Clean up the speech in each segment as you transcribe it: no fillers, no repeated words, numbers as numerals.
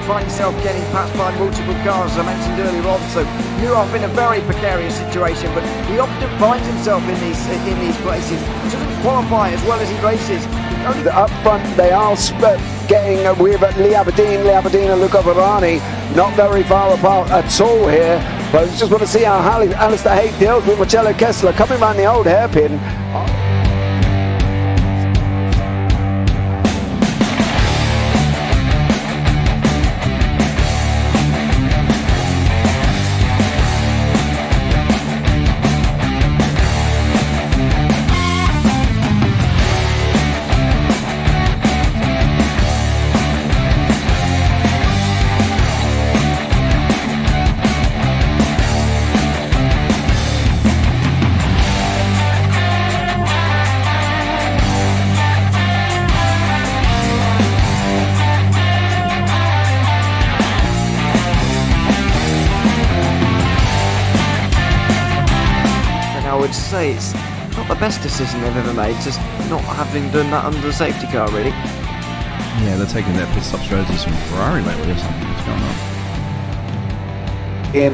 find yourself getting passed by multiple cars, as I mentioned earlier on. So you're off in a very precarious situation, but he often finds himself in these places. He doesn't qualify as well as he races. Up front, they are getting with Lee Aberdeen and Luca Varani not very far apart at all here. But I just want to see how Alistair Haig deals with Marcello Kessler coming around the old hairpin. I would say it's not the best decision they've ever made, just not having done that under the safety car, really. Yeah, they're taking their pit stop strategies from Ferrari lately or something. What's going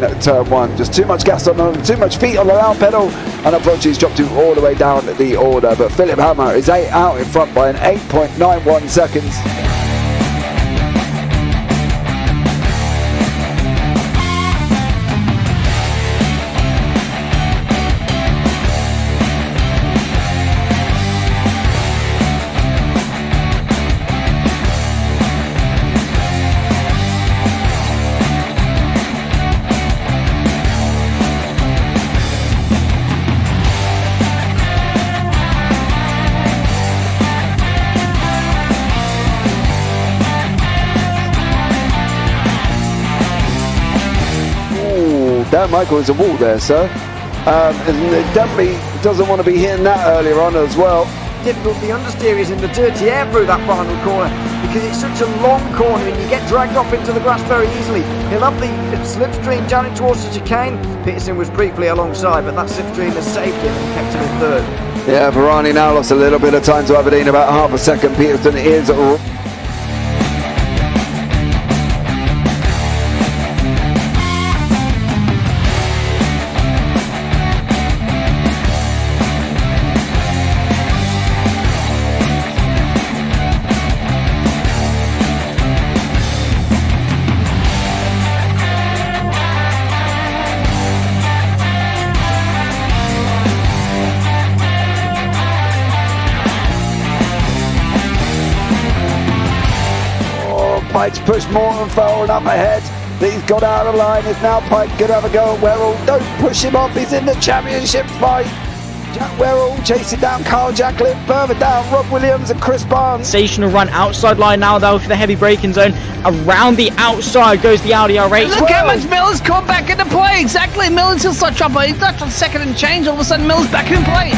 on? In turn one, just too much gas on them, too much feet on the loud pedal, and unfortunately he's dropped him all the way down the order. But Philip Hammer is out in front by an 8.91 seconds. Dan Michael is a wall there, sir. And definitely doesn't want to be hitting that earlier on as well. Difficult, the understeer is in the dirty air through that final corner because it's such a long corner and you get dragged off into the grass very easily. He'll have the slipstream down it towards the chicane. Peterson was briefly alongside, but that slipstream has saved him and kept him in third. Yeah, Varani now lost a little bit of time to Aberdeen, about half a second. Peterson is Pike's pushed Morton forward up ahead. He's got out of line. It's now Pike going to have a go at Werrell. Don't push him off. He's in the championship fight. Jack Werrell chasing down Carl Jacklin. Further down, Rob Williams and Chris Barnes. Sensational run outside line now though for the heavy braking zone. Around the outside goes the Audi R8. Look how much Miller's come back into play. Exactly. Miller's still such trouble. He's not on second and change. All of a sudden Miller's back in play.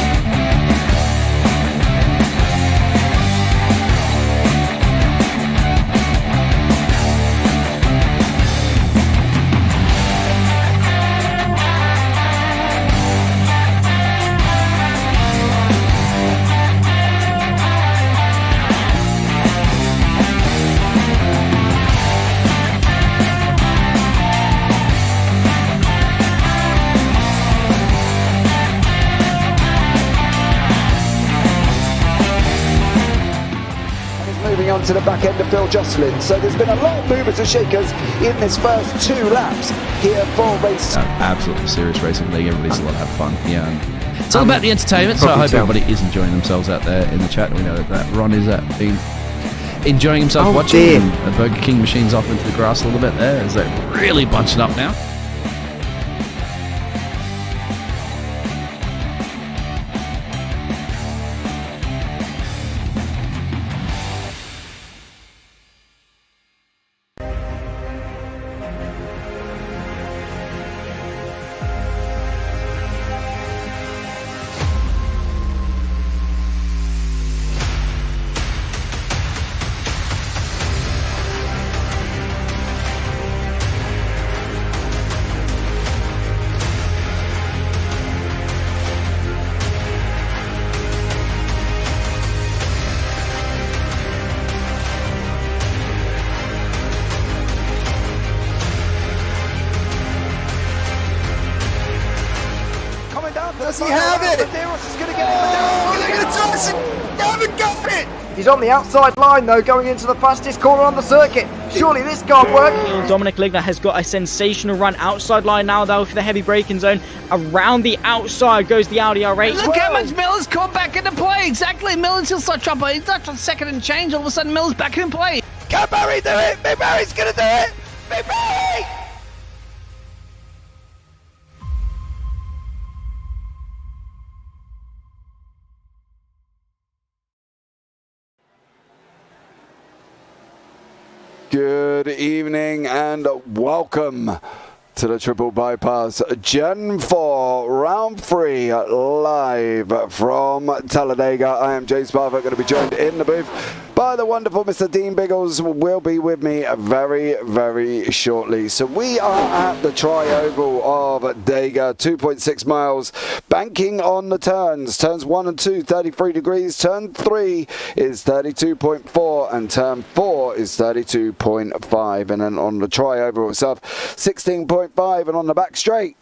Moving on to the back end of Phil Jocelyn. So there's been a lot of movers and shakers in this first 2 laps here for race. Absolutely serious racing league. Everybody's a lot of fun. Yeah, and It's all about the entertainment, so I hope everybody is enjoying themselves out there in the chat. We know that Ron is been enjoying himself watching the Burger King machines off into the grass a little bit there as they're really bunching up now. Does he have it? Medeiros is going to get it. Oh, they're going to toss it. They haven't got it. He's on the outside line though, going into the fastest corner on the circuit. Surely this can't work. Dominic Ligner has got a sensational run outside line now though for the heavy braking zone. Around the outside goes the Audi R8. Look how much Miller's caught back into play. Exactly. Miller's still such up. He's not on second and change. All of a sudden, Miller's back in play. Can Barry do it? Big Barry's going to do it. Big Barry. Good evening and welcome to the Triple Bypass Gen 4 Round 3 live from Talladega. I am James Parfitt, going to be joined in the booth by the wonderful Mr. Dean Biggles. Will be with me very, very shortly. So we are at the Tri-Oval of Dega, 2.6 miles, banking on the turns. Turns 1 and 2, 33 degrees. Turn 3 is 32.4 and turn 4 is 32.5. And then on the Tri-Oval itself, 16.5, and on the back straight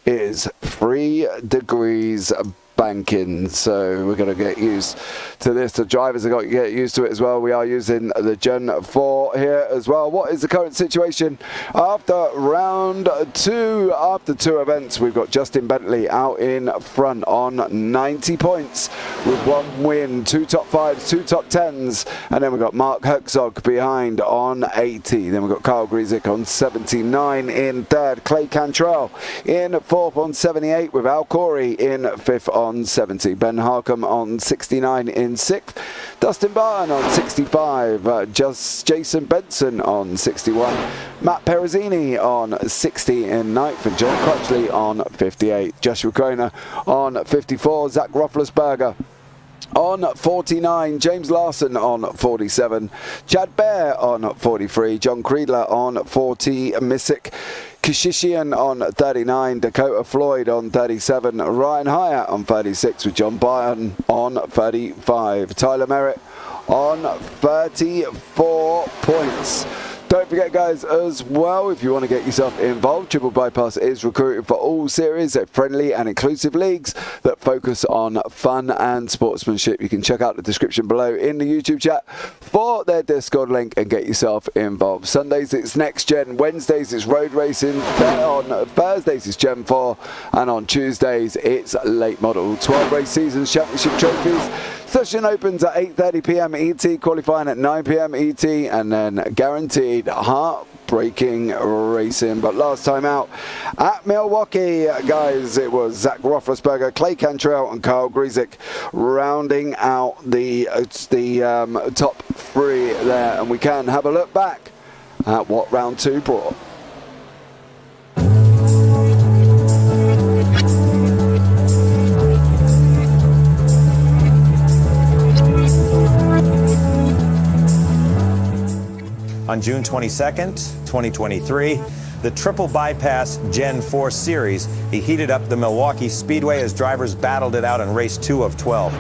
is 3 degrees banking. So we're going to get used to this. The drivers have got to get used to it as well. We are using the Gen 4 here as well. What is the current situation after round 2? After 2 events, we've got Justin Bentley out in front on 90 points with 1 win, 2 top 5s, 2 top 10s, and then we've got Mark Herzog behind on 80. Then we've got Kyle Grzyk on 79 in 3rd, Clay Cantrell in 4th on 78, with Al Corey in 5th on 70, Ben Harcum on 69 in 6th, Dustin Barton on 65, Jason Benson on 61, Matt Perezzini on 60 in 9th, and John Crutchley on 58, Joshua Kroner on 54, Zach Roethlisberger on 49, James Larson on 47, Chad Bear on 43, John Creedler on 40, Missick Kishishian on 39, Dakota Floyd on 37, Ryan Hyatt on 36, with John Byron on 35, Tyler Merritt on 34 points. Don't forget, guys, as well, if you want to get yourself involved, Triple Bypass is recruiting for all series of friendly and inclusive leagues that focus on fun and sportsmanship. You can check out the description below in the YouTube chat for their Discord link and get yourself involved. Sundays, it's Next Gen. Wednesdays, it's road racing. On Thursdays, it's Gen 4. And on Tuesdays, it's late model. 12 race seasons, championship trophies. Session opens at 8:30 p.m. ET, qualifying at 9 p.m. ET, and then guaranteed heartbreaking racing. But last time out at Milwaukee, guys, it was Zach Roethlisberger, Clay Cantrell, and Kyle Grzyk rounding out the top 3 there. And we can have a look back at what round 2 brought. On June 22nd, 2023, the Triple Bypass Gen 4 Series, he heated up the Milwaukee Speedway as drivers battled it out in race 2 of 12.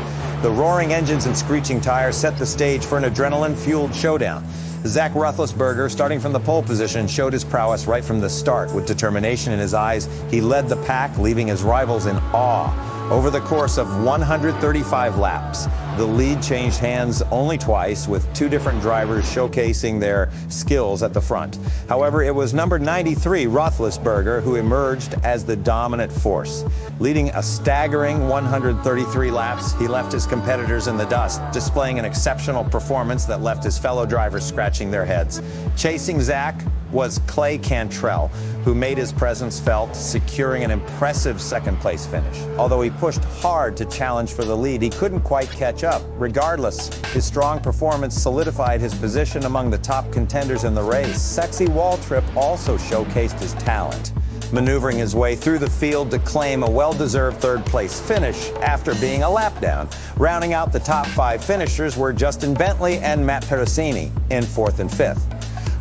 The roaring engines and screeching tires set the stage for an adrenaline-fueled showdown. Zach Roethlisberger, starting from the pole position, showed his prowess right from the start. With determination in his eyes, he led the pack, leaving his rivals in awe. Over the course of 135 laps, the lead changed hands only twice, with 2 different drivers showcasing their skills at the front. However, it was number 93, Roethlisberger, who emerged as the dominant force. Leading a staggering 133 laps, he left his competitors in the dust, displaying an exceptional performance that left his fellow drivers scratching their heads. Chasing Zach was Clay Cantrell, who made his presence felt, securing an impressive second-place finish. Although he pushed hard to challenge for the lead, he couldn't quite catch up. Regardless, his strong performance solidified his position among the top contenders in the race. Sexy Waltrip also showcased his talent, maneuvering his way through the field to claim a well-deserved third-place finish after being a lap down. Rounding out the top 5 finishers were Justin Bentley and Matt Perezzini in 4th and 5th.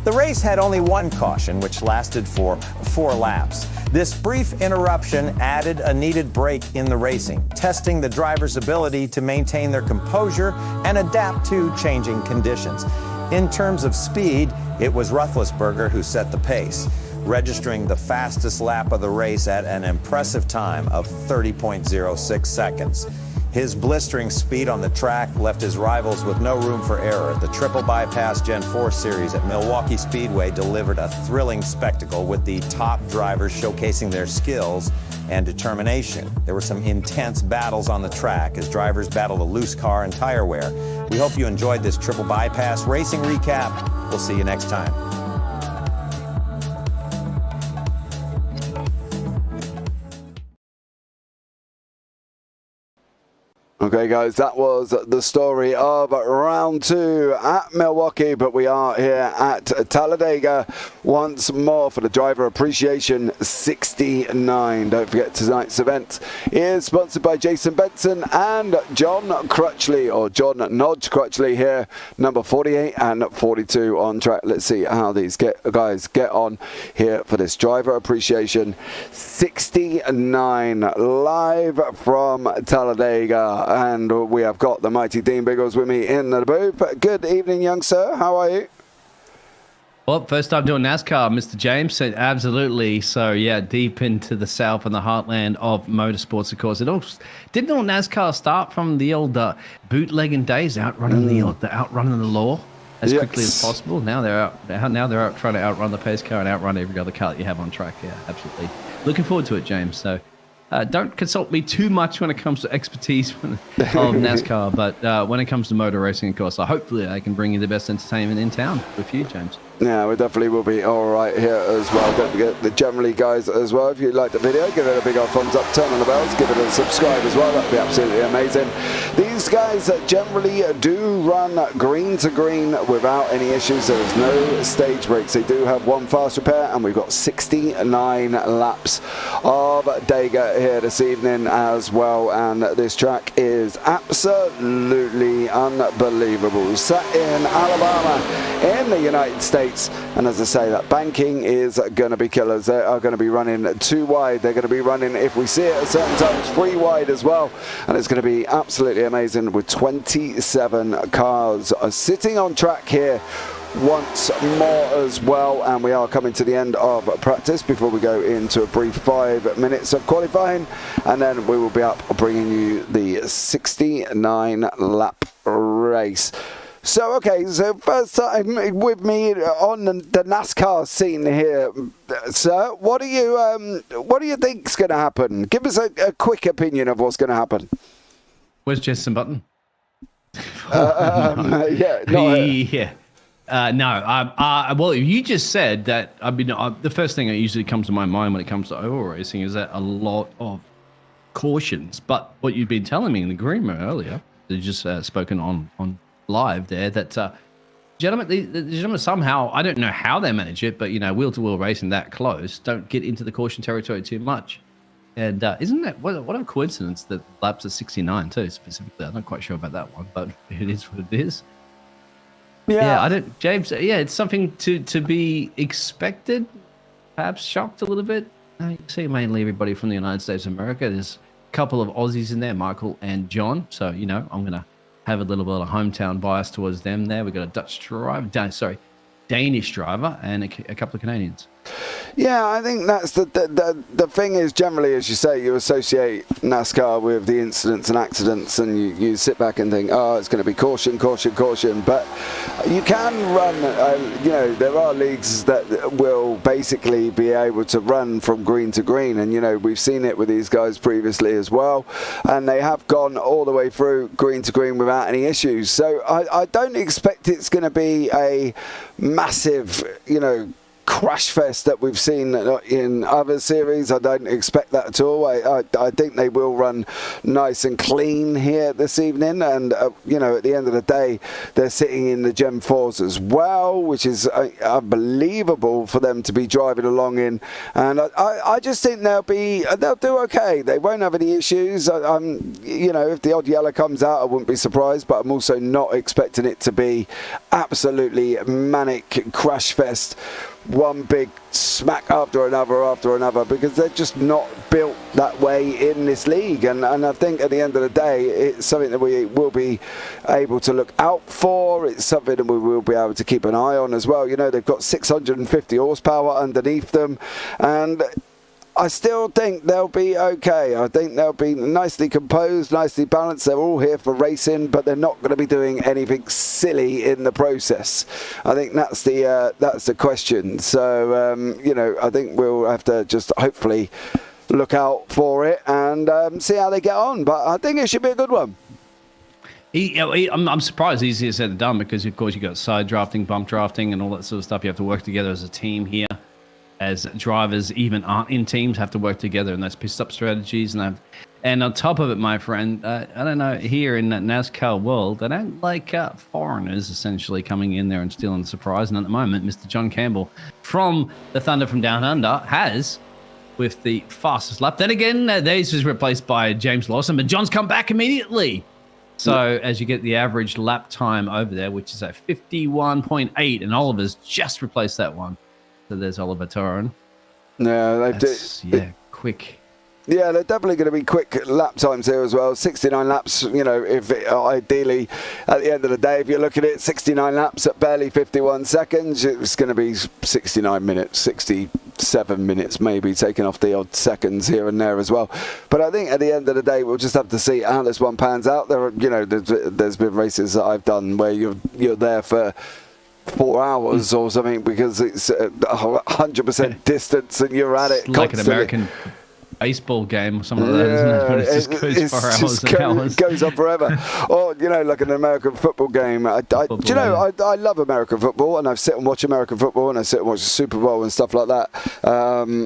The race had only 1 caution, which lasted for 4 laps. This brief interruption added a needed break in the racing, testing the driver's ability to maintain their composure and adapt to changing conditions. In terms of speed, it was Roethlisberger who set the pace. registering the fastest lap of the race at an impressive time of 30.06 seconds. His blistering speed on the track left his rivals with no room for error. The triple bypass Gen 4 series at Milwaukee Speedway delivered a thrilling spectacle with the top drivers showcasing their skills and determination. There were some intense battles on the track as drivers battled a loose car and tire wear. We hope you enjoyed this triple bypass racing recap. We'll see you next time. Okay, guys, that was the story of round 2 at Milwaukee, but we are here at Talladega once more for the Driver Appreciation 69. Don't forget, tonight's event is sponsored by Jason Benson and John Crutchley, or John Nodge Crutchley here, number 48 and 42 on track. Let's see how these guys get on here for this Driver Appreciation 69 live from Talladega. And we have got the mighty Dean Biggles with me in the booth. Good evening, young sir. How are you? Well, first time doing NASCAR, Mr. James said absolutely. So, yeah, deep into the south and the heartland of motorsports, of course. Didn't all NASCAR start from the old bootlegging days, outrunning the law as quickly as possible? Now they're out trying to outrun the pace car and outrun every other car that you have on track. Yeah, absolutely. Looking forward to it, James. So. Don't consult me too much when it comes to expertise of NASCAR, but when it comes to motor racing, of course, hopefully I can bring you the best entertainment in town with you, James. Yeah, we definitely will be all right here as well. Don't forget the generally guys as well. If you like the video, give it a big old thumbs up, turn on the bells, give it a subscribe as well. That'd be absolutely amazing. These guys generally do run green to green without any issues. There is no stage breaks. They do have one fast repair, and we've got 69 laps of Dega here this evening as well. And this track is absolutely unbelievable. Set in Alabama in the United States. And as I say, that banking is going to be killers. They are going to be running 2 wide. They're going to be running, if we see it at certain times, 3 wide as well. And it's going to be absolutely amazing with 27 cars sitting on track here once more as well. And we are coming to the end of practice before we go into a brief 5 minutes of qualifying. And then we will be up bringing you the 69 lap race. So, okay, so first time with me on the NASCAR scene here, sir. What do you think's going to happen? Give us a quick opinion of what's going to happen. Where's Jensen Button? Yeah, no. Well, you just said that. I mean, the first thing that usually comes to my mind when it comes to oval racing is that a lot of cautions. But what you've been telling me in the green room earlier, you just spoken on live there, that the gentlemen somehow, I don't know how they manage it, but wheel-to-wheel racing that close, don't get into the caution territory too much. And isn't that what a coincidence that laps are 69 too, specifically? I'm not quite sure about that one, but it is what it is. Yeah, James. Yeah, it's something to be expected. Perhaps shocked a little bit. You see mainly everybody from the United States of America. There's a couple of Aussies in there, Michael and John. So I'm gonna have a little bit of hometown bias towards them there. We've got a Danish driver and a couple of Canadians. Yeah, I think that's the thing is, generally, as you say, you associate NASCAR with the incidents and accidents, and you sit back and think, oh, it's going to be caution, caution, caution. But you can run, there are leagues that will basically be able to run from green to green. And, we've seen it with these guys previously as well. And they have gone all the way through green to green without any issues. So I don't expect it's going to be a massive, crash fest that we've seen in other series. I don't expect that at all. I think they will run nice and clean here this evening, and at the end of the day, they're sitting in the Gen 4s as well, which is unbelievable for them to be driving along in. And I just think they'll do okay. They won't have any issues. If the odd yellow comes out, I wouldn't be surprised, but I'm also not expecting it to be absolutely manic crash fest one big smack after another, because they're just not built that way in this league. And I think at the end of the day, it's something that we will be able to look out for. It's something that we will be able to keep an eye on as well. You know, they've got 650 horsepower underneath them, and I still think they'll be okay. I think they'll be nicely composed, nicely balanced. They're all here for racing, but they're not going to be doing anything silly in the process. I think that's the question. So, you know, I think we'll have to just hopefully look out for it and see how they get on. But I think it should be a good one. I'm surprised easier said than done, because, of course, you've got side drafting, bump drafting, and all that sort of stuff. You have to work together as a team here. As drivers even aren't in teams, have to work together, and that's pissed up strategies. And on top of it, my friend, I don't know, here in that NASCAR world, they don't like foreigners essentially coming in there and stealing the surprise. And at the moment, Mr. John Campbell from the Thunder from Down Under has, with the fastest lap. Then again, this is replaced by James Lawson, but John's come back immediately. So as you get the average lap time over there, which is at 51.8, and Oliver's just replaced that one. So there's Oliver Torren. No, Quick. Yeah, they're definitely going to be quick lap times here as well. 69 laps, you know, ideally, at the end of the day, if you look at it, 69 laps at barely 51 seconds, it's going to be 69 minutes, 67 minutes maybe, taking off the odd seconds here and there as well. But I think at the end of the day, we'll just have to see how this one pans out. There's been races that I've done where you're there for 4 hours or something, because it's 100% distance and you're at it like constantly. An American baseball game or something like that, isn't it? But it just goes for hours and hours. It goes on forever. Or, you know, like an American football game. I love American football, and I sit and watch American football, and I sit and watch the Super Bowl and stuff like that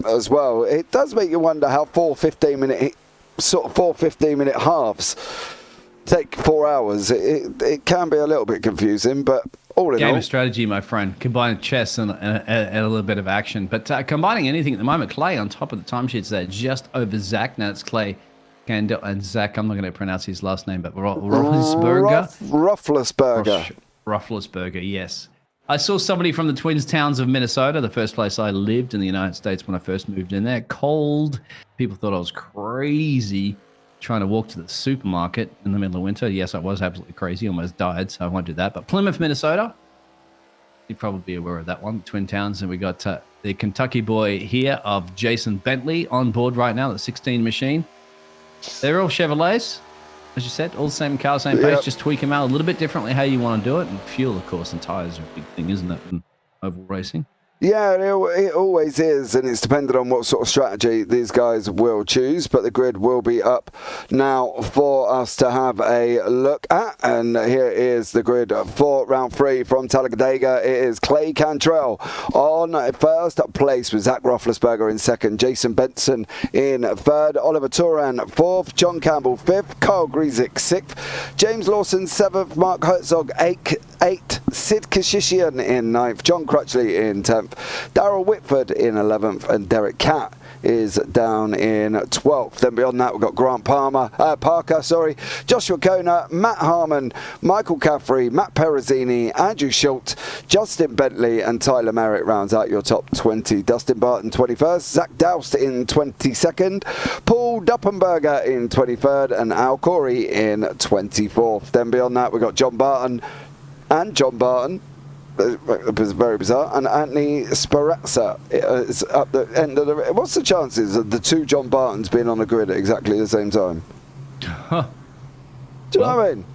as well. It does make you wonder how 4 15-minute halves take 4 hours. It can be a little bit confusing, but all in Game all, of strategy, my friend. Combining chess and a little bit of action. But combining anything at the moment, Clay on top of the timesheets there, just over Zach. Now it's Clay Candle and Zach. I'm not going to pronounce his last name, but Roethlisberger. Roethlisberger, yes. I saw somebody from the Twin Towns of Minnesota, the first place I lived in the United States when I first moved in there. Cold. People thought I was crazy trying to walk to the supermarket in the middle of winter. Yes, I was absolutely crazy. Almost died, so I won't do that. But Plymouth, Minnesota, you'd probably be aware of that one, Twin Towns. And we got the Kentucky boy here of Jason Bentley on board right now, the 16 machine. They're all Chevrolets, as you said, all the same car, same pace, just tweak them out a little bit differently how you want to do it. And fuel, of course, and tires are a big thing, isn't it, in oval racing? Yeah, it always is, and it's dependent on what sort of strategy these guys will choose, but the grid will be up now for us to have a look at, and here is the grid for round 3 from Talladega. It is Clay Cantrell on first place with Zach Roethlisberger in second, Jason Benson in third, Oliver Torren fourth, John Campbell fifth, Kyle Griesick sixth, James Lawson seventh, Mark Herzog eighth, Sid Kashishian in ninth, John Crutchley in 10th, Darrell Whitford in 11th, and Derek Catt is down in 12th. Then beyond that, we've got Grant Parker, Joshua Kona, Matt Harmon, Michael Caffrey, Matt Perezzini, Andrew Schultz, Justin Bentley, and Tyler Merritt rounds out your top 20. Dustin Barton 21st, Zach Doust in 22nd, Paul Duppenberger in 23rd, and Al Corey in 24th. Then beyond that, we've got John Barton, it was very bizarre, and Anthony Sparazza is up the end of the... What's the chances of the two John Bartons being on the grid at exactly the same time? Do you know what I mean?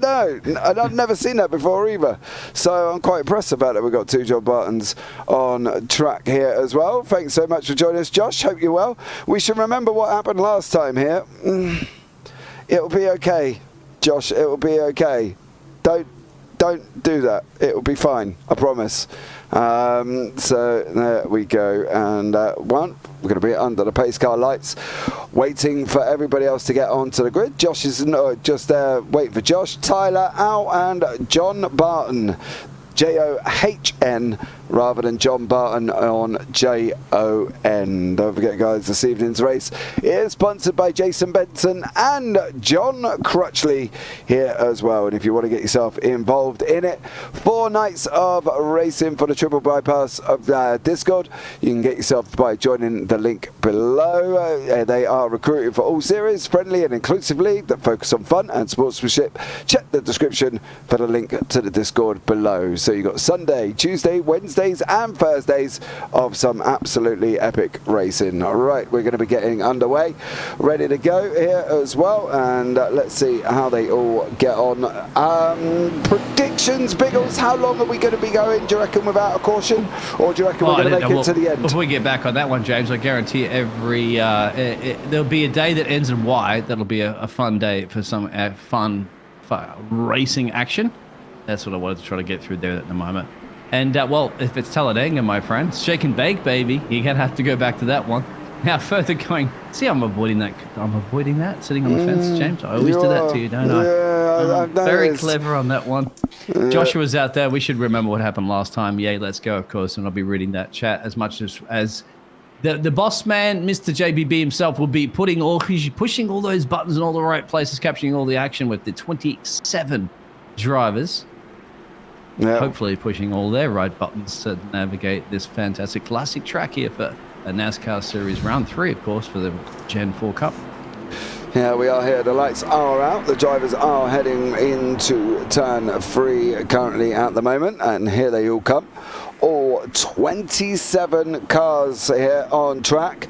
No, and I've never seen that before either. So I'm quite impressed about it. We've got two John Bartons on track here as well. Thanks so much for joining us, Josh. Hope you're well. We should remember what happened last time here. It'll be okay, Josh. It will be okay. Don't do that. It will be fine. I promise. So there we go. And we're going to be under the pace car lights, waiting for everybody else to get onto the grid. Josh is just there waiting for Josh, Tyler, Al, and John Barton. JOHN rather than John Barton on JON. Don't forget, guys, this evening's race is sponsored by Jason Benson and John Crutchley here as well. And if you want to get yourself involved in it, 4 nights of racing for the triple bypass of Discord, you can get yourself by joining the link below. They are recruiting for all series, friendly and inclusive league that focus on fun and sportsmanship. Check the description for the link to the Discord below. So you got Sunday, Tuesday, Wednesdays and Thursdays of some absolutely epic racing. All right, we're going to be getting underway, ready to go here as well, and let's see how they all get on. Predictions, Biggles, how long are we going to be going, do you reckon, without a caution, or do you reckon we're going to make it to the end? Before we get back on that one, James, I guarantee every there'll be a day that ends in Y. That'll be a fun day for some fun racing action. That's what I wanted to try to get through there at the moment. And well, if it's Talladega, my friend, shake and bake, baby, you're gonna have to go back to that one. Now, further going, see, I'm avoiding that. Sitting on the fence, James. I always do that to you, don't I? Yeah, very clever on that one. Joshua's out there. We should remember what happened last time. Yay, let's go, of course. And I'll be reading that chat as much as the boss man, Mr. JPB himself, will be pushing all those buttons in all the right places, capturing all the action with the 27 drivers. Yeah. Hopefully pushing all their right buttons to navigate this fantastic classic track here for a NASCAR Series Round 3, of course, for the Gen 4 Cup. Yeah, we are here. The lights are out. The drivers are heading into turn 3 currently at the moment, and here they all come. All 27 cars here on track.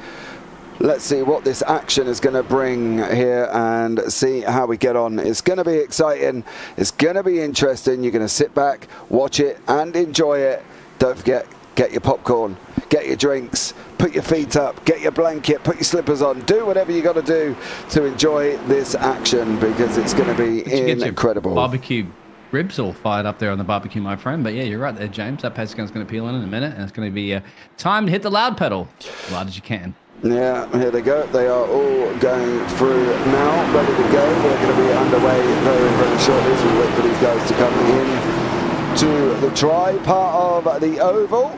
Let's see what this action is going to bring here and see how we get on. It's going to be exciting. It's going to be interesting. You're going to sit back, watch it, and enjoy it. Don't forget, get your popcorn, get your drinks, put your feet up, get your blanket, put your slippers on. Do whatever you got to do to enjoy this action, because it's going to be incredible. Barbecue ribs all fired up there on the barbecue, my friend. But yeah, you're right there, James. That pace gun's going to peel in a minute, and it's going to be time to hit the loud pedal as loud as you can. Yeah, here they go. They are all going through now, ready to go. They're going to be underway very, very shortly as we wait for these guys to come in to the try part of the oval.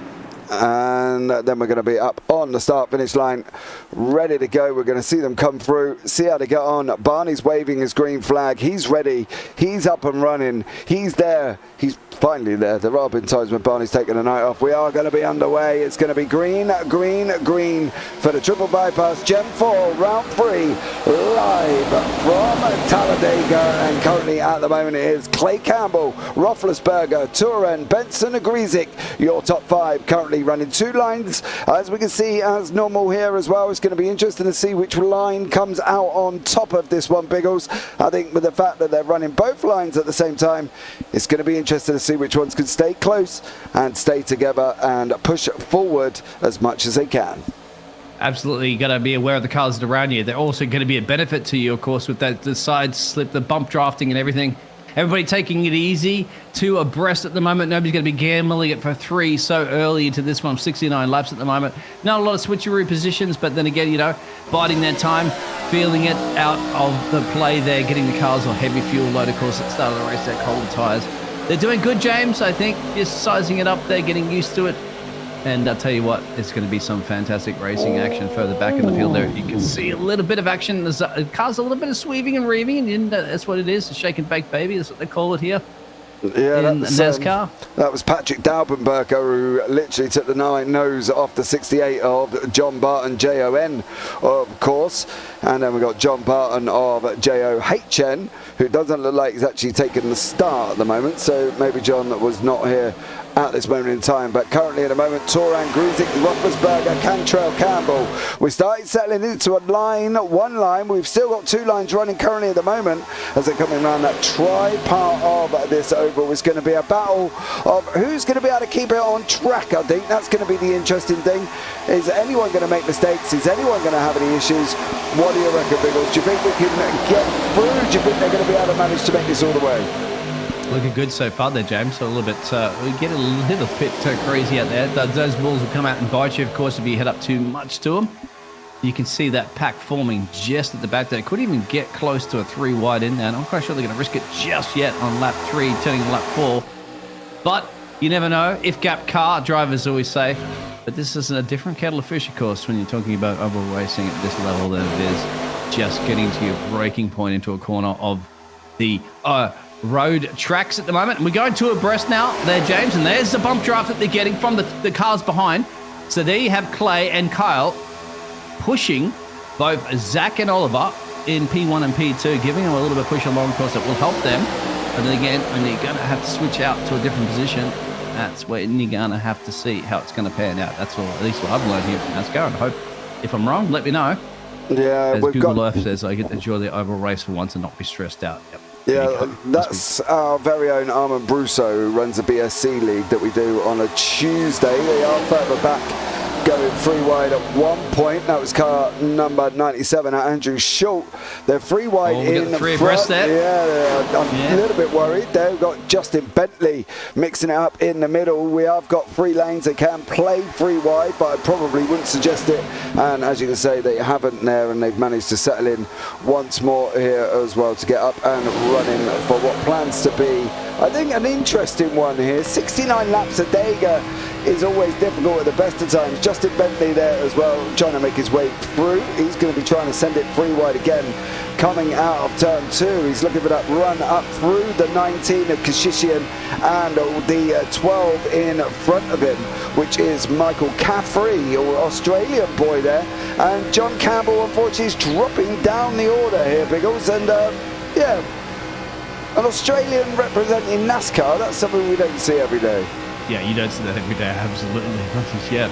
And then we're going to be up on the start-finish line, ready to go. We're going to see them come through, see how they get on. Barney's waving his green flag. He's ready. He's up and running. He's there. He's finally there. There have been times when Barney's taken a night off. We are going to be underway. It's going to be green, green, green for the triple bypass Gen 4 Round 3 live from Talladega. And currently at the moment it is Clay Campbell, Roethlisberger, Turan, Benson, and Griesick, your top 5 currently running 2 lines, as we can see, as normal here as well. It's going to be interesting to see which line comes out on top of this one, Biggles. I think with the fact that they're running both lines at the same time, it's going to be interesting to see which ones can stay close and stay together and push forward as much as they can. Absolutely, you got to be aware of the cars that are around you. They're also going to be a benefit to you, of course, with the side slip, the bump drafting and everything. Everybody taking it easy, 2 abreast at the moment. Nobody's going to be gambling it for 3 so early into this one. 69 laps at the moment. Not a lot of switcheroo positions, but then again, you know, biding their time, feeling it out of the play there, getting the cars on heavy fuel load, of course, at the start of the race, they're cold tyres. They're doing good, James, I think. Just sizing it up there, getting used to it. And I'll tell you what, it's going to be some fantastic racing action further back in the field there. You can see a little bit of action. There's car's a little bit of sweaving and reaving, and that's what it is. A shake and bake baby, that's what they call it here. Yeah, in NASCAR. That was Patrick Daubenberger who literally took the nose off the 68 of John Barton, JON, of course. And then we got John Barton of JOHN, who doesn't look like he's actually taken the start at the moment. So maybe John was not here at this moment in time, but currently at the moment, Turan, Griesick, Roethlisberger, Cantrell, Campbell. We started settling into one line. We've still got 2 lines running currently at the moment as they're coming around that tri-part of this oval. It's going to be a battle of who's going to be able to keep it on track. I think that's going to be the interesting thing. Is anyone going to make mistakes? Is anyone going to have any issues? What do you reckon, Biggles? Do you think we can get through? Do you think they're going to be able to manage to make this all the way? Looking good so far there, James. So a little bit, we get a little bit crazy out there. Those walls will come out and bite you, of course, if you head up too much to them. You can see that pack forming just at the back there. Couldn't even get close to a 3 wide in there. And I'm quite sure they're going to risk it just yet on lap 3, turning lap 4. But You never know. If gap car drivers always say, but this is a different kettle of fish, of course, when you're talking about oval racing at this level than it is just getting to your braking point into a corner of the road tracks at the moment. And we're going two abreast now there, James, and there's the bump draft that they're getting from the cars behind. So there you have Clay and Kyle pushing both Zach and Oliver in P1 and P2, giving them a little bit of push along course that will help them. But then again, when you're going to have to switch out to a different position, that's when you're going to have to see how it's going to pan out. That's all, at least what I've learned here from NASCAR. And I hope, if I'm wrong, let me know. Yeah, As we've Google got... Earth says, I get to enjoy the oval race for once and not be stressed out. Yep. Yeah, that's our very own Armand Brousseau, who runs the BSC League that we do on a Tuesday. They are further back, going free wide at 1 point. That was car number 97 at Andrew Schultz. They're free wide in the front. There. Yeah, I'm a little bit worried there. We've got Justin Bentley mixing it up in the middle. We have got 3 lanes that can play free wide, but I probably wouldn't suggest it. And as you can say, they haven't there, and they've managed to settle in once more here as well to get up and running for what plans to be, I think, an interesting one here. 69 laps a Talladega is always difficult at the best of times. Justin Bentley there as well, trying to make his way through. He's going to be trying to send it free wide again, coming out of turn 2. He's looking for that run up through the 19 of Kashishian and the 12 in front of him, which is Michael Caffrey, or Australian boy there. And John Campbell, unfortunately, is dropping down the order here, Biggles. And yeah, an Australian representing NASCAR, that's something we don't see every day. Yeah, you don't see that every day, absolutely. Not just yet.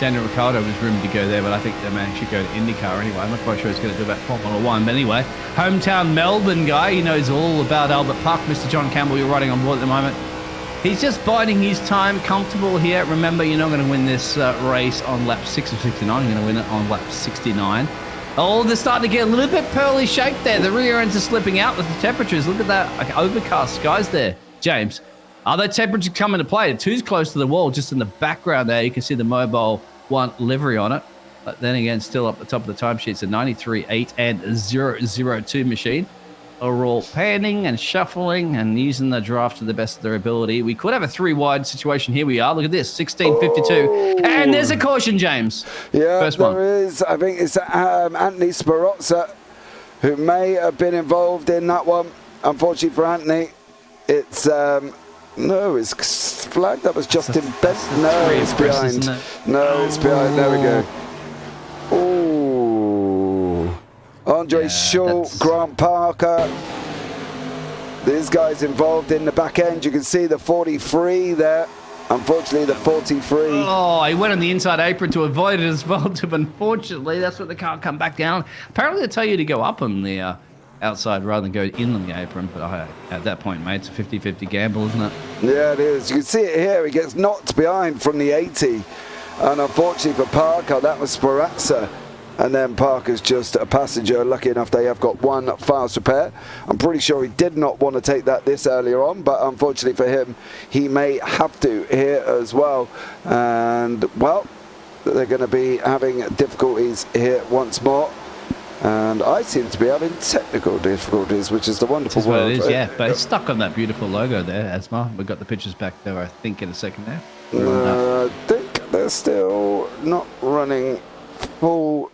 Daniel Ricciardo was rumored to go there, but I think they may actually go to IndyCar anyway. I'm not quite sure he's going to do about Formula 1. But anyway, hometown Melbourne guy, he knows all about Albert Park. Mr. John Campbell, you're riding on board at the moment. He's just biding his time, comfortable here. Remember, you're not going to win this race on lap 6 of 69. You're going to win it on lap 69. Oh, they're starting to get a little bit pearly shaped there. The rear ends are slipping out with the temperatures. Look at that, like overcast skies there. James, are the temperatures coming to play? Two's close to the wall, just in the background there. You can see the Mobile 1 livery on it. But then again, still up the top of the timesheets, a 93.8 and 002 machine are all panning and shuffling and using the draft to the best of their ability. We could have a 3-wide situation. Here we are. Look at this, 16.52. And there's a caution, James. Yeah, First one. there is. I think it's Anthony Sparozza who may have been involved in that one. Unfortunately for Anthony, it's... no, it's flagged up as Justin Bentley. No, it's behind. No, it's behind. There we go. Oh, Andre Schultz, Grant Parker. These guys involved in the back end. You can see the 43 there. Unfortunately, the 43. Oh, he went on the inside apron to avoid it as well. Unfortunately, that's what the car come back down. Apparently, they tell you to go up on the outside rather than go in on the apron. But at that point, mate, it's a 50-50 gamble, isn't it? Yeah, it is. You can see it here. He gets knocked behind from the 80. And unfortunately for Parker, that was Speranza. And then Parker's just a passenger. Lucky enough they have got one fast repair. I'm pretty sure he did not want to take that this earlier on, but unfortunately for him, he may have to here as well. And, well, they're going to be having difficulties here once more. And I seem to be having technical difficulties, which is the wonderful That's what world. it is, yeah. But it's stuck on that beautiful logo there, Asma. We've got the pictures back there, I think, in a second there. I think they're still not running full.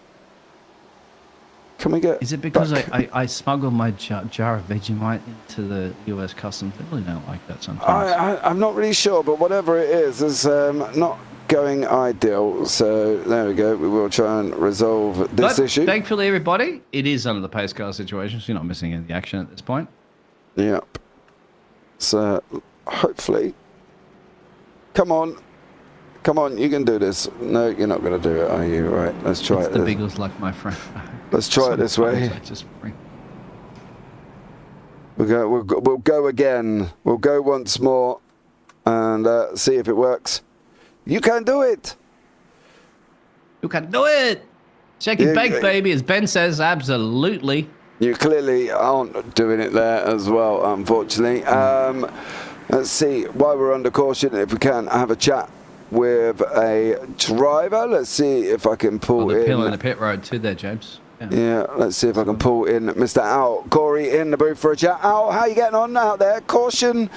Can we get... Is it because back? I smuggled my jar of Vegemite into the US customs? They really don't like that sometimes. I'm not really sure, but whatever it is not going ideal. So there we go. We will try and resolve this issue. Thankfully, everybody, it is under the pace car situation, so you're not missing any action at this point. Yep. So hopefully... Come on. Come on, you can do this. No, you're not going to do it, are you? Right, let's try it. The Beagles like my friend. Let's try it this way. We'll go again. We'll go once more and see if it works. You can do it. You can do it. Shake it, bake, baby, as Ben says. Absolutely. You clearly aren't doing it there as well, unfortunately. Let's see. While we're under caution, if we can have a chat with a driver. Let's see if I can pull in. Pill in the pit road too there, James. Yeah, let's see if I can pull in Mr. Al Corey in the booth for a chat. Al, how are you getting on out there? Caution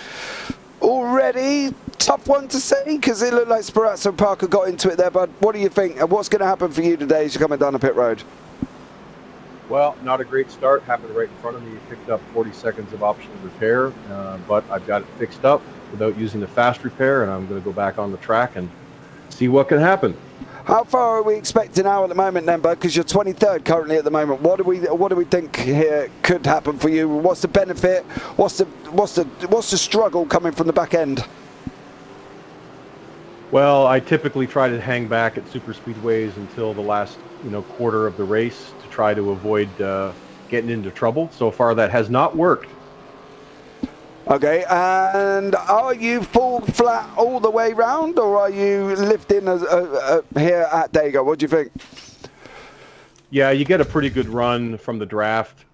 already tough one to say because it looked like Sperazzo and Parker got into it there, but what do you think? And what's going to happen for you today as you're coming down the pit road? Well, not a great start. Happened right in front of me. Picked up 40 seconds of optional repair, but I've got it fixed up without using the fast repair, and I'm going to go back on the track and see what can happen. How far are we expecting now at the moment then, bud? Because you're 23rd currently at the moment. What do we think here could happen for you? What's the benefit? What's the struggle coming from the back end? Well, I typically try to hang back at super speedways until the last quarter of the race to try to avoid getting into trouble. So far, that has not worked. Okay, and are you full flat all the way round, or are you lifting here at Dega? What do you think? Yeah, you get a pretty good run from the draft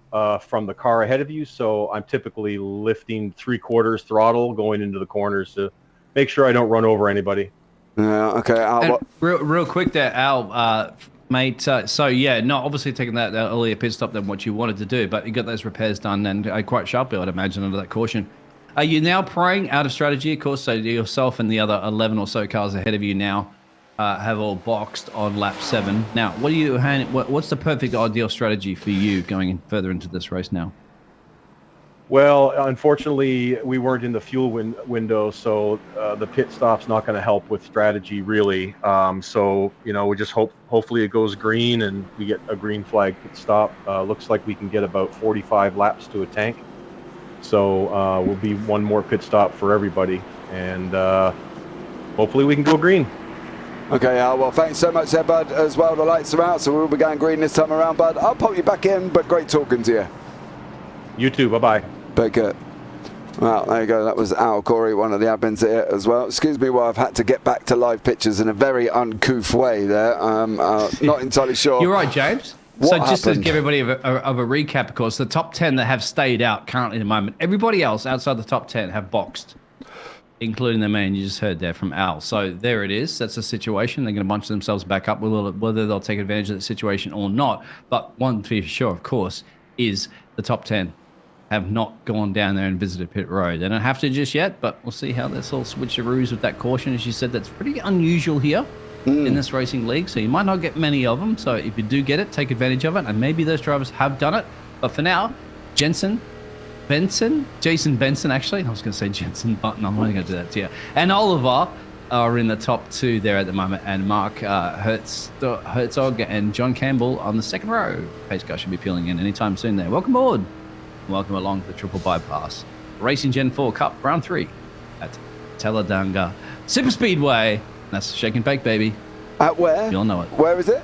from the car ahead of you, so I'm typically lifting 3/4 throttle going into the corners to make sure I don't run over anybody. Yeah, okay. Real quick there, Al, mate. So yeah, not obviously taking that earlier pit stop than what you wanted to do, but you got those repairs done and quite sharply, I'd imagine, under that caution. Are you now praying out of strategy? Of course, so yourself and the other 11 or so cars ahead of you now have all boxed on lap 7. Now, what's the perfect ideal strategy for you going further into this race now? Well, unfortunately, we weren't in the fuel window, so the pit stop's not going to help with strategy, really. So, we just hopefully it goes green and we get a green flag pit stop. Looks like we can get about 45 laps to a tank. So will be one more pit stop for everybody, and hopefully we can go green. Okay, Al, well, thanks so much there, bud, as well. The lights are out, so we'll be going green this time around, bud. I'll pop you back in, but great talking to you. You too, bye-bye. Take care. Well, there you go. That was Al Corey, one of the admins here as well. Excuse me while I've had to get back to live pictures in a very uncouth way there. Not entirely sure. You're right, James. What so just happened? to give everybody of a recap, of course, the top 10 that have stayed out currently at the moment, everybody else outside the top 10 have boxed, including the man you just heard there from Al. So there it is. That's the situation. They're going to bunch themselves back up, whether they'll take advantage of the situation or not. But one thing for sure, of course, is the top 10 have not gone down there and visited pit road. They don't have to just yet, but we'll see how this all switcheroos with that caution. As you said, that's pretty unusual here in this racing league, so you might not get many of them. So if you do get it, take advantage of it, and maybe those drivers have done it. But for now, Jason Benson, actually, I was going to say Jensen Button, I'm not going to do that to you, and Oliver are in the top 2 there at the moment, and Mark Herzog and John Campbell on the second row. Pace car should be peeling in anytime soon there. Welcome aboard. Welcome along to the Triple Bypass Racing Gen 4 Cup Round 3 at Talladega Superspeedway. That's Shake and Bake, baby. At where? You'll know it. Where is it?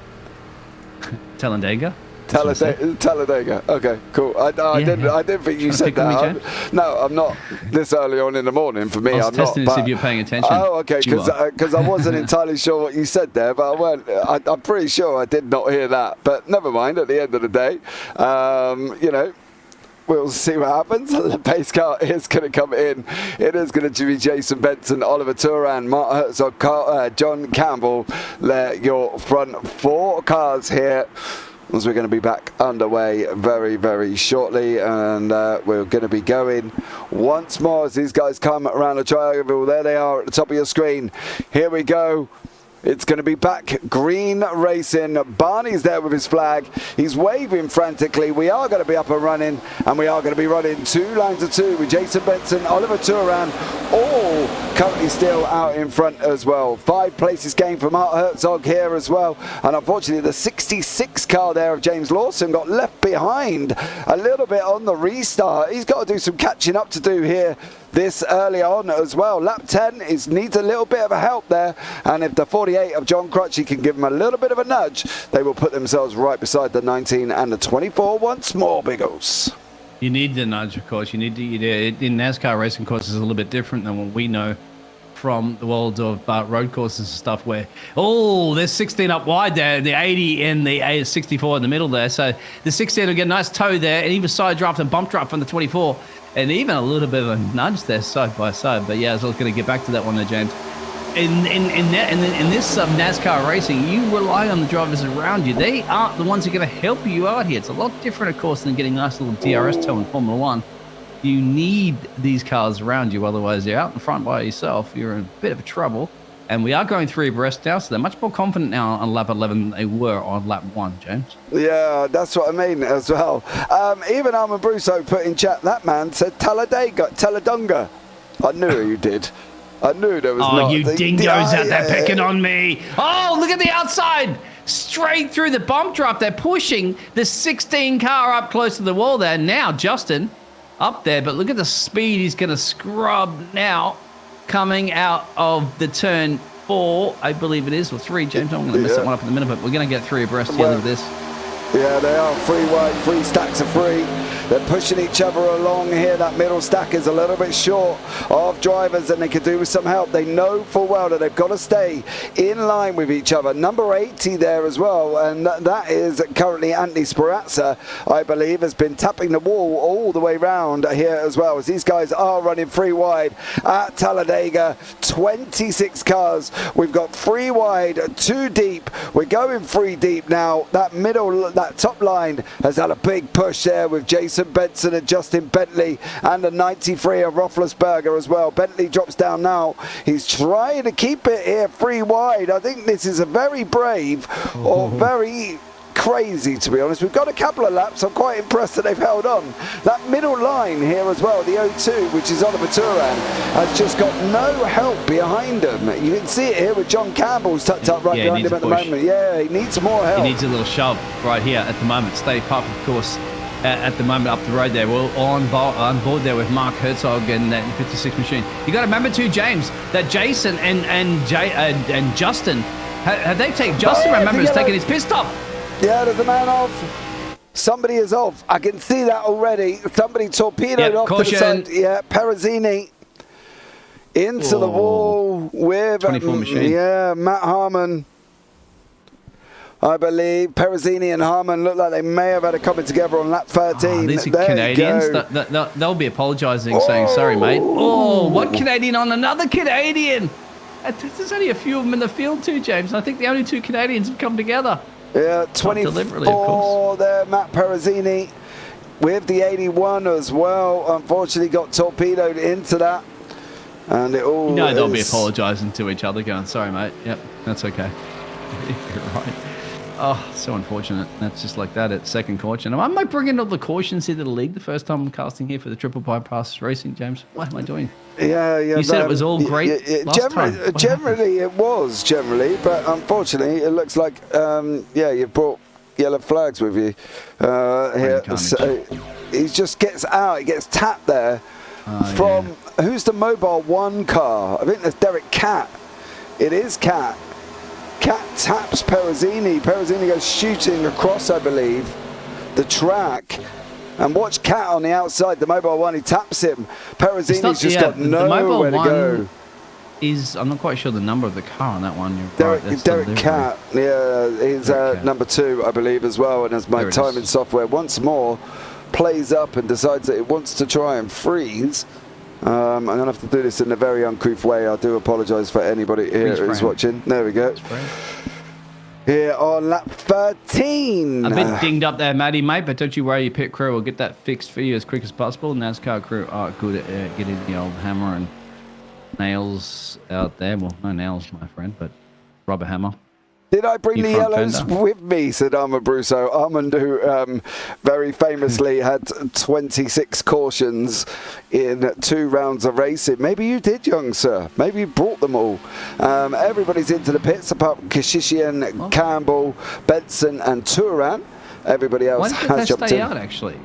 Talladega. Talladega. Okay, cool. I didn't think you said that. No, I'm not this early on in the morning. For me, I was I'm testing not. to see if you're paying attention. Oh, okay, because I wasn't entirely sure what you said there, but I'm pretty sure I did not hear that. But never mind. At the end of the day, we'll see what happens. The pace car is going to come in. It is going to be Jason Benson, Oliver Turan, Mark Herzog, John Campbell. They're your front 4 cars here, as we're going to be back underway very, very shortly. And we're going to be going once more as these guys come around the triangle. There they are at the top of your screen. Here we go. It's going to be back green racing. Barney's there with his flag. He's waving frantically. We are going to be up and running, and we are going to be running 2 lines of 2 with Jason Benson, Oliver Turan, all currently still out in front as well. 5 places gained for Mark Herzog here as well. And unfortunately, the 66 car there of James Lawson got left behind a little bit on the restart. He's got to do some catching up to do here this early on as well. Lap 10 needs a little bit of a help there, and if the 48 of John Crutchy can give them a little bit of a nudge, they will put themselves right beside the 19 and the 24 once more, Biggles. You need the nudge, of course. You need in NASCAR racing courses is a little bit different than what we know from the world of road courses and stuff, where there's 16 up wide there, the 80 and the 64 in the middle there. So the 16 will get a nice toe there, and even side draft and bump draft from the 24. And even a little bit of a nudge there side by side. But yeah, I was going to get back to that one there, James. In this NASCAR racing, you rely on the drivers around you. They aren't the ones who are going to help you out here. It's a lot different, of course, than getting a nice little DRS toe in Formula 1. You need these cars around you, otherwise you're out in front by yourself. You're in a bit of trouble. And we are going 3 abreast now, so they're much more confident now on lap 11 than they were on lap 1, James. Yeah, that's what I mean as well. Even Armand Brusso put in chat, that man said Talladega. I knew you did. I knew there was not. Oh, you dingoes out there picking on me. Oh, look at the outside. Straight through the bump drop. They're pushing the 16 car up close to the wall there. Now, Justin up there, but look at the speed he's going to scrub now. Coming out of the turn 4, I believe it is, or 3, James. I'm going to mess that one up in a minute, but we're going to get 3 abreast at the end of this. Yeah, they are 3 wide, 3 stacks of 3. They're pushing each other along here. That middle stack is a little bit short of drivers, and they could do with some help. They know full well that they've got to stay in line with each other. Number 80 there as well, and that is currently Anthony Speranza, I believe, has been tapping the wall all the way round here as well, as these guys are running 3 wide at Talladega. 26 cars. We've got 3 wide, 2 deep. We're going 3 deep now. That top line has had a big push there with Jason Benson and Justin Bentley, and the 93 of Roethlisberger as well. Bentley drops down now. He's trying to keep it here 3 wide. I think this is a very brave or very crazy, to be honest. We've got a couple of laps. I'm quite impressed that they've held on. That middle line here as well, the O2, which is Oliver Turan, has just got no help behind him. You can see it here with John Campbell's tucked up right behind him at the moment. Yeah, he needs more help. He needs a little shove right here at the moment. Stay Parfitt, of course, at the moment up the road there. We're all on board there with Mark Herzog and that 56 machine. You got to remember too, James, that Jason and Justin, have they taken, Justin, remember, has taken his pit stop. Yeah, there's a man off. Somebody is off. I can see that already. Somebody torpedoed off caution. to the side. Yeah, Perezzini into the wall with 24 machine. Yeah, Matt Harmon. I believe Perezzini and Harmon look like they may have had a coming together on lap 13. These are there Canadians. They'll be apologising, saying, sorry, mate. Oh, one Canadian on another Canadian. There's only a few of them in the field too, James. I think the only 2 Canadians have come together. Yeah, 24 there, Matt Perezzini with the 81 as well. Unfortunately got torpedoed into that. And it all they'll be apologising to each other going, sorry, mate. Yep, that's okay. You're right. Oh, so unfortunate. That's just like that at second caution. Am I bringing all the cautions here to the league the first time I'm casting here for the triple bypass racing, James? What am I doing? Yeah. You said it was all great last time. Generally, it was, but unfortunately, it looks like, you've brought yellow flags with you here. So he just gets out. He gets tapped there from, who's the Mobile 1 car? I think that's Derek Catt. It is Catt. Catt taps Perezzini. Perezzini goes shooting across, I believe, the track. And watch Catt on the outside, the Mobile 1, he taps him. Perezzini's just got nowhere to go. I'm not quite sure the number of the car on that one. Derek Catt, he's number 2, I believe, as well. And as my timing software once more plays up and decides that it wants to try and freeze, I'm going to have to do this in a very uncouth way. I do apologise for anybody here who's watching. There we go. Here on lap 13. A bit dinged up there, Matty, mate, but don't you worry, your pit crew will get that fixed for you as quick as possible. NASCAR crew are good at getting the old hammer and nails out there. Well, no nails, my friend, but rubber hammer. Did I bring the yellows with me, said Armand Brusso. Armand, who very famously had 26 cautions in 2 rounds of racing. Maybe you did, young sir. Maybe you brought them all. Everybody's into the pits, apart from Kashishian, Campbell, Benson, and Turan. Everybody else has jumped in. Why did they stay out, actually?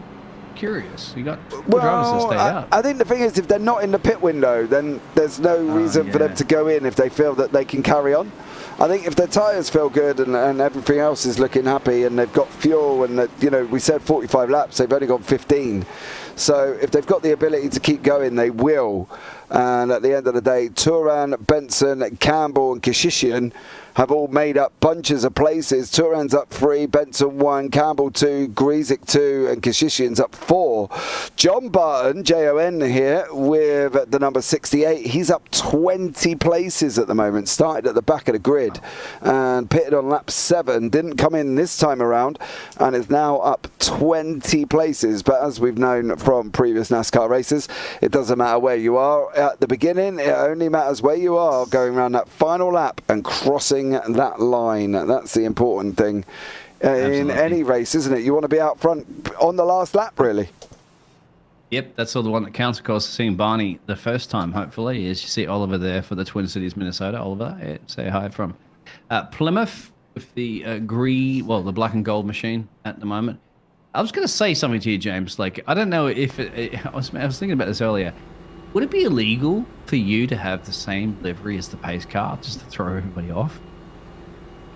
Curious. You got drivers that stayed out. I think the thing is, if they're not in the pit window, then there's no reason for them to go in if they feel that they can carry on. I think if their tyres feel good and everything else is looking happy and they've got fuel and we said 45 laps, they've only gone 15. So if they've got the ability to keep going, they will. And at the end of the day, Turan, Benson, Campbell and Kashishian have all made up bunches of places. Turan's up 3, Benson 1, Campbell 2, Grizik 2, and Kashishian's up 4. John Barton, Jon here, with the number 68. He's up 20 places at the moment. Started at the back of the grid and pitted on lap 7. Didn't come in this time around and is now up 20 places. But as we've known from previous NASCAR races, it doesn't matter where you are at the beginning. It only matters where you are going around that final lap and crossing that line. That's the important thing in any race, isn't it? You want to be out front on the last lap, really. Yep, that's all the one that counts. Of course, seeing Barney the first time, hopefully, is you see Oliver there for the Twin Cities, Minnesota. Oliver, yeah, say hi from Plymouth with the the black and gold machine at the moment. I was going to say something to you, James. Like, I don't know if I was thinking about this earlier. Would it be illegal for you to have the same livery as the pace car just to throw everybody off?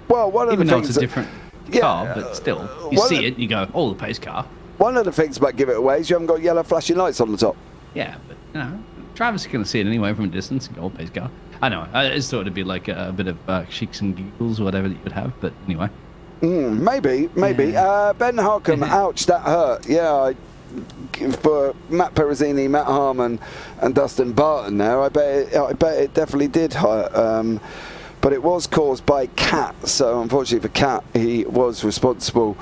Well, one of Even the though things it's a different car, but still, you see it, you go, oh, the pace car. One of the things about Give It Away is you haven't got yellow flashing lights on the top. Yeah, but drivers are going to see it anyway from a distance and go, oh, pace car. I know, I just thought it'd be like a bit of sheiks and giggles or whatever that you would have, but anyway. Maybe. Yeah. Ben Harcum, ouch, that hurt. Yeah, for Matt Perezzini, Matt Harmon, and Dustin Barton there, I bet it definitely did hurt. But it was caused by Cat, so unfortunately for Cat, he was responsible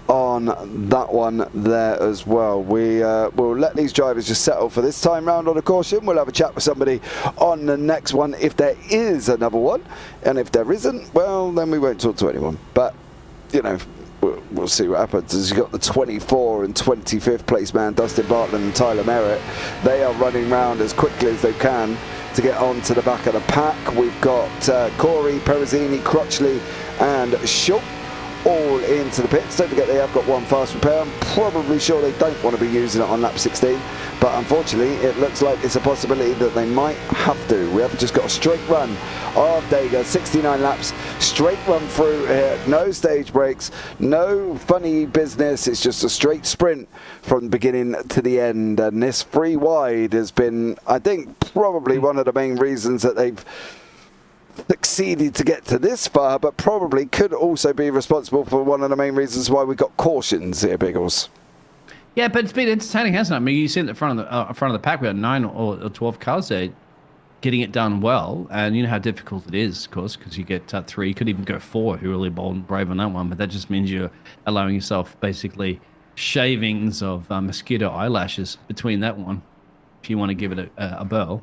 on that one there as well. We'll let these drivers just settle for this time round on a caution. We'll have a chat with somebody on the next one if there is another one, and if there isn't, well, then we won't talk to anyone. But we'll see what happens. As you've got the 24 and 25th place man, Dustin Barton and Tyler Merritt. They are running round as quickly as they can to get on to the back of the pack. We've got Corey, Perezzini, Crutchley and Schultz all into the pits. Don't forget they have got one fast repair. I'm probably sure they don't want to be using it on lap 16, but unfortunately it looks like it's a possibility that they might have to. We haven't just got a straight run of Dega, 69 laps, straight run through here, no stage breaks, no funny business. It's just a straight sprint from the beginning to the end, and this free wide has been, I think, probably one of the main reasons that they've succeeded to get to this far, but probably could also be responsible for one of the main reasons why we got cautions here, Biggles. Yeah, but it's been entertaining, hasn't it? I mean, you see at the front of the pack, we had 9 or 12 cars there getting it done well, and you know how difficult it is, of course, because you get 3, you could even go 4 who are really bold and brave on that one, but that just means you're allowing yourself basically shavings of mosquito eyelashes between that one, if you want to give it a burl,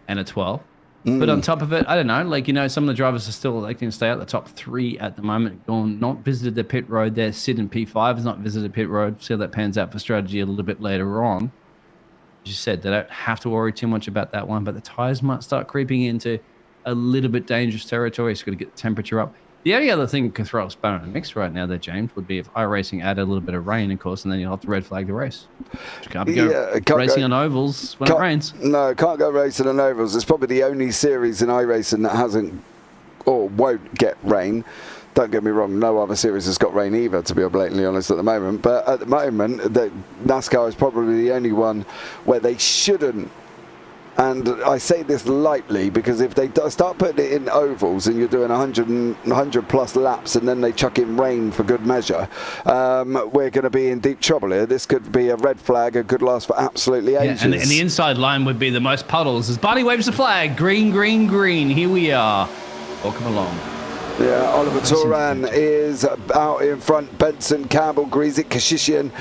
and a 12. But on top of it, I don't know, like, some of the drivers are still electing to stay out the top 3 at the moment, not visited the pit road there. Sid and P5 has not visited pit road. See how that pans out for strategy a little bit later on. As you said, they don't have to worry too much about that one, but the tires might start creeping into a little bit dangerous territory. It's got to get the temperature up. The only other thing that could throw a spanner in the mix right now there, James, would be if iRacing added a little bit of rain, of course, and then you'll have to red flag the race. You can't be racing on ovals when it rains. No, can't go racing on ovals. It's probably the only series in iRacing that hasn't or won't get rain. Don't get me wrong, no other series has got rain either, to be blatantly honest, at the moment. But at the moment, NASCAR is probably the only one where they shouldn't. And I say this lightly because if they start putting it in ovals and you're doing 100 plus laps and then they chuck in rain for good measure, we're going to be in deep trouble here. This could be a red flag. It could last for absolutely ages. Yeah, and the inside line would be the most puddles. As Barney waves the flag, green, green, green. Here we are. Welcome along. Yeah, Oliver Turan is out in front. Benson, Campbell, Grizik, Kashishian,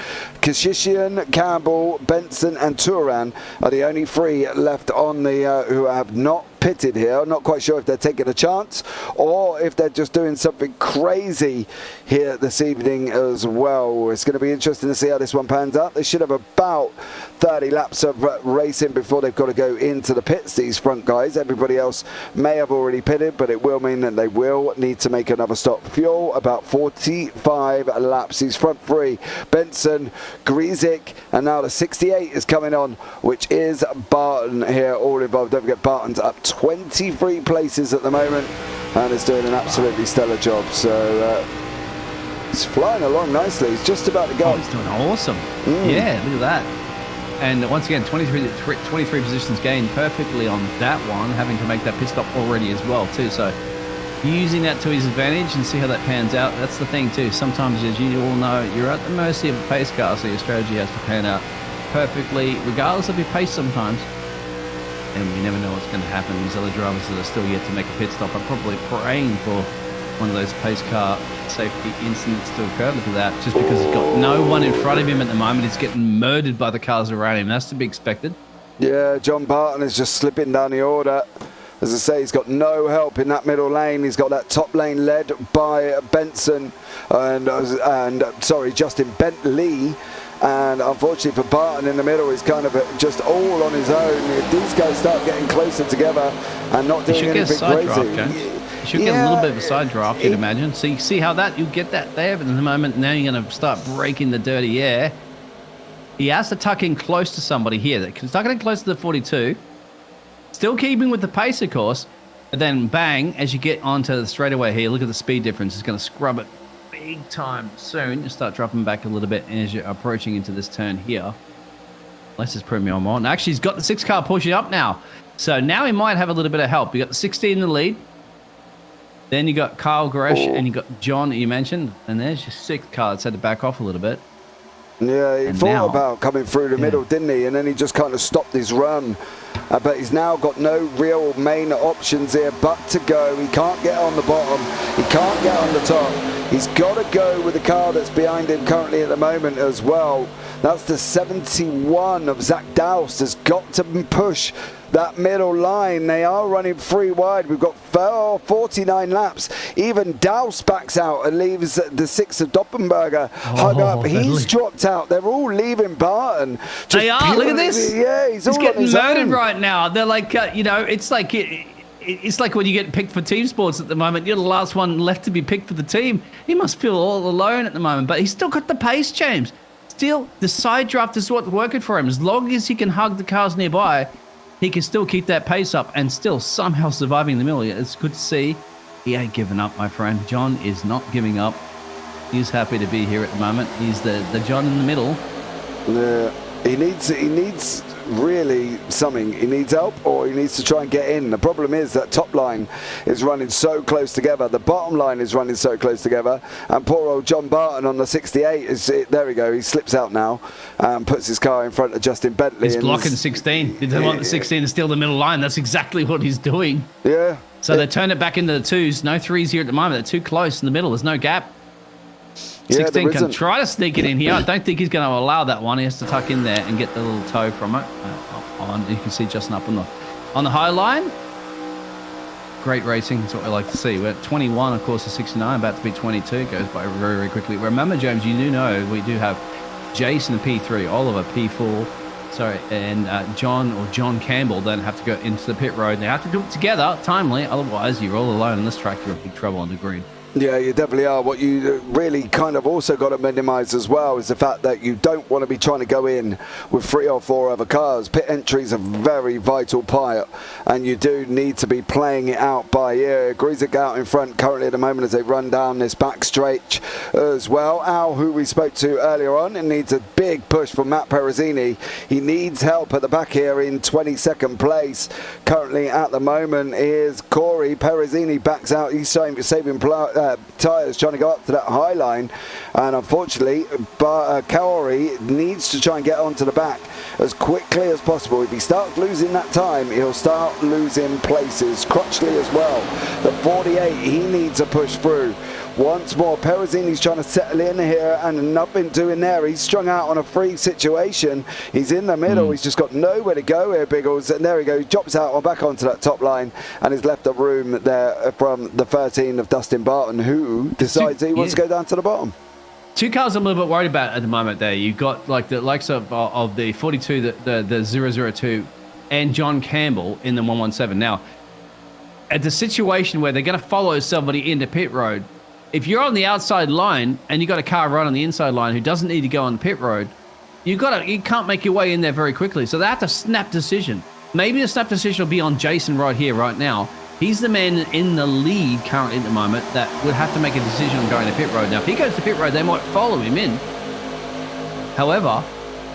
Campbell, Benson and Turan are the only 3 left on the who have not pitted here. I'm not quite sure if they're taking a chance or if they're just doing something crazy here this evening as well. It's going to be interesting to see how this one pans out. They should have about 30 laps of racing before they've got to go into the pits, these front guys. Everybody else may have already pitted, but it will mean that they will need to make another stop. Fuel, about 45 laps. These front 3, Benson, Grizik, and now the 68 is coming on, which is Barton here, all involved. Don't forget, Barton's up 23 places at the moment and is doing an absolutely stellar job. So it's flying along nicely. He's just about to go. Oh, he's doing awesome. Yeah, look at that. And once again, 23 positions gained perfectly on that one, having to make that pit stop already as well, too. So using that to his advantage and see how that pans out. That's the thing too. Sometimes, as you all know, you're at the mercy of a pace car, so your strategy has to pan out perfectly, regardless of your pace sometimes. And we never know what's going to happen. These other drivers that are still yet to make a pit stop are probably praying for one of those pace car safety incidents to occur. Look at that. Just because he's got no one in front of him at the moment, he's getting murdered by the cars around him. That's to be expected. Yeah, John Barton is just slipping down the order. As I say, he's got no help in that middle lane. He's got that top lane led by Benson and Justin Bentley. And unfortunately for Barton in the middle, he's kind of just all on his own. If these guys start getting closer together and not doing anything crazy. You should get a little bit of a side draft, you'd imagine. So you see how that, you get that there, but in the moment, now you're going to start breaking the dirty air. He has to tuck in close to somebody here. He's tucking in close to the 42. Still keeping with the pace, of course. And then bang, as you get onto the straightaway here, look at the speed difference. It's going to scrub it big time soon. You start dropping back a little bit as you're approaching into this turn here. Let's just premium on. Actually, he's got the 6 car pushing up now. So now he might have a little bit of help. You got the 16 in the lead. Then you got Kyle Gresh and you got John, you mentioned. And there's your 6th car that's had to back off a little bit. Yeah, he thought about coming through the middle, didn't he? And then he just kind of stopped his run. But he's now got no real main options here but to go. He can't get on the bottom. He can't get on the top. He's got to go with the car that's behind him currently at the moment as well. That's the 71 of Zach Doust. Has got to push that middle line. They are running 3 wide. We've got 49 laps. Even Doust backs out and leaves the 6 of Doppenberger hung up. He's dropped out. They're all leaving Barton. They are. Look at this. Yeah, he's all getting murdered own right now. They're like, it's like it's like when you get picked for team sports at the moment. You're the last one left to be picked for the team. He must feel all alone at the moment, but he's still got the pace, James. Still, the side draft is what's working for him. As long as he can hug the cars nearby, he can still keep that pace up and still somehow surviving the middle. It's good to see. He ain't giving up, my friend. John is not giving up. He's happy to be here at the moment. He's the John in the middle. Yeah, he needs really something. He needs help, or he needs to try and get in. The problem is that top line is running so close together. The bottom line is running so close together. And poor old John Barton on the 68 there we go. He slips out now and puts his car in front of Justin Bentley. He's blocking 16. He doesn't want the 16 to steal the middle line. That's exactly what he's doing. Yeah. So they turn it back into the 2s. No 3s here at the moment. They're too close in the middle. There's no gap. 16 can try to sneak it in here. I don't think he's going to allow that one. He has to tuck in there and get the little toe from it. You can see Justin up on the high line. Great racing. That's what we like to see. We're at 21, of course, of 69, about to be 22. It goes by very, very quickly. Remember, James, you do know we do have Jason P3, Oliver P4, and John Campbell then have to go into the pit road. They have to do it together, timely. Otherwise, you're all alone on this track. You're in big trouble on the green. Yeah, you definitely are. What you really kind of also got to minimize as well is the fact that you don't want to be trying to go in with 3 or 4 other cars. Pit entry is a very vital part, and you do need to be playing it out by ear. Griezek out in front currently at the moment as they run down this back stretch as well. Al, who we spoke to earlier on, and needs a big push from Matt Perezzini. He needs help at the back here in 22nd place. Currently at the moment is Corey Perezzini backs out. He's saving tyres, trying to go up to that high line, and unfortunately Kaori needs to try and get onto the back as quickly as possible. If he starts losing that time, he'll start losing places. Crutchley as well, the 48, he needs a push through. Once more, Perezzini's trying to settle in here and nothing doing there. He's strung out on a free situation. He's in the middle. He's just got nowhere to go here, Biggles. And there we go. He drops out or back onto that top line and has left a room there from the 13 of Dustin Barton, who decides he wants to go down to the bottom. 2 cars I'm a little bit worried about at the moment there. You've got like the likes of the 42, the 002, and John Campbell in the 117. Now, at the situation where they're going to follow somebody into pit road, if you're on the outside line and you got a car right on the inside line who doesn't need to go on the pit road, you can't make your way in there very quickly. So they have to snap decision. Maybe the snap decision will be on Jason right here, right now. He's the man in the lead currently at the moment that would have to make a decision on going to pit road. Now, if he goes to pit road, they might follow him in. However,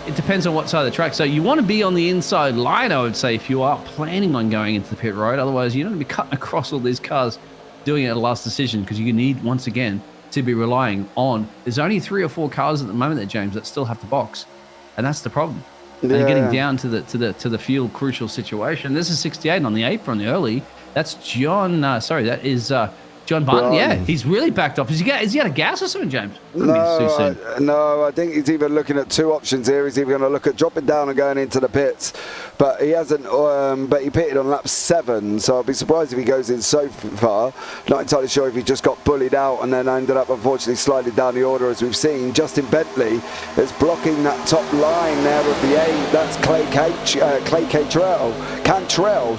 it depends on what side of the track. So you want to be on the inside line, I would say, if you are planning on going into the pit road. Otherwise, you don't want to be cutting across all these cars doing it at a last decision because you need, once again, to be relying on. There's only 3 or 4 cars at the moment there, James, that still have to box, and that's the problem. And getting down to the fuel crucial situation. This is 68 on the apron, the early. That's John. That is John Barton. Yeah, he's really backed off. Is he out of gas or something, James? No, I think he's either looking at 2 options here. He's either going to look at dropping down and going into the pits, but he hasn't. But he pitted on lap 7, so I'll be surprised if he goes in so far. Not entirely sure if he just got bullied out and then ended up unfortunately sliding down the order, as we've seen. Justin Bentley is blocking that top line there with the 8. That's Cantrell,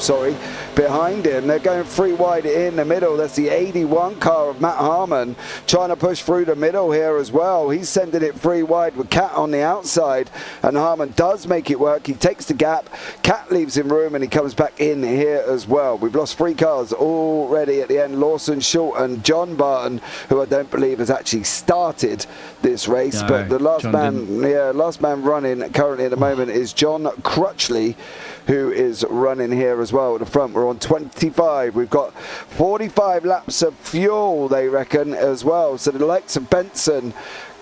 behind him. They're going 3 wide in the middle. That's the 81 car of Matt Harmon trying to push through the middle here as well. He's sending it 3 wide with Cat on the outside, and Harmon does make it work. He takes the gap. Cat leaves him room, and he comes back in here as well. We've lost 3 cars already at the end. Lawson, Short, and John Barton, who I don't believe has actually started this race. But the last man running currently at the moment is John Crutchley, who is running here as well at the front. We're on 25. We've got 45 laps of fuel, they reckon, as well. So the likes of Benson,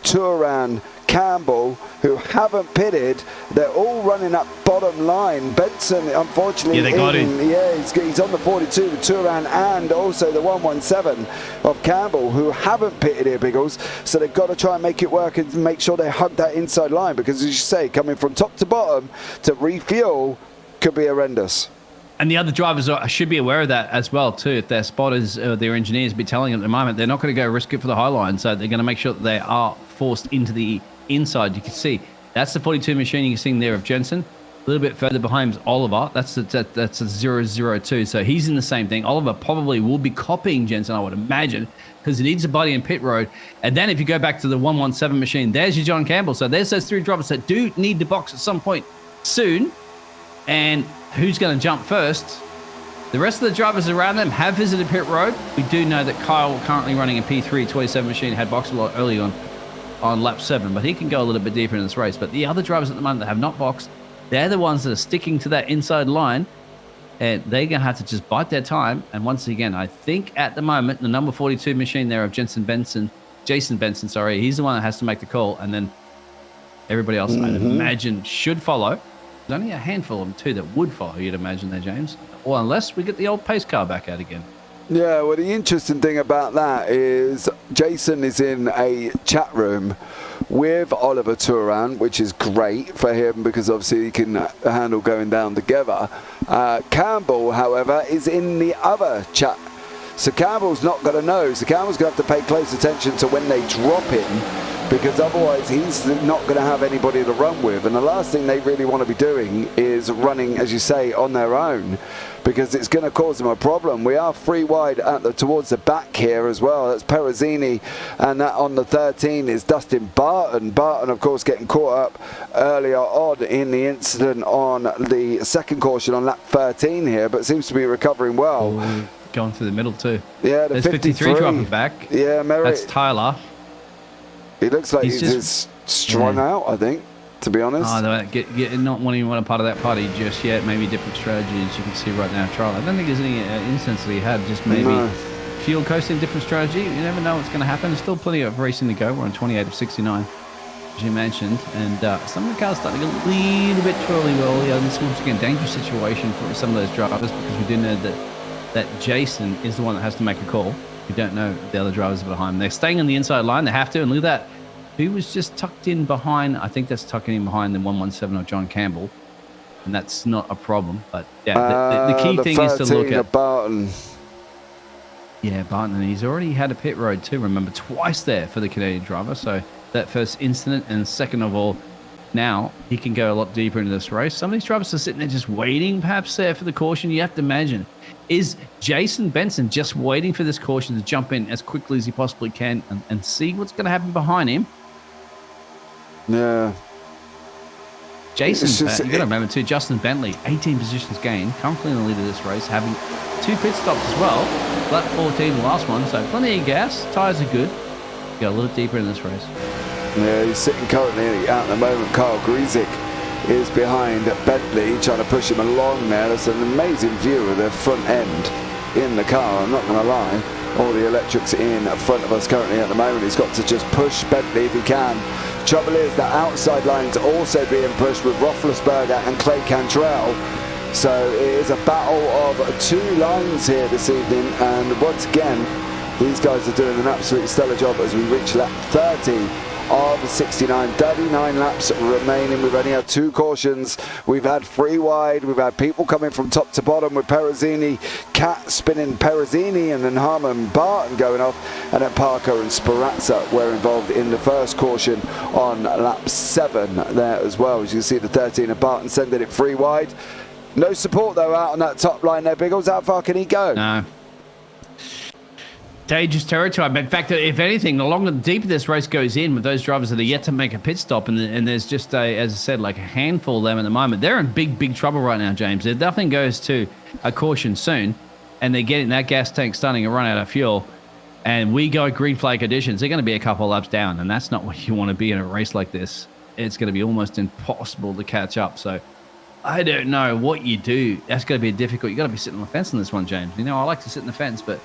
Turan, Campbell, who haven't pitted, they're all running up bottom line. Benson, unfortunately, he's on the 42 with Turan and also the 117 of Campbell, who haven't pitted here, Biggles. So they've got to try and make it work and make sure they hug that inside line, because, as you say, coming from top to bottom to refuel could be horrendous. And the other drivers should be aware of that as well, too. If their spotters or their engineers be telling them at the moment, they're not going to go risk it for the high line. So they're going to make sure that they are forced into the inside. You can see that's the 42 machine you can see there of Jensen. A little bit further behind is Oliver. That's a 002. So he's in the same thing. Oliver probably will be copying Jensen, I would imagine, because he needs a buddy in pit road. And then if you go back to the 117 machine, there's your John Campbell. So there's those 3 drivers that do need to box at some point soon. And who's going to jump first? The rest of the drivers around them have visited pit road. We do know that Kyle, currently running a P3 27 machine, had boxed a lot early on lap 7, but he can go a little bit deeper in this race. But the other drivers at the moment that have not boxed, they're the ones that are sticking to that inside line, and they're going to have to just bite their time. And once again, I think at the moment, the number 42 machine there of Jason Benson, he's the one that has to make the call, and then everybody else, I'd imagine, should follow. There's only a handful of them, too, that would follow, you'd imagine there, James. Or unless we get the old pace car back out again. Yeah, well, the interesting thing about that is Jason is in a chat room with Oliver Turan, which is great for him because obviously he can handle going down together. Campbell, however, is in the other chat. So Campbell's not going to know. So Campbell's going to have to pay close attention to when they drop him, because otherwise he's not going to have anybody to run with. And the last thing they really want to be doing is running, as you say, on their own, because it's going to cause them a problem. We are 3 wide towards the back here as well. That's Perezzini, and that on the 13 is Dustin Barton. Barton, of course, getting caught up earlier on in the incident on the second caution on lap 13 here, but seems to be recovering well. Ooh, going through the middle too. Yeah, the 53 dropping back. Yeah, that's Tyler. He looks like he's just strung out, I think, to be honest. Not wanting to want a part of that party just yet. Maybe different strategies you can see right now. Trial. I don't think there's any instance that he had. Just maybe fuel coasting, different strategy. You never know what's going to happen. There's still plenty of racing to go. We're on 28 of 69, as you mentioned. And some of the cars starting to get a little bit twirly whirly. This is once again a dangerous situation for some of those drivers, because we do know that Jason is the one that has to make a call. We don't know the other drivers behind them. They're staying on the inside line. They have to. And look at that. Who was just tucked in behind? I think that's tucking in behind the 117 of John Campbell. And that's not a problem. But yeah, the key thing is to look at Barton. Yeah, Barton. And he's already had a pit road too, remember, twice there for the Canadian driver. So that first incident, and second of all, now he can go a lot deeper into this race. Some of these drivers are sitting there just waiting perhaps there for the caution. You have to imagine, is Jason Benson just waiting for this caution to jump in as quickly as he possibly can and see what's going to happen behind him? Yeah. Jason, you got to remember too, Justin Bentley, 18 positions gained, comfortably in the lead of this race, having 2 pit stops as well. Lap 14, the last one, so plenty of gas. Tyres are good. Go a little deeper in this race. Yeah, he's sitting currently at the moment. Carl Grzyk is behind Bentley, trying to push him along there. That's an amazing view of their front end in the car, I'm not going to lie. All the electrics in front of us currently at the moment. He's got to just push Bentley if he can. Trouble is that outside line's also being pushed with Roethlisberger and Clay Cantrell. So it is a battle of two lines here this evening, and once again these guys are doing an absolutely stellar job as we reach lap 30 of 69. 39 laps remaining. We've only had 2 cautions. We've had 3 wide. We've had people coming from top to bottom with Perezzini, Cat spinning Perezzini, and then Harmon Barton going off, and then Parker and Speranza were involved in the first caution on lap 7 there as well. As you can see, the 13 of Barton sending it 3 wide. No support though out on that top line there, Biggles. How far can he go? No. Dangerous territory. But in fact, if anything, the longer, the deeper this race goes in with those drivers that are yet to make a pit stop, and there's just as I said, like a handful of them at the moment, they're in big trouble right now, James. If nothing goes to a caution soon, and they're getting that gas tank starting to run out of fuel, and we go green flag conditions, they're going to be a couple of laps down, and that's not what you want to be in a race like this. It's going to be almost impossible to catch up. So I don't know what you do. That's going to be difficult. You got to be sitting on the fence on this one, James. You know, I like to sit on the fence, but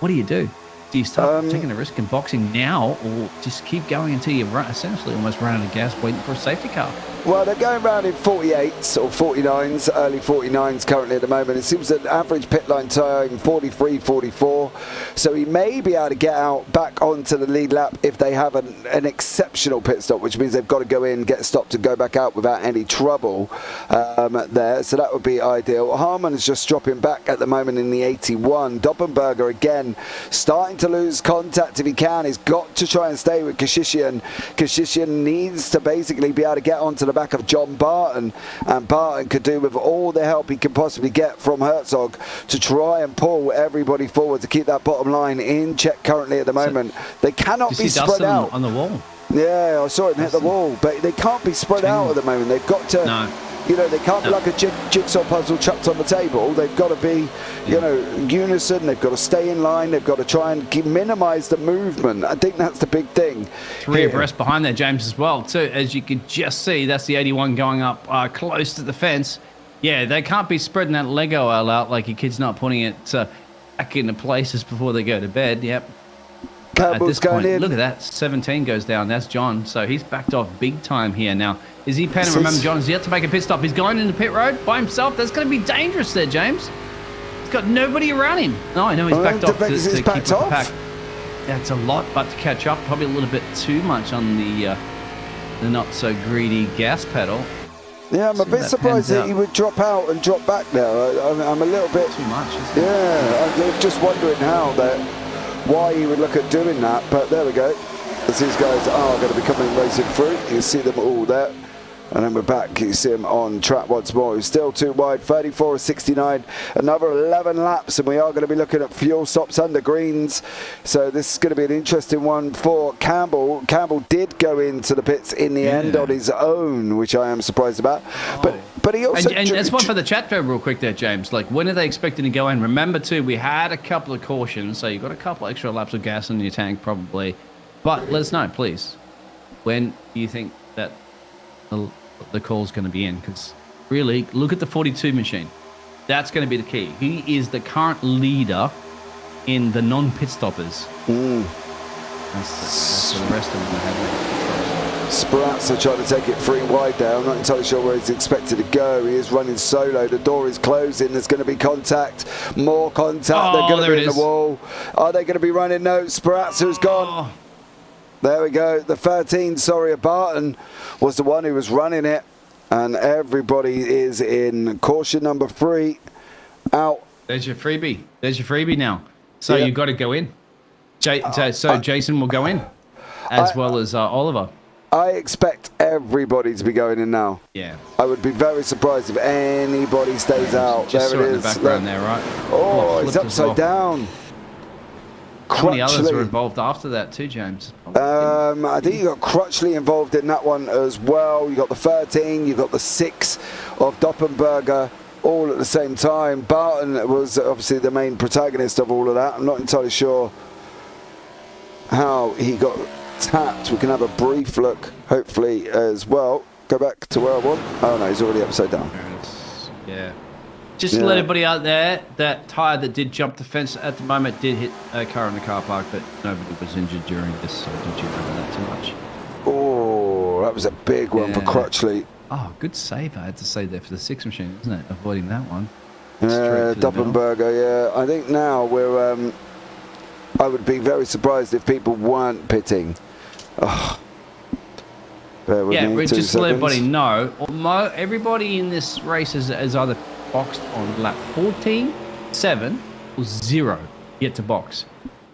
what do you do? Do you start taking a risk in boxing now, or just keep going until you run, essentially almost run out of gas waiting for a safety car? Well, they're going around in 48s or 49s, early 49s currently at the moment. It seems that average pit line time 43, 44. So he may be able to get out back onto the lead lap if they have an exceptional pit stop, which means they've got to go in, get stopped, and go back out without any trouble there. So that would be ideal. Harmon is just dropping back at the moment in the 81. Doppenberger again starting to lose contact if he can. He's got to try and stay with Kashishian. Kashishian needs to basically be able to get onto the back of John Barton, and Barton could do with all the help he can possibly get from Herzog to try and pull everybody forward to keep that bottom line in check currently at the moment. They cannot be spread out on the wall. Yeah, I saw him hit the wall, but they can't be spread out at the moment. They've got to, you know, they can't be like a jigsaw puzzle chucked on the table. They've got to be, you know, unison. They've got to stay in line. They've got to try and minimize the movement. I think that's the big thing. 3 abreast behind there, James, as well, too. As you can just see, that's the 81 going up close to the fence. Yeah, they can't be spreading that Lego out like your kid's not putting it back into places before they go to bed. Yep. At this point, look at that. 17 goes down. That's John. So he's backed off big time here now. Is he panning? Remember, John is yet to make a pit stop. He's going into pit road by himself. That's going to be dangerous there, James. He's got nobody around him. No, I know he's backed off to keep up the pack. Yeah, it's a lot, but to catch up, probably a little bit too much on the not so greedy gas pedal. Yeah, I'm a bit surprised that he would drop out and drop back now. I'm a little bit too much. Isn't it? Yeah, I'm just wondering why he would look at doing that, but there we go. As these guys are going to be coming racing through, you see them all there. And then we're back. You see him on track once more. He's still too wide. 34 of 69. Another 11 laps, and we are going to be looking at fuel stops under greens. So this is going to be an interesting one for Campbell. Campbell did go into the pits in the end on his own, which I am surprised about. But he also... And that's one for the chat though, real quick there, James. Like, when are they expecting to go in? Remember, too, we had a couple of cautions, so you've got a couple extra laps of gas in your tank, probably. But let us know, please. When do you think that the call's going to be in? Because really, look at the 42 machine. That's going to be the key. He is the current leader in the non-pit stoppers. That's the rest of them that have. Speranza trying to take it 3 wide there. I'm not entirely sure where he's expected to go. He is running solo. The door is closing. There's going to be contact. More contact. They're going to be in the wall. Are they going to be running? No. Speranza is gone. There we go. The 13, of Barton was the one who was running it. And everybody is in caution number 3. Out. There's your freebie. There's your freebie now. So you've got to go in. So Jason will go in, as well as Oliver. I expect everybody to be going in now. Yeah. I would be very surprised if anybody stays out. Just there it is. In the background there, right? Oh, it's upside down. How many others were involved after that too, James? I think you got Crutchley involved in that one as well. You got the 13, you got the 6 of Doppenberger, all at the same time. Barton was obviously the main protagonist of all of that. I'm not entirely sure how he got tapped. We can have a brief look, hopefully, as well. Go back to where I was. Oh no, he's already upside down. Yeah. Just to let everybody out there, that tyre that did jump the fence at the moment did hit a car in the car park, but nobody was injured during this, so don't you worry about that too much. Oh, that was a big one for Crutchley. Oh, good save, I had to say there for the 6 machine, isn't it? Avoiding that one. Duppenberger, yeah. I think now we're... I would be very surprised if people weren't pitting. Oh. Yeah, just to let everybody know, everybody in this race is either boxed on lap 14, 7, or 0 yet to box.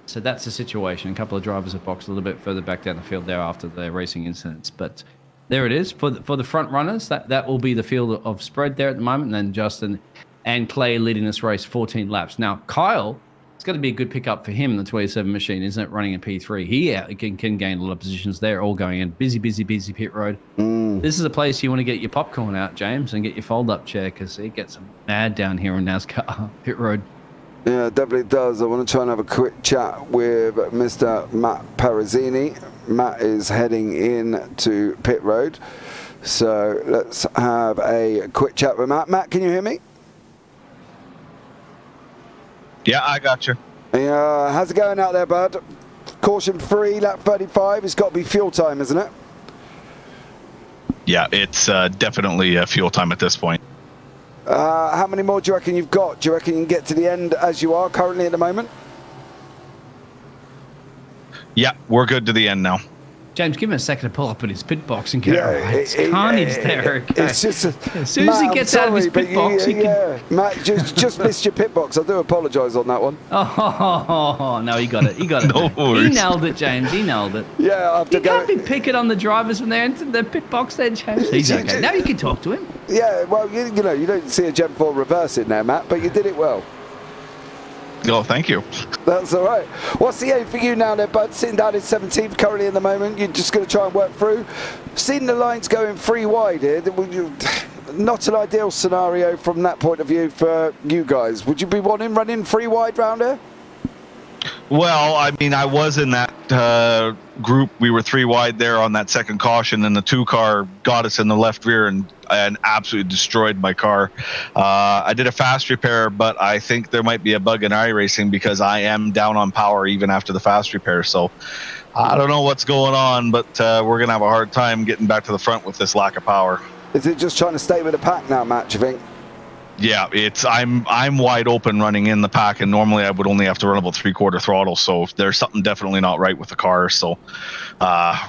So that's the situation. A couple of drivers have boxed a little bit further back down the field there after their racing incidents. But there it is. For the front runners, that will be the field of spread there at the moment. And then Justin and Clay leading this race 14 laps. Now, Kyle, it's got to be a good pickup for him in the 27 machine, isn't it? Running in P3. He can gain a lot of positions there, all going in. Busy pit road. This is a place you want to get your popcorn out, James, and get your fold-up chair because it gets mad down here on NASCAR pit road. Yeah, it definitely does. I want to try and have a quick chat with Mr. Matt Parazzini. Matt is heading in to pit road. So let's have a quick chat with Matt. Matt, can you hear me? Yeah, I got you. Yeah, how's it going out there, bud? Caution free, lap 35. It's got to be fuel time, isn't it? Yeah, it's definitely fuel time at this point. How many more do you reckon you've got? Do you reckon you can get to the end as you are currently at the moment? Yeah, we're good to the end now. James, give him a second to pull up in his pit box and get it right. It's carnage there. Okay. It's just as soon as he gets out of his pit box, he can... Matt, just missed your pit box. I do apologise on that one. Oh, no, he got it. He got it. No worries. He nailed it, James. He nailed it. Yeah, you can't be picking on the drivers when they're into the pit box there, James. He's okay. Now you can talk to him. Yeah, well, you know, you don't see a Gen 4 reverse in there, Matt, but you did it well. Oh, thank you. That's all right. What's the aim for you now there, bud? Sitting down in 17th currently in the moment. You're just going to try and work through. Seeing the lines going 3 wide here, not an ideal scenario from that point of view for you guys. Would you be wanting running 3 wide round here? Well, I mean, I was in that group. We were 3 wide there on that second caution, and the 2 car got us in the left rear and absolutely destroyed my car. I did a fast repair, but I think there might be a bug in iRacing because I am down on power even after the fast repair. So I don't know what's going on, but we're going to have a hard time getting back to the front with this lack of power. Is it just trying to stay with the pack now, Matt, do you think? Yeah, I'm wide open running in the pack, and normally I would only have to run about 3/4 throttle. So there's something definitely not right with the car. So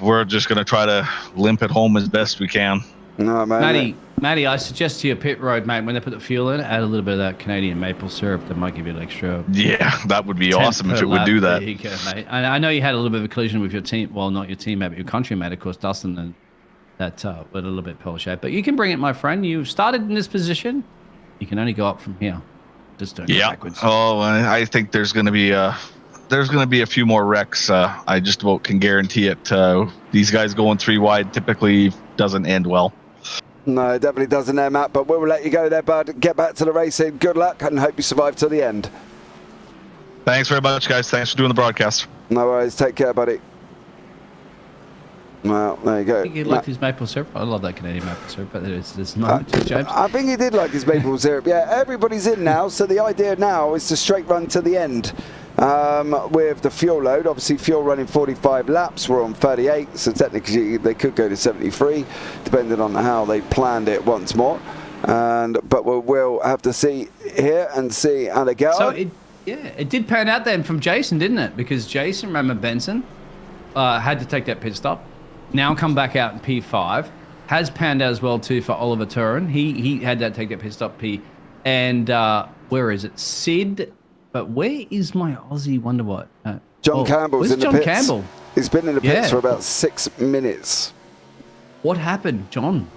we're just going to try to limp it home as best we can. No, man. Matty, I suggest to your pit road, mate, when they put the fuel in, add a little bit of that Canadian maple syrup. That might give you an extra. Yeah, that would be awesome if it would do that. There you go, mate. I know you had a little bit of a collision with your team. Well, not your teammate, but your countryman, of course, Dustin, and that with a little bit pearl shape. But you can bring it, my friend. You started in this position. You can only go up from here. Just don't go backwards. Oh, I think there's going to be a few more wrecks. I just about can guarantee it. These guys going 3 wide typically doesn't end well. No, it definitely doesn't there, Matt, but we'll let you go there, bud. Get back to the racing. Good luck and hope you survive to the end. Thanks very much, guys. Thanks for doing the broadcast. No worries. Take care, buddy. Well, there you go. I think he liked his maple syrup. I love that Canadian maple syrup, but there's no James. I think he did like his maple syrup. Yeah, everybody's in now, so the idea now is to straight run to the end with the fuel load. Obviously, fuel running 45 laps. We're on 38, so technically they could go to 73, depending on how they planned it once more. But we'll have to see here and see how they go. So it did pan out then from Jason, didn't it? Because Jason, remember Benson, had to take that pit stop. Now come back out in P5. Has panned out as well too for Oliver Turin. He had to take that pit stop P. And where is it? Sid. But where is my Aussie wonder what? John Campbell's in the pits. Campbell? He's been in the pits for about 6 minutes. What happened, John?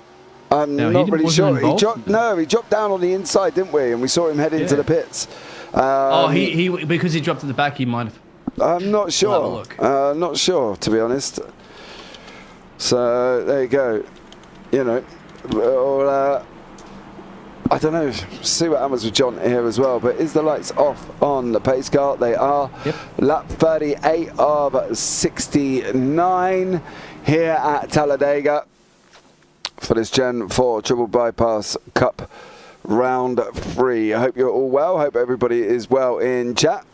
I'm not really sure. He dropped down on the inside, didn't we? And we saw him head into the pits. He because he dropped at the back, he might have. I'm not sure. Not sure, to be honest. So there you go. You know, I don't know. See what happens with John here as well. But is the lights off on the pace car? They are. Yep. Lap 38 of 69 here at Talladega for this Gen 4 Triple Bypass Cup round 3. I hope you're all well. Hope everybody is well in chat.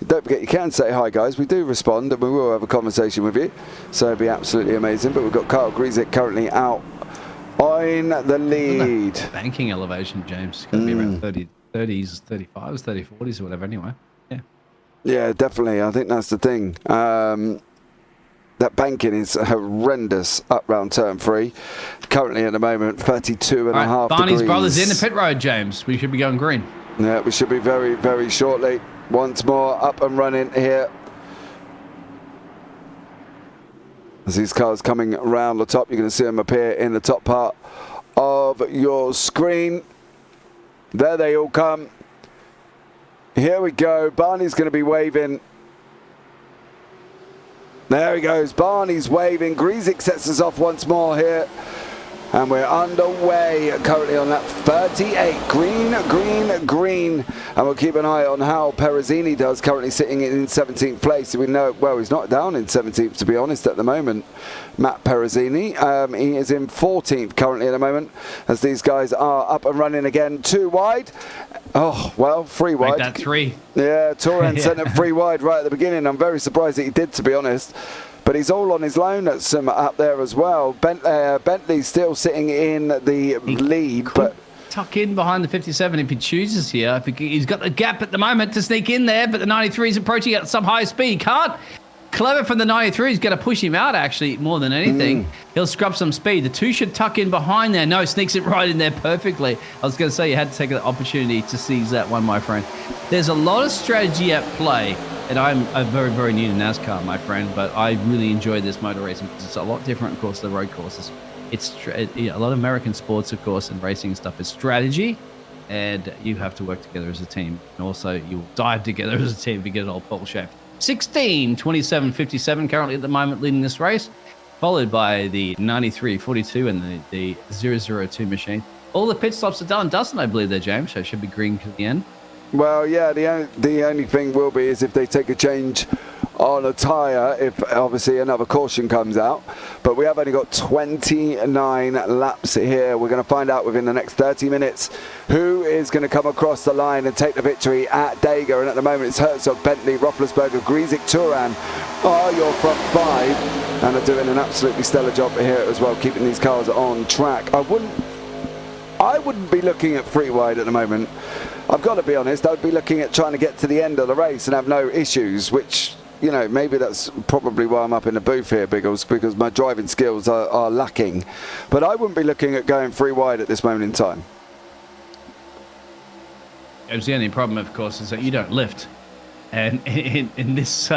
Don't forget, you can say hi, guys. We do respond, and we will have a conversation with you. So it'd be absolutely amazing. But we've got Kyle Grzyk currently out on the lead. Banking elevation, James. It's going to be around 30s, 35s, 40s, or whatever, anyway. Yeah. Yeah, definitely. I think that's the thing. That banking is horrendous up round turn 3. Currently at the moment, 32 and a half Barney's degrees. brothers in the pit road, James. We should be going green. Yeah, we should be very, very shortly. Once more up and running here. As these cars coming around the top, you're going to see them appear in the top part of your screen. There they all come. Here we go. Barney's going to be waving. There he goes. Barney's waving. Grzyk sets us off once more here. And we're underway currently on that 38. Green. And we'll keep an eye on how Perezzini does, currently sitting in 17th place. We know, well, he's not down in 17th, to be honest, at the moment, Matt Perezzini. He is in 14th currently at the moment, as these guys are up and running again. 2 wide. Oh, well, 3 wide. Make that 3. Yeah, Turan sent it 3 wide right at the beginning. I'm very surprised that he did, to be honest. But he's all on his own at some up there as well. Bentley's still sitting in the lead, but tuck in behind the 57 if he chooses here. He's got the gap at the moment to sneak in there, but the 93 is approaching at some high speed. Can't. Clever from the 93. He's going to push him out, actually, more than anything. He'll scrub some speed. The 2 should tuck in behind there. No, sneaks it right in there perfectly. I was going to say you had to take the opportunity to seize that one, my friend. There's a lot of strategy at play. And I'm very, very new to NASCAR, my friend, but I really enjoy this motor racing because it's a lot different, of course, the road courses. It's a lot of American sports, of course, and racing stuff is strategy, and you have to work together as a team. And also, you will dive together as a team if you get it all pole shaped. 16, 27, 57 currently at the moment leading this race, followed by the 93, 42 and the 002 machine. All the pit stops are done, doesn't I believe there, James? So it should be green to the end. Well, yeah, the only thing will be is if they take a change on a tyre, if obviously another caution comes out. But we have only got 29 laps here. We're going to find out within the next 30 minutes who is going to come across the line and take the victory at Dega. And at the moment it's Herzog, Bentley, Roethlisberger, Grzyk, Turan are your front 5. And are doing an absolutely stellar job here as well, keeping these cars on track. I wouldn't be looking at 3 wide at the moment. I've got to be honest, I'd be looking at trying to get to the end of the race and have no issues, which, you know, maybe that's probably why I'm up in the booth here, Biggles, because my driving skills are lacking. But I wouldn't be looking at going 3 wide at this moment in time. The only problem, of course, is that you don't lift. And in this,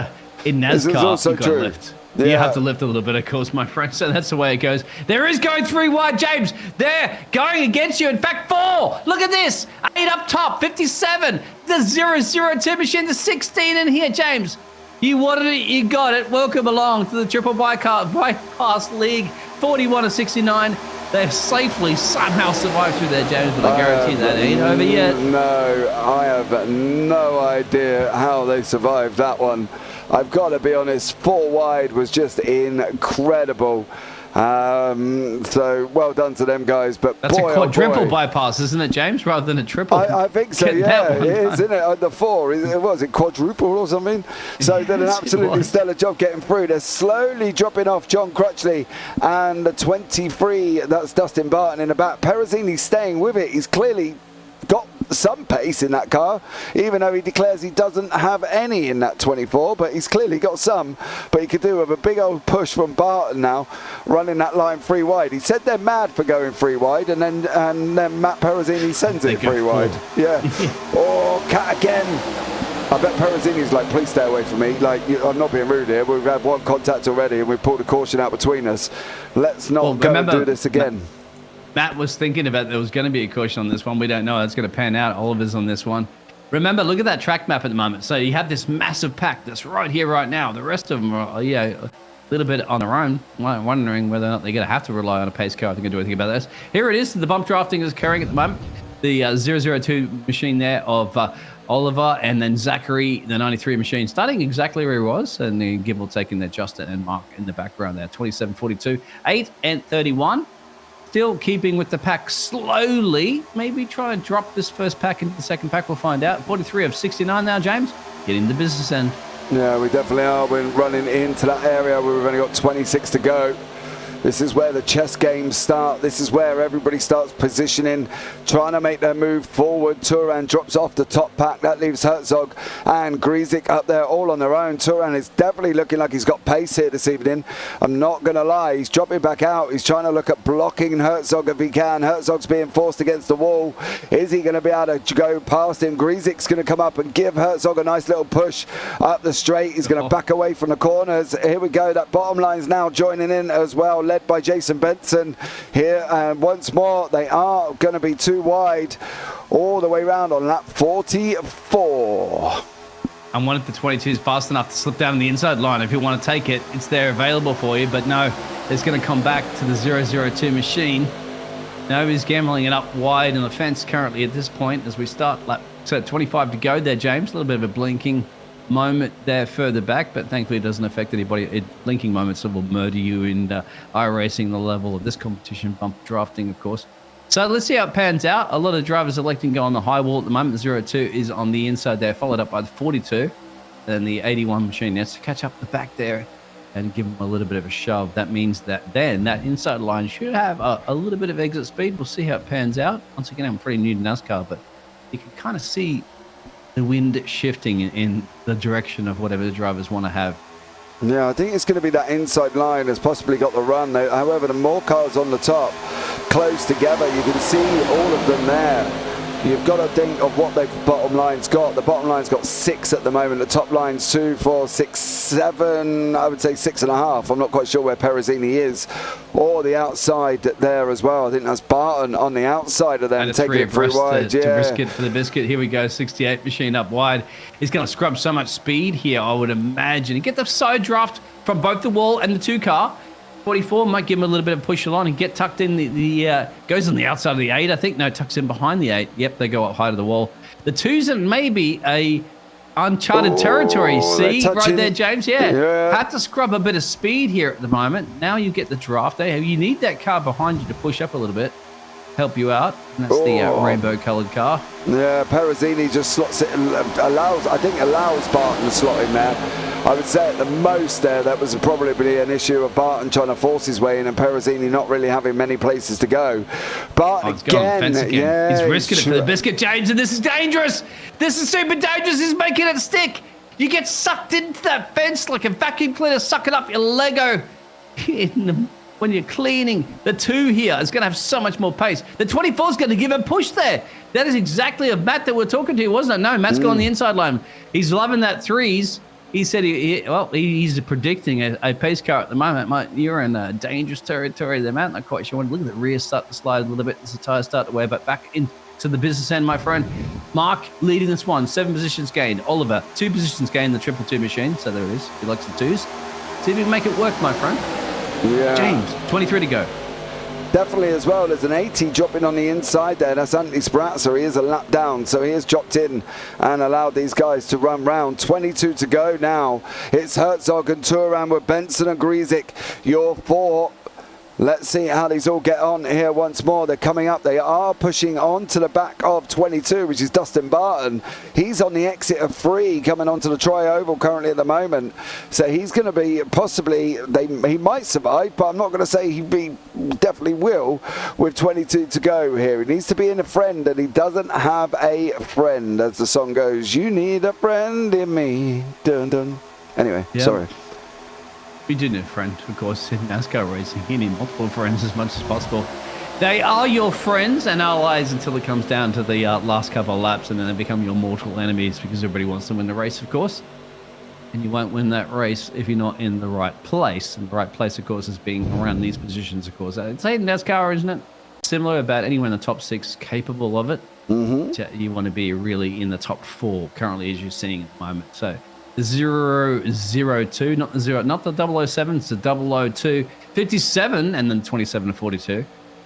in NASCAR, This is also you've got to true. lift. Yeah. You have to lift a little bit, of course, my friend. So that's the way it goes. There is going 3 wide, James. They're going against you. In fact, 4. Look at this. 8 up top. 57. The 002 machine. The 16 in here, James. You wanted it. You got it. Welcome along to the Triple Bypass League. 41 of 69. They've safely somehow survived through there, James, but I guarantee that ain't over yet. No, I have no idea how they survived that one. I've got to be honest, 4 wide was just incredible. So well done to them guys. But that's boy, a quadruple oh boy. bypass, isn't it, James, rather than a triple? I think so, yeah. It is, isn't it? The 4, was it quadruple or something? So did an absolutely stellar job getting through. They're slowly dropping off John Crutchley and the 23, that's Dustin Barton in the back. Perezzini's staying with it. He's clearly got some pace in that car, even though he declares he doesn't have any in that 24, but he's clearly got some. But he could do with a big old push from Barton now, running that line 3 wide. He said they're mad for going 3 wide, and then Matt Perezzini sends it 3 wide. Yeah. Oh, cat again. I bet Perezzini's like, please stay away from me. Like, I'm not being rude here. We've had 1 contact already, and we've pulled a caution out between us. Let's not go and do this again. Matt was thinking about there was going to be a caution on this one. We don't know. It's going to pan out. Oliver's on this one. Remember, look at that track map at the moment. So you have this massive pack that's right here, right now. The rest of them are, a little bit on their own, wondering whether or not they're going to have to rely on a pace car if they can do anything about this. Here it is. The bump drafting is occurring at the moment. The 002 machine there of Oliver, and then Zachary, the 93 machine, starting exactly where he was, and then Gibble taking their Justin and Mark in the background there. 27, 42, 8 and 31. Still keeping with the pack slowly. Maybe try and drop this first pack into the second pack. We'll find out. 43 of 69 now, James. Getting the business end. Yeah, we definitely are. We're running into that area where we've only got 26 to go. This is where the chess games start. This is where everybody starts positioning, trying to make their move forward. Turan drops off the top pack. That leaves Herzog and Grizik up there all on their own. Turan is definitely looking like he's got pace here this evening. I'm not going to lie. He's dropping back out. He's trying to look at blocking Herzog if he can. Herzog's being forced against the wall. Is he going to be able to go past him? Grizik's going to come up and give Herzog a nice little push up the straight. He's going to back away from the corners. Here we go. That bottom line's now joining in as well, led by Jason Benson here, and once more they are going to be too wide all the way around on lap 44. And one of the 22 is fast enough to slip down the inside line. If you want to take it, it's there available for you, but no, it's going to come back to the 002 machine. No, he's gambling it up wide on the fence currently at this point as we start lap 25 to go there, James. A little bit of a blinking moment there further back, but thankfully it doesn't affect anybody. Blinking moments will murder you in iRacing, the level of this competition, bump drafting, of course. So let's see how it pans out. A lot of drivers electing to go on the high wall at the moment. The 02 is on the inside there, followed up by the 42. And the 81 machine has to catch up the back there and give them a little bit of a shove. That means that then that inside line should have a little bit of exit speed. We'll see how it pans out. Once again, I'm pretty new to NASCAR, but you can kind of see the wind shifting in the direction of whatever the drivers want to have. Yeah, I think it's going to be that inside line has possibly got the run. However, the more cars on the top close together, you can see all of them there. You've got to think of what the bottom line's got. The bottom line's got 6 at the moment. The top line's 2, 4, 6, 7. I would say 6.5. I'm not quite sure where Perezzini is. Or the outside there as well. I think that's Barton on the outside of them, and taking it through wide. To risk it for the biscuit. Here we go. 68 machine up wide. He's going to scrub so much speed here, I would imagine. And get the side draft from both the wall and the 2 car. 44 might give him a little bit of push along and get tucked in. Goes on the outside of the 8, I think. No, tucks in behind the 8. Yep, they go up high to the wall. The 2's and maybe a uncharted territory. See right there, James? Yeah. Had to scrub a bit of speed here at the moment. Now you get the draft. You need that car behind you to push up a little bit, help you out. And that's the rainbow-coloured car. Yeah, Perezzini just slots it, allows Barton to slot in there. I would say at the most there, that was probably an issue of Barton trying to force his way in and Perezzini not really having many places to go. But again, yeah, he's risking it for the biscuit, James, and this is dangerous. This is super dangerous. He's making it stick. You get sucked into that fence like a vacuum cleaner sucking up your Lego when you're cleaning. The 2 here is going to have so much more pace. The 24 is going to give a push there. That is exactly a Matt that we're talking to, wasn't it? No, Matt's going on the inside line. He's loving that 3s. He said he's predicting a pace car at the moment. You're in dangerous territory there, Matt. Not quite sure. Look at the rear start to slide a little bit as the tires start to wear, but back into the business end, my friend. Mark leading this one, 7 positions gained. Oliver, 2 positions gained, the 222 machine. So there it is. He likes the 2s. See if you can make it work, my friend. Yeah. James, 23 to go. Definitely as well. There's an 80 dropping on the inside there. That's Anthony Sprazza. He is a lap down, so he has dropped in and allowed these guys to run round. 22 to go now. It's Herzog and Turan with Benson and Grizik. Your 4. Let's see how these all get on here once more. They're coming up. They are pushing on to the back of 22, which is Dustin Barton. He's on the exit of 3, coming onto the Tri-Oval currently at the moment. So he's going to be possibly, he might survive, but I'm not going to say he definitely will with 22 to go here. He needs to be in a friend, and he doesn't have a friend, as the song goes. You need a friend in me. Dun, dun. Anyway, sorry. We do need a friend, of course, in NASCAR racing. You need multiple friends as much as possible. They are your friends and allies until it comes down to the last couple of laps, and then they become your mortal enemies because everybody wants to win the race, of course. And you won't win that race if you're not in the right place. And the right place, of course, is being around these positions, of course. It's in NASCAR, isn't it? Similar about anyone in the top 6 capable of it. Mm-hmm. You want to be really in the top 4 currently, as you're seeing at the moment. So 002, not the 007, it's the 002, 57, and then 27 and 42.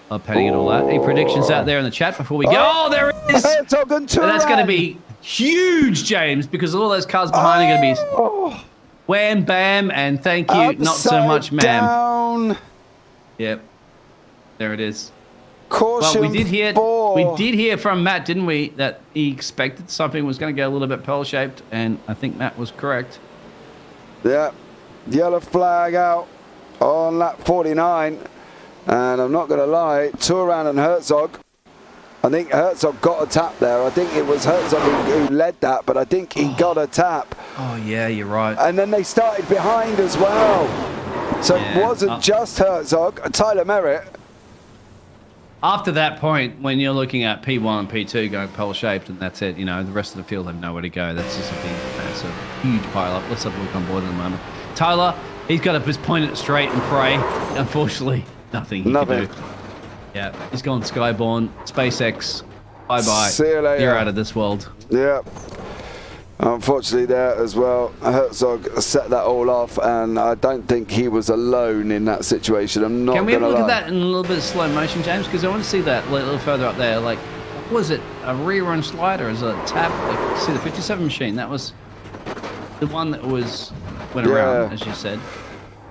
I'm padding it all out. Any predictions out there in the chat before we go? Oh, there it is! And that's going to be huge, James, because all those cars behind are going to be wham, bam, and thank you, not so much, ma'am. Down. Yep. There it is. Caution. Well, we did hear. for... We did hear from Matt, didn't we, that he expected something was going to go a little bit pearl-shaped, and I think Matt was correct. Yeah. Yellow flag out on lap 49. And I'm not going to lie, Turan and Herzog. I think Herzog got a tap there. I think it was Herzog who led that, but I think he got a tap. Oh, yeah, you're right. And then they started behind as well. So it wasn't just Herzog. Tyler Merritt. After that point, when you're looking at P1 and P2 going pearl-shaped, and that's it, you know, the rest of the field have nowhere to go. That's just a big, massive, huge pile-up. Let's have a look on board in a moment. Tyler, he's got to just point it straight and pray. Unfortunately, nothing he can do. Yeah, he's gone Skyborn, SpaceX, bye-bye. See you later. You're out of this world. Yeah. Unfortunately there as well, Herzog set that all off, and I don't think he was alone in that situation. I'm not Can we have a gonna look lie. at that in a little bit of slow motion, James? Because I want to see that a little further up there. Like, what was it? A rerun slide or is it a tap? Like, see the 57 machine. That was the one that went around, as you said.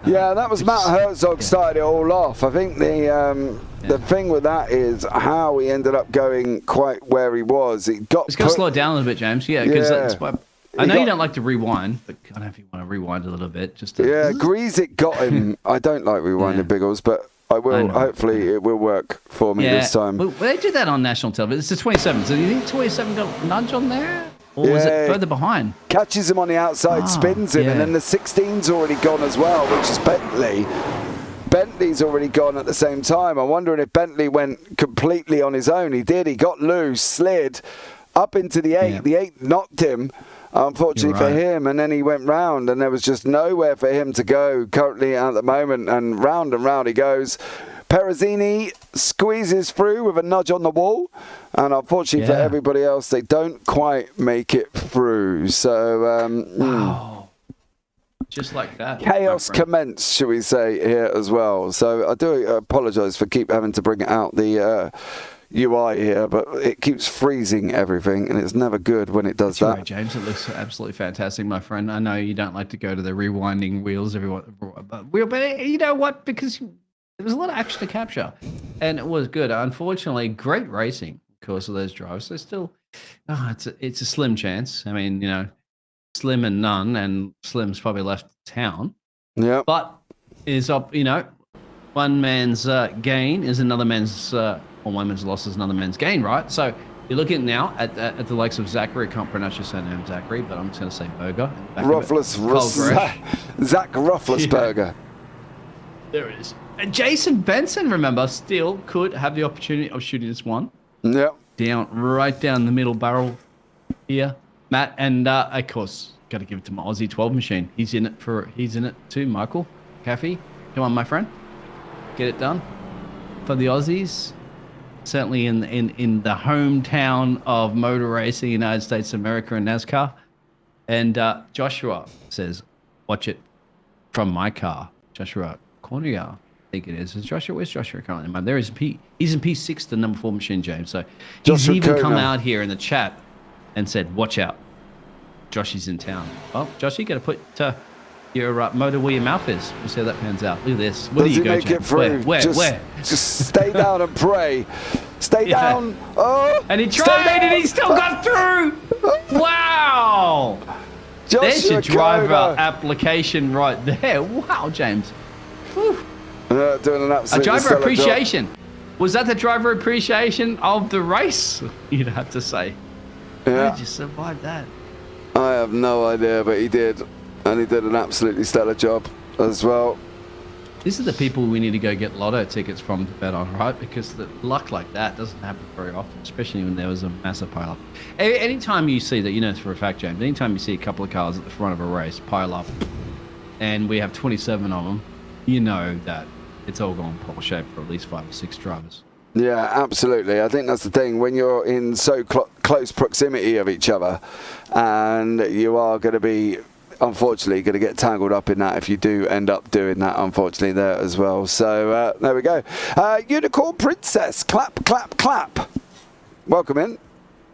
Yeah, that was Matt Herzog started it all off. I think the thing with that is how he ended up going quite where he was. He got It's got to slow it down a little bit, James. Yeah, because that's why. I know you don't like to rewind, but I don't know if you want to rewind a little bit. Just to, Greasick got him. I don't like rewinding Biggles, but I will. Hopefully, it will work for me this time. Well, they did that on national television. It's the 27. So do you think 27 got a nudge on there? Or was it further behind? Catches him on the outside, spins him, and then the 16's already gone as well, which is Bentley. Bentley's already gone at the same time. I'm wondering if Bentley went completely on his own. He did. He got loose, slid up into the 8. The 8 knocked him, unfortunately for him, and then he went round, and there was just nowhere for him to go currently at the moment, and round he goes. Perezzini squeezes through with a nudge on the wall, and unfortunately for everybody else, they don't quite make it through. So, Just like that. Chaos commenced, shall we say, here as well. So I do apologise for keep having to bring out the UI here, but it keeps freezing everything, and it's never good when it does that. Right, James, it looks absolutely fantastic, my friend. I know you don't like to go to the rewinding wheels, but you know what? Because there was a lot of action to capture, and it was good. Unfortunately, great racing because of those drives. So still, it's a slim chance. I mean, you know, slim and none, and Slim's probably left town. Yeah. But is up, you know, one man's gain is another man's, or one man's loss is another man's gain, right? So you're looking now at the likes of Zachary. I can't pronounce your surname, Zachary, but I'm just going to say Berger. Zach Rufflesberger. There it is. And Jason Benson, remember, still could have the opportunity of shooting this one. Yep. Right down the middle barrel here. Matt, and of course, got to give it to my Aussie 12 machine. He's in it too, Michael. Caffey, come on, my friend. Get it done for the Aussies. Certainly in the hometown of motor racing, United States of America and NASCAR. And Joshua says, watch it from my car. Joshua Cornier, I think it is. Where's Joshua currently? There is he's in P6, the number 4 machine, James. So he's even come out here in the chat and said, watch out. Joshy's in town. Well, Josh, you got to put your motor where your mouth is. We'll see how that pans out. Look at this. Where do you go, James? Where? Just stay down and pray. Stay down. Oh, and he tried and he still got through. Wow. There's your driver application right there. Wow, James. Doing an absolute driver appreciation. Job. Was that the driver appreciation of the race? You'd have to say. How did you survive that? I have no idea, but he did. And he did an absolutely stellar job as well. These are the people we need to go get lotto tickets from to bet on, right? Because the luck like that doesn't happen very often, especially when there was a massive pile-up. Anytime you see that, you know it's for a fact, James, anytime you see a couple of cars at the front of a race pile up, and we have 27 of them, you know that it's all gone pole shape for at least 5 or 6 drivers. Yeah, absolutely. I think that's the thing. When you're in so close proximity of each other, and you are going to be, unfortunately, going to get tangled up in that if you do end up doing that, unfortunately, there as well. So there we go. Unicorn Princess, clap, clap, clap. Welcome in.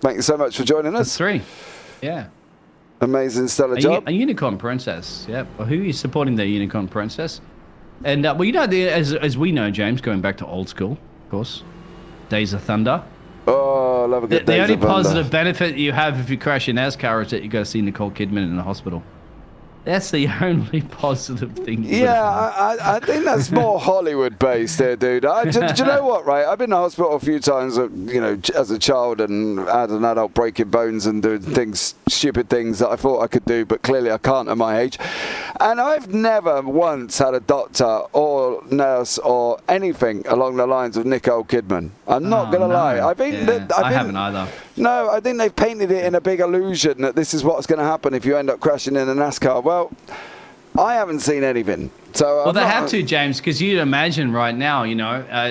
Thank you so much for joining us. That's 3. Yeah. Amazing, stellar job. A Unicorn Princess, yeah. Well, who are you supporting there, Unicorn Princess? And well, you know, as we know, James, going back to old school, of course, Days of Thunder. Oh, I love a good The Days only of Thunder. positive benefit you have if you crash your NASCAR is that you got to see Nicole Kidman in the hospital. That's the only positive thing. I think that's more Hollywood based there, dude. Do you know what, right? I've been to hospital a few times, as a child and had an adult breaking bones and doing stupid things that I thought I could do, but clearly I can't at my age. And I've never once had a doctor or nurse or anything along the lines of Nicole Kidman. I'm not going to lie. I think I haven't either. No, I think they've painted it in a big illusion that this is what's going to happen if you end up crashing in a NASCAR. Well, I haven't seen anything. So well, they have to, James, because you'd imagine right now,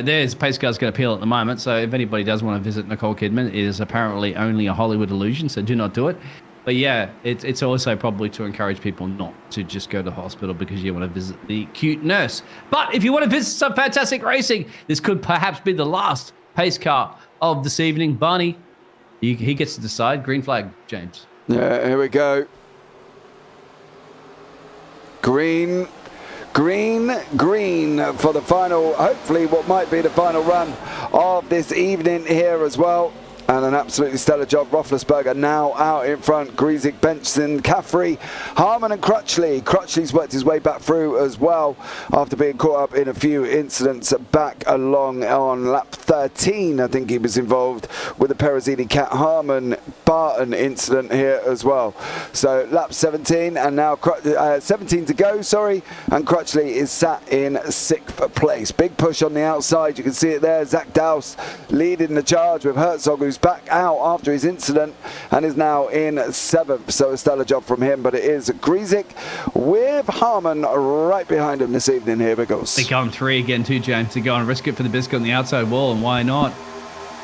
there's pace car's going to appeal at the moment. So if anybody does want to visit Nicole Kidman, it is apparently only a Hollywood illusion. So do not do it. But yeah, it's also probably to encourage people not to just go to the hospital because you want to visit the cute nurse. But if you want to visit some fantastic racing, this could perhaps be the last pace car of this evening. Barney, he gets to decide. Green flag, James. Yeah, here we go. Green for the final, hopefully what might be the final run of this evening here as well. And an absolutely stellar job. Roethlisberger now out in front. Griesick, Benson, Caffrey, Harmon and Crutchley. Crutchley's worked his way back through as well after being caught up in a few incidents back along on lap 13. I think he was involved with the Perezzini Cat Harmon Barton incident here as well. So lap 17 and now 17 to go, and Crutchley is sat in 6th place. Big push on the outside. You can see it there. Zach Dowse leading the charge with Herzog, who's back out after his incident and is now in 7th. So a stellar job from him, but it is Griesick with Harmon right behind him this evening. Here we go. They go on 3 again too, James, to go and risk it for the biscuit on the outside wall, and why not?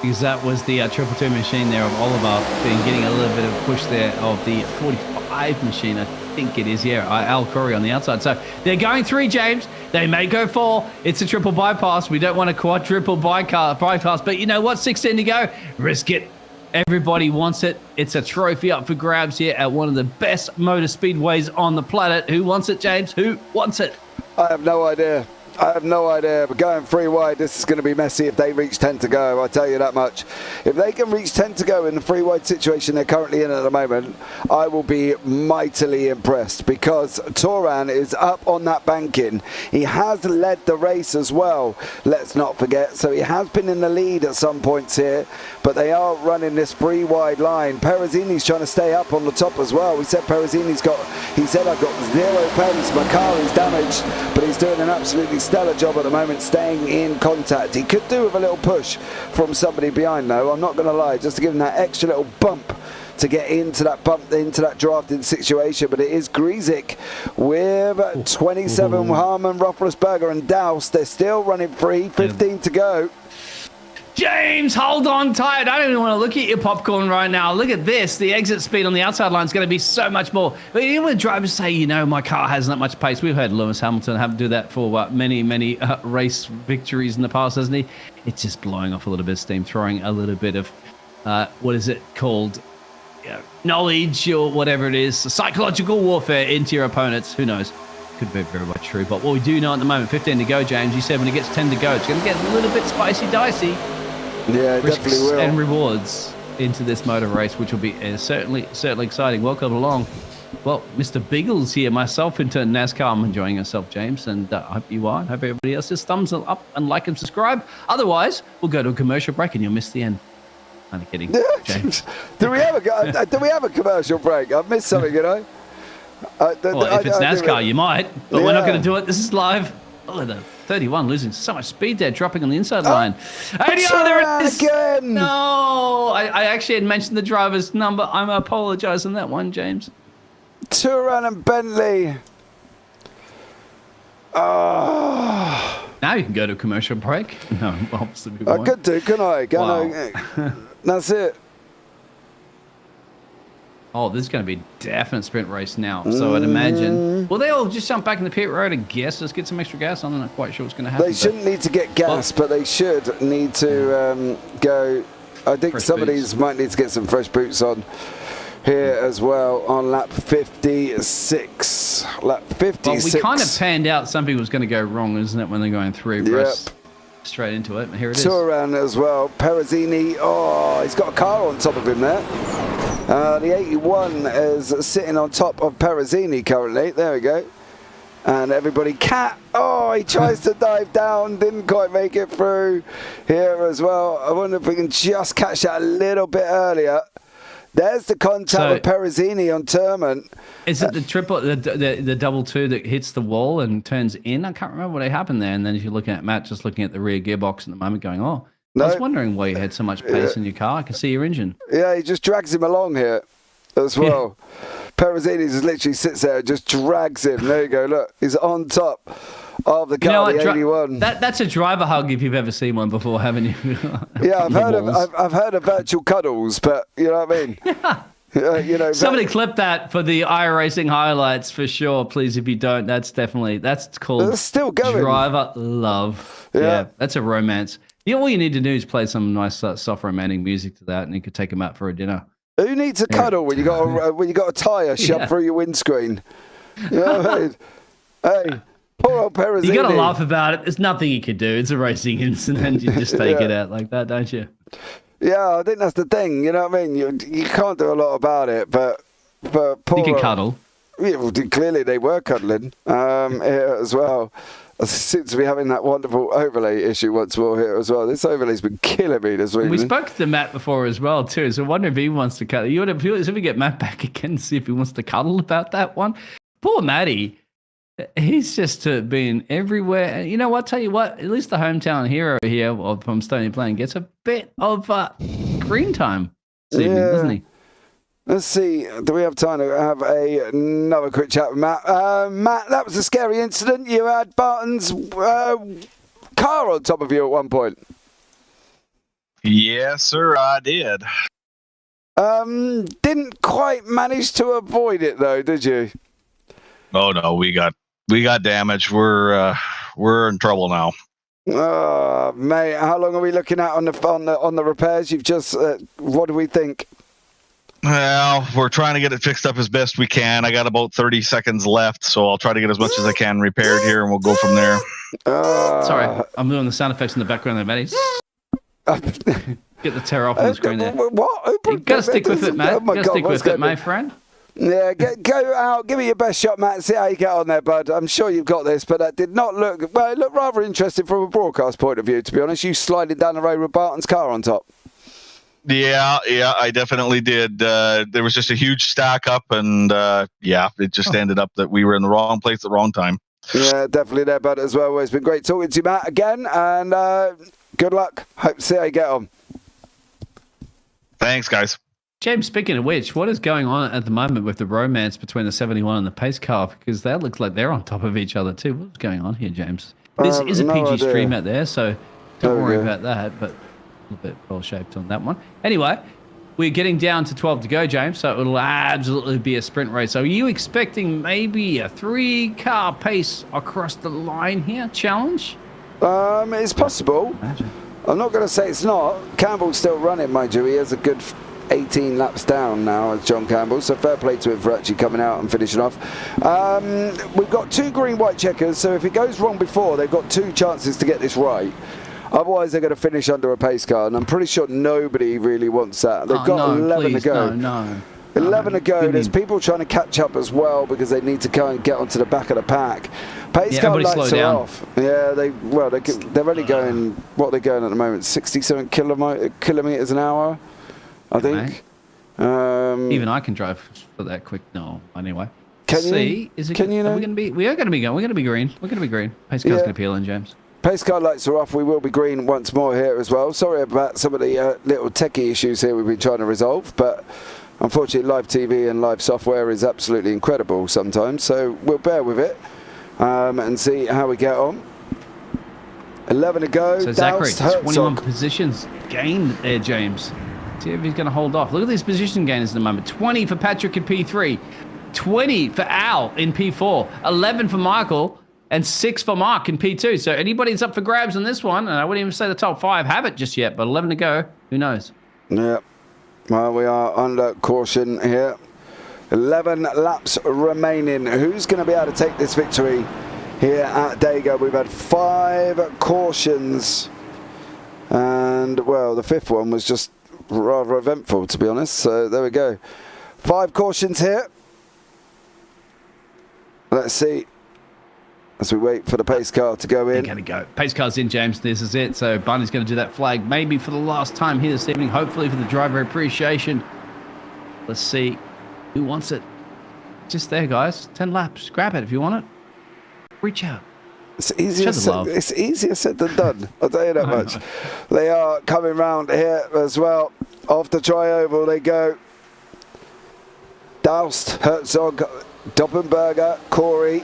Because that was the 222 machine there of Oliver getting a little bit of push there of the 45 machine, I think it is, Al Curry on the outside. So they're going 3, James. They may go 4. It's a triple bypass. We don't want a quadruple bypass, but you know what? 16 to go. Risk it. Everybody wants it. It's a trophy up for grabs here at one of the best motor speedways on the planet. Who wants it, James? Who wants it? I have no idea. But going 3 wide, this is going to be messy if they reach 10 to go, I'll tell you that much. If they can reach 10 to go in the 3 wide situation they're currently in at the moment, I will be mightily impressed, because Toran is up on that banking. He has led the race as well, let's not forget. So he has been in the lead at some points here, but they are running this 3 wide line. Perezzini's trying to stay up on the top as well. We said he said I've got 0 pens. My car is damaged, but he's doing an absolutely stellar job at the moment staying in contact. He could do with a little push from somebody behind though, I'm not going to lie, just to give him that extra little bump to get into that drafting situation. But it is Griesick with 27, Harmon, Roethlisberger and Dowse. They're still running free, 15 to go. James, hold on tight. I don't even want to look at your popcorn right now. Look at this. The exit speed on the outside line is going to be so much more. But even when drivers say, my car has not much pace. We've heard Lewis Hamilton have to do that for many race victories in the past, hasn't he? It's just blowing off a little bit of steam, throwing a little bit of, what is it called? Knowledge or whatever it is, psychological warfare into your opponents. Who knows? Could be very much true. But what we do know at the moment, 15 to go, James, you said when it gets 10 to go, it's going to get a little bit spicy-dicey. Yeah, it definitely will. And rewards into this motor race, which will be certainly exciting. Welcome along. Well, Mr. Biggles here, myself into NASCAR. I'm enjoying myself, James, and I hope you are. I hope everybody else is. Thumbs up and like and subscribe. Otherwise, we'll go to a commercial break and you'll miss the end. I'm kidding, James. do we have a commercial break? I've missed something, Well, if it's NASCAR, you might, but we're not going to do it. This is live. Oh, the 31 losing so much speed there, dropping on the inside line. There it is. Again. No, I actually had mentioned the driver's number. I'm apologizing that one, James. Turan and Bentley. Now you can go to a commercial break. No, obviously we won't. I could do, couldn't I? Wow. That's it. Oh, this is going to be a definite sprint race now. So I'd imagine. Well, they all just jump back in the pit road and let's get some extra gas on. I'm not quite sure what's going to happen. They shouldn't need to get gas, but they should need to go. I think some of these might need to get some fresh boots on. here as well on lap 56. Lap 56. Well, we kind of panned out something was going to go wrong, isn't it, when they're going 3 abreast straight into it. Here it is. Turan as well. Perezzini. Oh, he's got a car on top of him there. The 81 is sitting on top of Perezzini currently. There we go. And everybody, Cat. Oh, he tries to dive down. Didn't quite make it through here as well. I wonder if we can just catch that a little bit earlier. There's the contact with Perezzini on Turman. Is it the triple, the double two that hits the wall and turns in? I can't remember what happened there. And then if you're looking at Matt, just looking at the rear gearbox at the moment, going, "Oh, I was wondering why you had so much pace in your car. I can see your engine." Yeah, he just drags him along here as well. Yeah. Perezzini just literally sits there and just drags him. There you go. Look, he's on top of the car, the 81. That's a driver hug if you've ever seen one before, haven't you? Yeah, I've heard of virtual cuddles, but you know what I mean. Yeah. Somebody clip that for the iRacing highlights for sure, please. If you don't, that's called it's still going. Driver love. Yeah, that's a romance. All you need to do is play some nice soft romantic music to that, and you could take them out for a dinner. Who needs a cuddle when you got a tyre shoved through your windscreen? You know what I mean? Hey, poor old Perezzini. You got to laugh about it. There's nothing you can do. It's a racing incident. You just take it out like that, don't you? Yeah, I think that's the thing. You know what I mean? You can't do a lot about it, but poor you can cuddle. Yeah, well, clearly they were cuddling here as well. Seems to be having that wonderful overlay issue once more here as well. This overlay's been killing me this week. We spoke to Matt before as well too, so I wonder if he wants to cuddle. If we get Matt back again, see if he wants to cuddle about that one. Poor Matty, he's just been everywhere. And you know what? Tell you what, at least the hometown hero here from Stony Plain gets a bit of green time this evening, doesn't he? Let's see. Do we have time to have another quick chat with Matt? Matt, that was a scary incident. You had Barton's car on top of you at one point. Yes, sir, I did. Didn't quite manage to avoid it though, did you? Oh no, we got damage. We're in trouble now. Oh, mate, how long are we looking at on the repairs? You've just what do we think? Well, we're trying to get it fixed up as best we can. I got about 30 seconds left, so I'll try to get as much as I can repaired here, and we'll go from there. Sorry, I'm doing the sound effects in the background there, Matty. Get the terror off on the screen there. What? You got to stick with it, Matt. Oh my you got to stick with it, my on? friend. Yeah, go out, give it your best shot, Matt. See how you get on there, bud. I'm sure you've got this, but that did not look. Well, it looked rather interesting from a broadcast point of view, to be honest. You sliding down the road with Barton's car on top. Yeah, I definitely did. There was just a huge stack up, and it just ended up that we were in the wrong place at the wrong time. Yeah, definitely there, bud, as well. It's been great talking to you, Matt, again, and good luck. Hope to see how you get on. Thanks, guys. James, speaking of which, what is going on at the moment with the romance between the 71 and the pace car? Because that looks like they're on top of each other too. What's going on here, James? This is a PG stream out there, so don't worry about that, but a bit well-shaped on that one. Anyway, we're getting down to 12 to go, James, so it'll absolutely be a sprint race. So are you expecting maybe a 3-car pace across the line here challenge? It's possible. I'm not going to say it's not. Campbell's still running, mind you. He has a good 18 laps down now as John Campbell, so fair play to him for actually coming out and finishing off. We've got 2 green-white checkers, so if it goes wrong before, they've got 2 chances to get this right. Otherwise, they're going to finish under a pace car, and I'm pretty sure nobody really wants that. They've got 11 to go. No. 11 to go. There's people trying to catch up as well because they need to go and get onto the back of the pack. Pace car lights are off. Yeah, they're only going, what are they going at the moment? 67 kilometers an hour, I think. Even I can drive for that quick. No, anyway. Can you know? We are going to be going. We're going to be green. We're going to be green. Pace car's going to peel in, James. Pace car lights are off. We will be green once more here as well. Sorry about some of the little techie issues here we've been trying to resolve, but unfortunately live TV and live software is absolutely incredible sometimes, so we'll bear with it and see how we get on. 11 to go. So Zachary, 21 positions gained there, James. See if he's going to hold off. Look at these position gains at the moment. 20 for Patrick in P3, 20 for Al in P4, 11 for Michael, and 6 for Mark in P2. So anybody's up for grabs on this one, and I wouldn't even say the top 5 have it just yet, but 11 to go. Who knows? Yeah. Well, we are under caution here. 11 laps remaining. Who's going to be able to take this victory here at Dega? We've had 5 cautions. And, well, the 5th one was just rather eventful, to be honest. So, there we go. 5 cautions here. Let's see. As we wait for the pace car to go in. They're going to go. Pace car's in, James. This is it. So Barney's going to do that flag maybe for the last time here this evening. Hopefully for the driver appreciation. Let's see who wants it. Just there, guys. 10 laps. Grab it if you want it. Reach out. It's easier said than done. I'll tell you that much. They are coming round here as well. Off the tri-oval they go. Doust, Herzog, Doppenberger, Corey.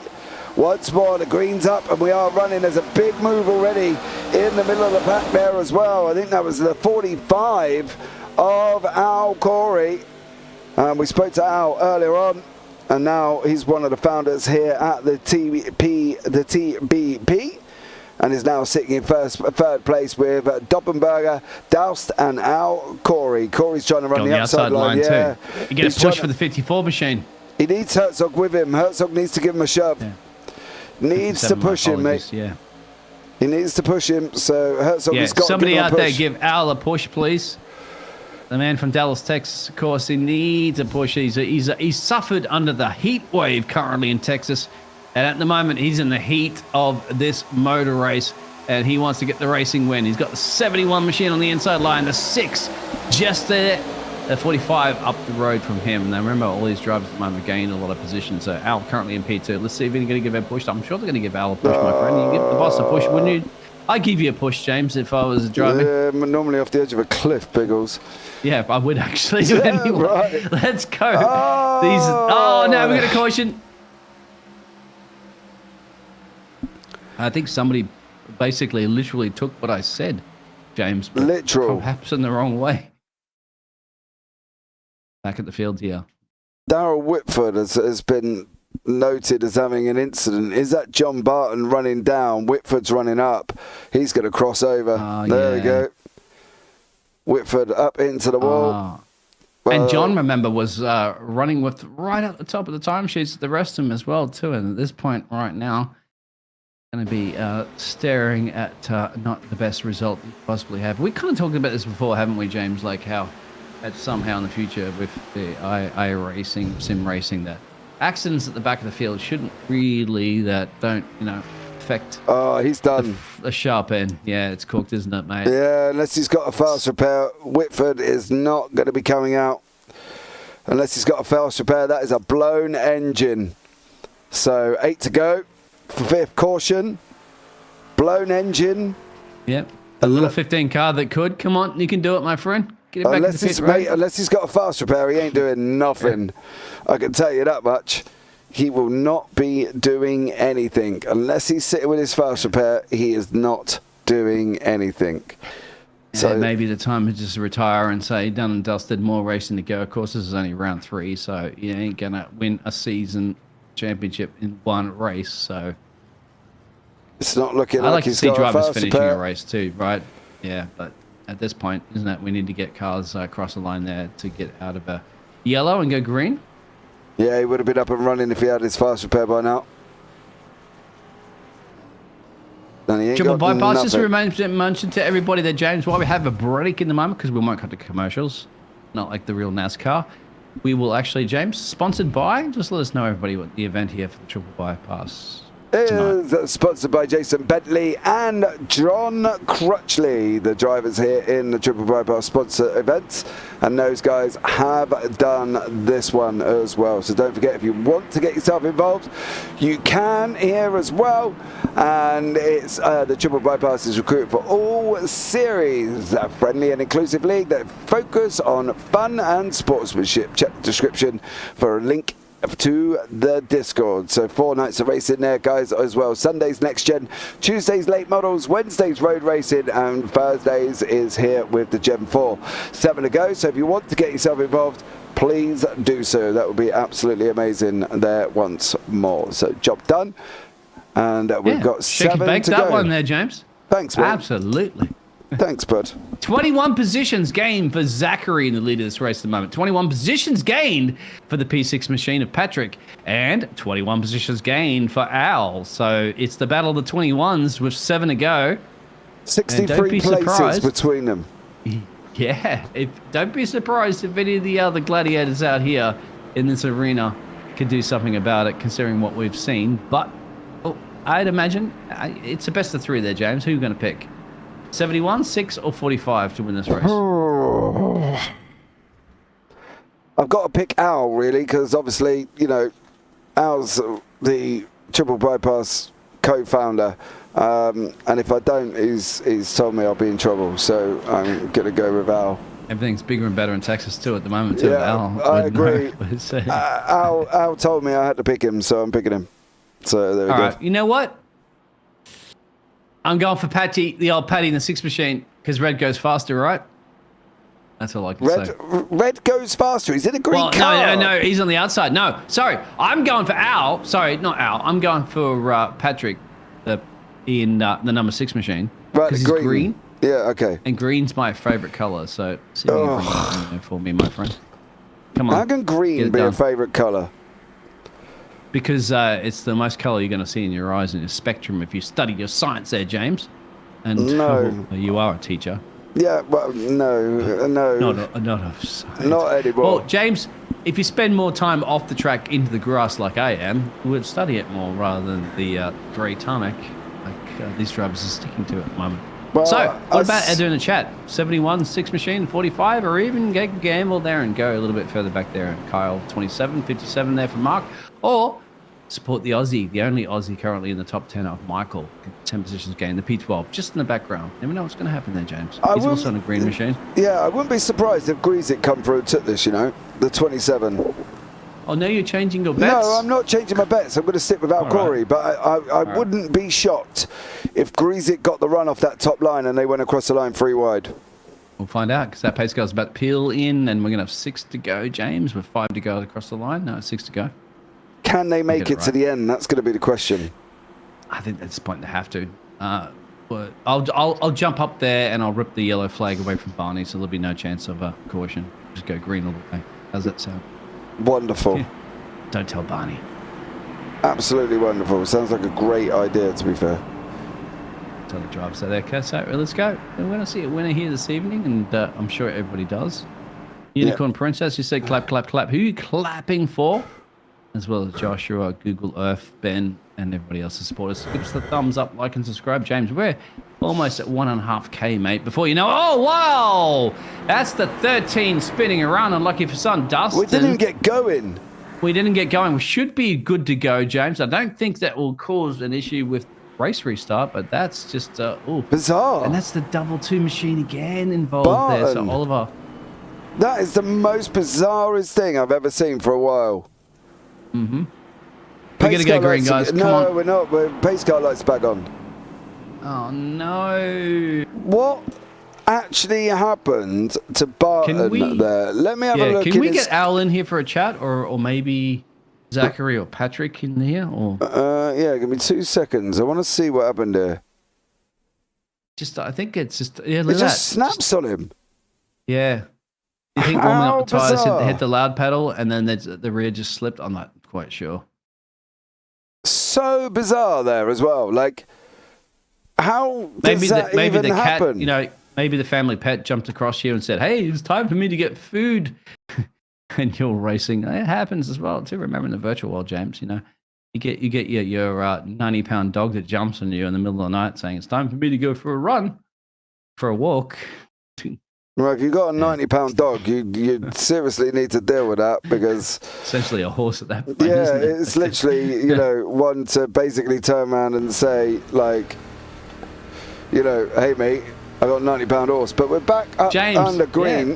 Once more, the green's up, and we are running. There's a big move already in the middle of the pack there as well. I think that was the 45 of Al Corey. We spoke to Al earlier on, and now he's one of the founders here at the TBP, and is now sitting in third place with Doppenberger, Doust, and Al Corey. Corey's trying to run the outside line too. He gets pushed for the 54 machine. He needs Herzog with him. Herzog needs to give him a shove. Yeah. Needs to push him, mate. Yeah. He needs to push him, so Herzog has got somebody to give him a out push. there give Al a push, please. The man from Dallas, Texas, of course, he needs a push. He's suffered under the heat wave currently in Texas, and at the moment he's in the heat of this motor race, and he wants to get the racing win. He's got the 71 machine on the inside line, the 6 just there. The 45 up the road from him. Now remember, all these drivers at the moment gained a lot of position. So Al currently in P2. Let's see if he's going to give a push. I'm sure they're going to give Al a push, my friend. You give the boss a push, wouldn't you? I'd give you a push, James, if I was driving. Yeah, normally off the edge of a cliff, Biggles. Yeah, I would actually. Yeah, anyway, right. Let's go. No, we got a caution. I think somebody basically literally took what I said, James. But literal. Perhaps in the wrong way. Back at the field here. Darrell Whitford has been noted as having an incident. Is that John Barton running down? Whitford's running up. He's going to cross over. There we go. Whitford up into the wall. And John, remember, was running with right at the top of the timesheets, the rest of them as well, too. And at this point right now, going to be staring at not the best result you possibly have. We kind of talked about this before, haven't we, James? Like how that somehow in the future with the iRacing, sim racing, that accidents at the back of the field shouldn't really, don't affect he's done the sharp end. Yeah, it's cooked, isn't it, mate? Yeah, unless he's got a fast repair. Whitford is not going to be coming out unless he's got a fast repair. That is a blown engine. So 8 to go for 5th caution. Blown engine. Yep. A little 15 car that could. Come on, you can do it, my friend. Get it back to the pit road. Unless he's got a fast repair, he ain't doing nothing. I can tell you that much. He will not be doing anything. Unless he's sitting with his fast repair, he is not doing anything. So maybe the time to just retire and say, done and dusted, more racing to go. Of course, this is only round 3, so you ain't going to win a season championship in one race. So it's not looking I like to he's see got drivers a fast finishing repair. a race too, right? Yeah, but at this point, isn't it? We need to get cars across the line there to get out of a yellow and go green. Yeah, he would have been up and running if he had his fast repair by now. And he ain't Triple got bypass. Just nothing. mention to everybody there, James, while we have a break in the moment, because we won't cut to commercials, not like the real NASCAR. We will actually, James, sponsored by, just let us know, everybody, what the event here for the triple bypass. Is sponsored by Jason Bentley and John Crutchley, the drivers here in the Triple Bypass sponsor events, and those guys have done this one as well. So don't forget, if you want to get yourself involved, you can here as well. And it's the Triple Bypass is recruited for all series, a friendly and inclusive league that focus on fun and sportsmanship. Check the description for a link to the Discord. So 4 nights of racing there, guys, as well. Sundays next gen, Tuesdays late models, Wednesdays road racing, and Thursdays is here with the Gen 4. 7 to go. So if you want to get yourself involved, please do so. That would be absolutely amazing there once more. So job done. And we've got 7 to go. That one there, James. Thanks, man. Absolutely. Thanks, bud. 21 positions gained for Zachary in the lead of this race at the moment. 21 positions gained for the P6 machine of Patrick. And 21 positions gained for Al. So it's the battle of the 21s with 7 to go. 63 places between them. Yeah. Don't be surprised if any of the other gladiators out here in this arena could do something about it, considering what we've seen. But I'd imagine it's a best of 3 there, James. Who are you going to pick? 71, 6, or 45 to win this race? I've got to pick Al, really, because obviously, you know, Al's the Triple Bypass co-founder. And if I don't, he's told me I'll be in trouble. So I'm going to go with Al. Everything's bigger and better in Texas, too, at the moment, too. Yeah, Al, I agree. Al told me I had to pick him, so I'm picking him. So there we go. All right, you know what? I'm going for Patty, the old Patty in the 6 machine, because red goes faster, right? That's all I can say. Red goes faster. He's in a green car. No, he's on the outside. No, sorry. I'm going for Al. Sorry, not Al. I'm going for Patrick in the number 6 machine. Right, because he's green. Yeah, okay. And green's my favourite colour, so see if you can bring that in there for me, my friend. Come on. How can green be a favourite colour? Because it's the most colour you're going to see in your eyes in your spectrum if you study your science there, James. And you are a teacher. Yeah, well, no. Not anymore. Well, James, if you spend more time off the track into the grass like I am, we'd study it more rather than the grey tarmac like these drivers are sticking to at the moment. Well, so, what about Ed in the chat? 71, 6 machine, 45, or even get gamble there and go a little bit further back there. Kyle, 27, 57 there for Mark. Or support the Aussie, the only Aussie currently in the top 10 of Michael. 10 positions gained, the P12, just in the background. Never know what's going to happen there, James. He's also on a green machine. Yeah, I wouldn't be surprised if Greasick come through and took this, you know, the 27. Oh, now you're changing your bets? No, I'm not changing my bets. I'm going to stick with Al Corey, but I wouldn't be shocked if Greasick got the run off that top line and they went across the line 3 wide. We'll find out, because that pace car's about to peel in, and we're going to have 6 to go, James, with 5 to go across the line. No, 6 to go. Can they make it to the end? That's going to be the question. I think at this point they have to. But I'll jump up there and I'll rip the yellow flag away from Barney, so there'll be no chance of a caution. Just go green all the way. How's that sound? Wonderful. Yeah. Don't tell Barney. Absolutely wonderful. Sounds like a great idea, to be fair. Tell the driver so there. Okay, so let's go. We're going to see a winner here this evening, and I'm sure everybody does. Unicorn Princess, you said clap, clap, clap. Who are you clapping for? As well as Joshua, Google Earth, Ben, and everybody else's supporters. Give us the thumbs up, like, and subscribe. James, we're almost at 1.5K, mate. Before you know, oh, wow! That's the 13 spinning around. Unlucky for son, Dustin. We didn't get going. We didn't get going. We should be good to go, James. I don't think that will cause an issue with race restart, but that's just bizarre. And that's the double 2 machine again involved there. So Oliver, that is the most bizarrest thing I've ever seen for a while. Mm-hmm. We're gonna go green, guys. Come on. No, we're not. Pace car lights back on. Oh no! What actually happened to Barton there? Let me have a look. Can we get Al in here for a chat, or maybe Zachary or Patrick in here? Or yeah, give me 2 seconds. I want to see what happened there. I think it's just it just snaps on him. Yeah. You think warming up the tires hit the loud pedal and then the rear just slipped? I'm not quite sure. So bizarre there as well. Like, how does that even happen? Cat, you know, maybe the family pet jumped across you and said, "Hey, it's time for me to get food," and you're racing. It happens as well too. Remember in the virtual world, James, you know, you get your 90-pound dog that jumps on you in the middle of the night saying, "It's time for me to go for a run, for a walk." Well, if you've got a 90-pound dog, you seriously need to deal with that, because essentially a horse at that point. Yeah, isn't it? It's literally, you know, one to basically turn around and say, like, you know, hey mate, I got a 90-pound horse, but we're back up under green. Yeah.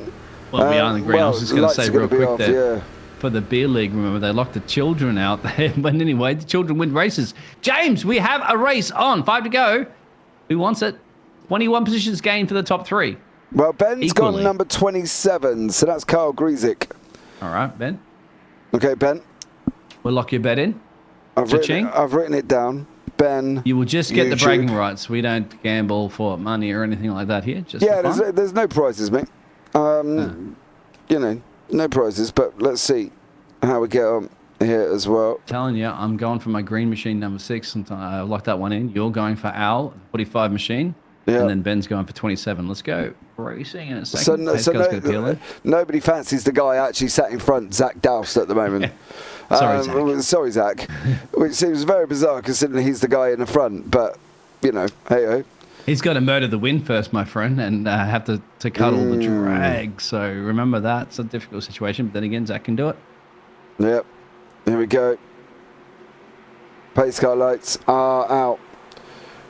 Well, we are on the green. I was just going to say real quick there. Yeah. For the beer league, remember, they locked the children out there. But anyway, the children win races. James, we have a race on. 5 to go. Who wants it? 21 positions gained for the top 3. Well, Ben's got number 27, so that's Carl Greasick. All right, Ben. Okay, Ben. We'll lock your bet in. I've written it down. Ben. You will just get the YouTube. bragging rights. We don't gamble for money or anything like that here. Just Yeah, for fun. there's no prizes, mate. You know, no prizes, but let's see how we get on here as well. Telling you, I'm going for my green machine number 6 and I locked that one in. You're going for Al 45 machine, and then Ben's going for 27. Let's go racing in a second. Nobody fancies the guy actually sat in front, Zach Doust, at the moment. Sorry, Zach. Sorry, Zach. Which seems very bizarre considering he's the guy in the front, but you know, hey-ho. He's got to murder the win first, my friend, and have to cut all the drag. So remember that. It's a difficult situation, but then again, Zach can do it. Yep. Here we go. Pace car lights are out.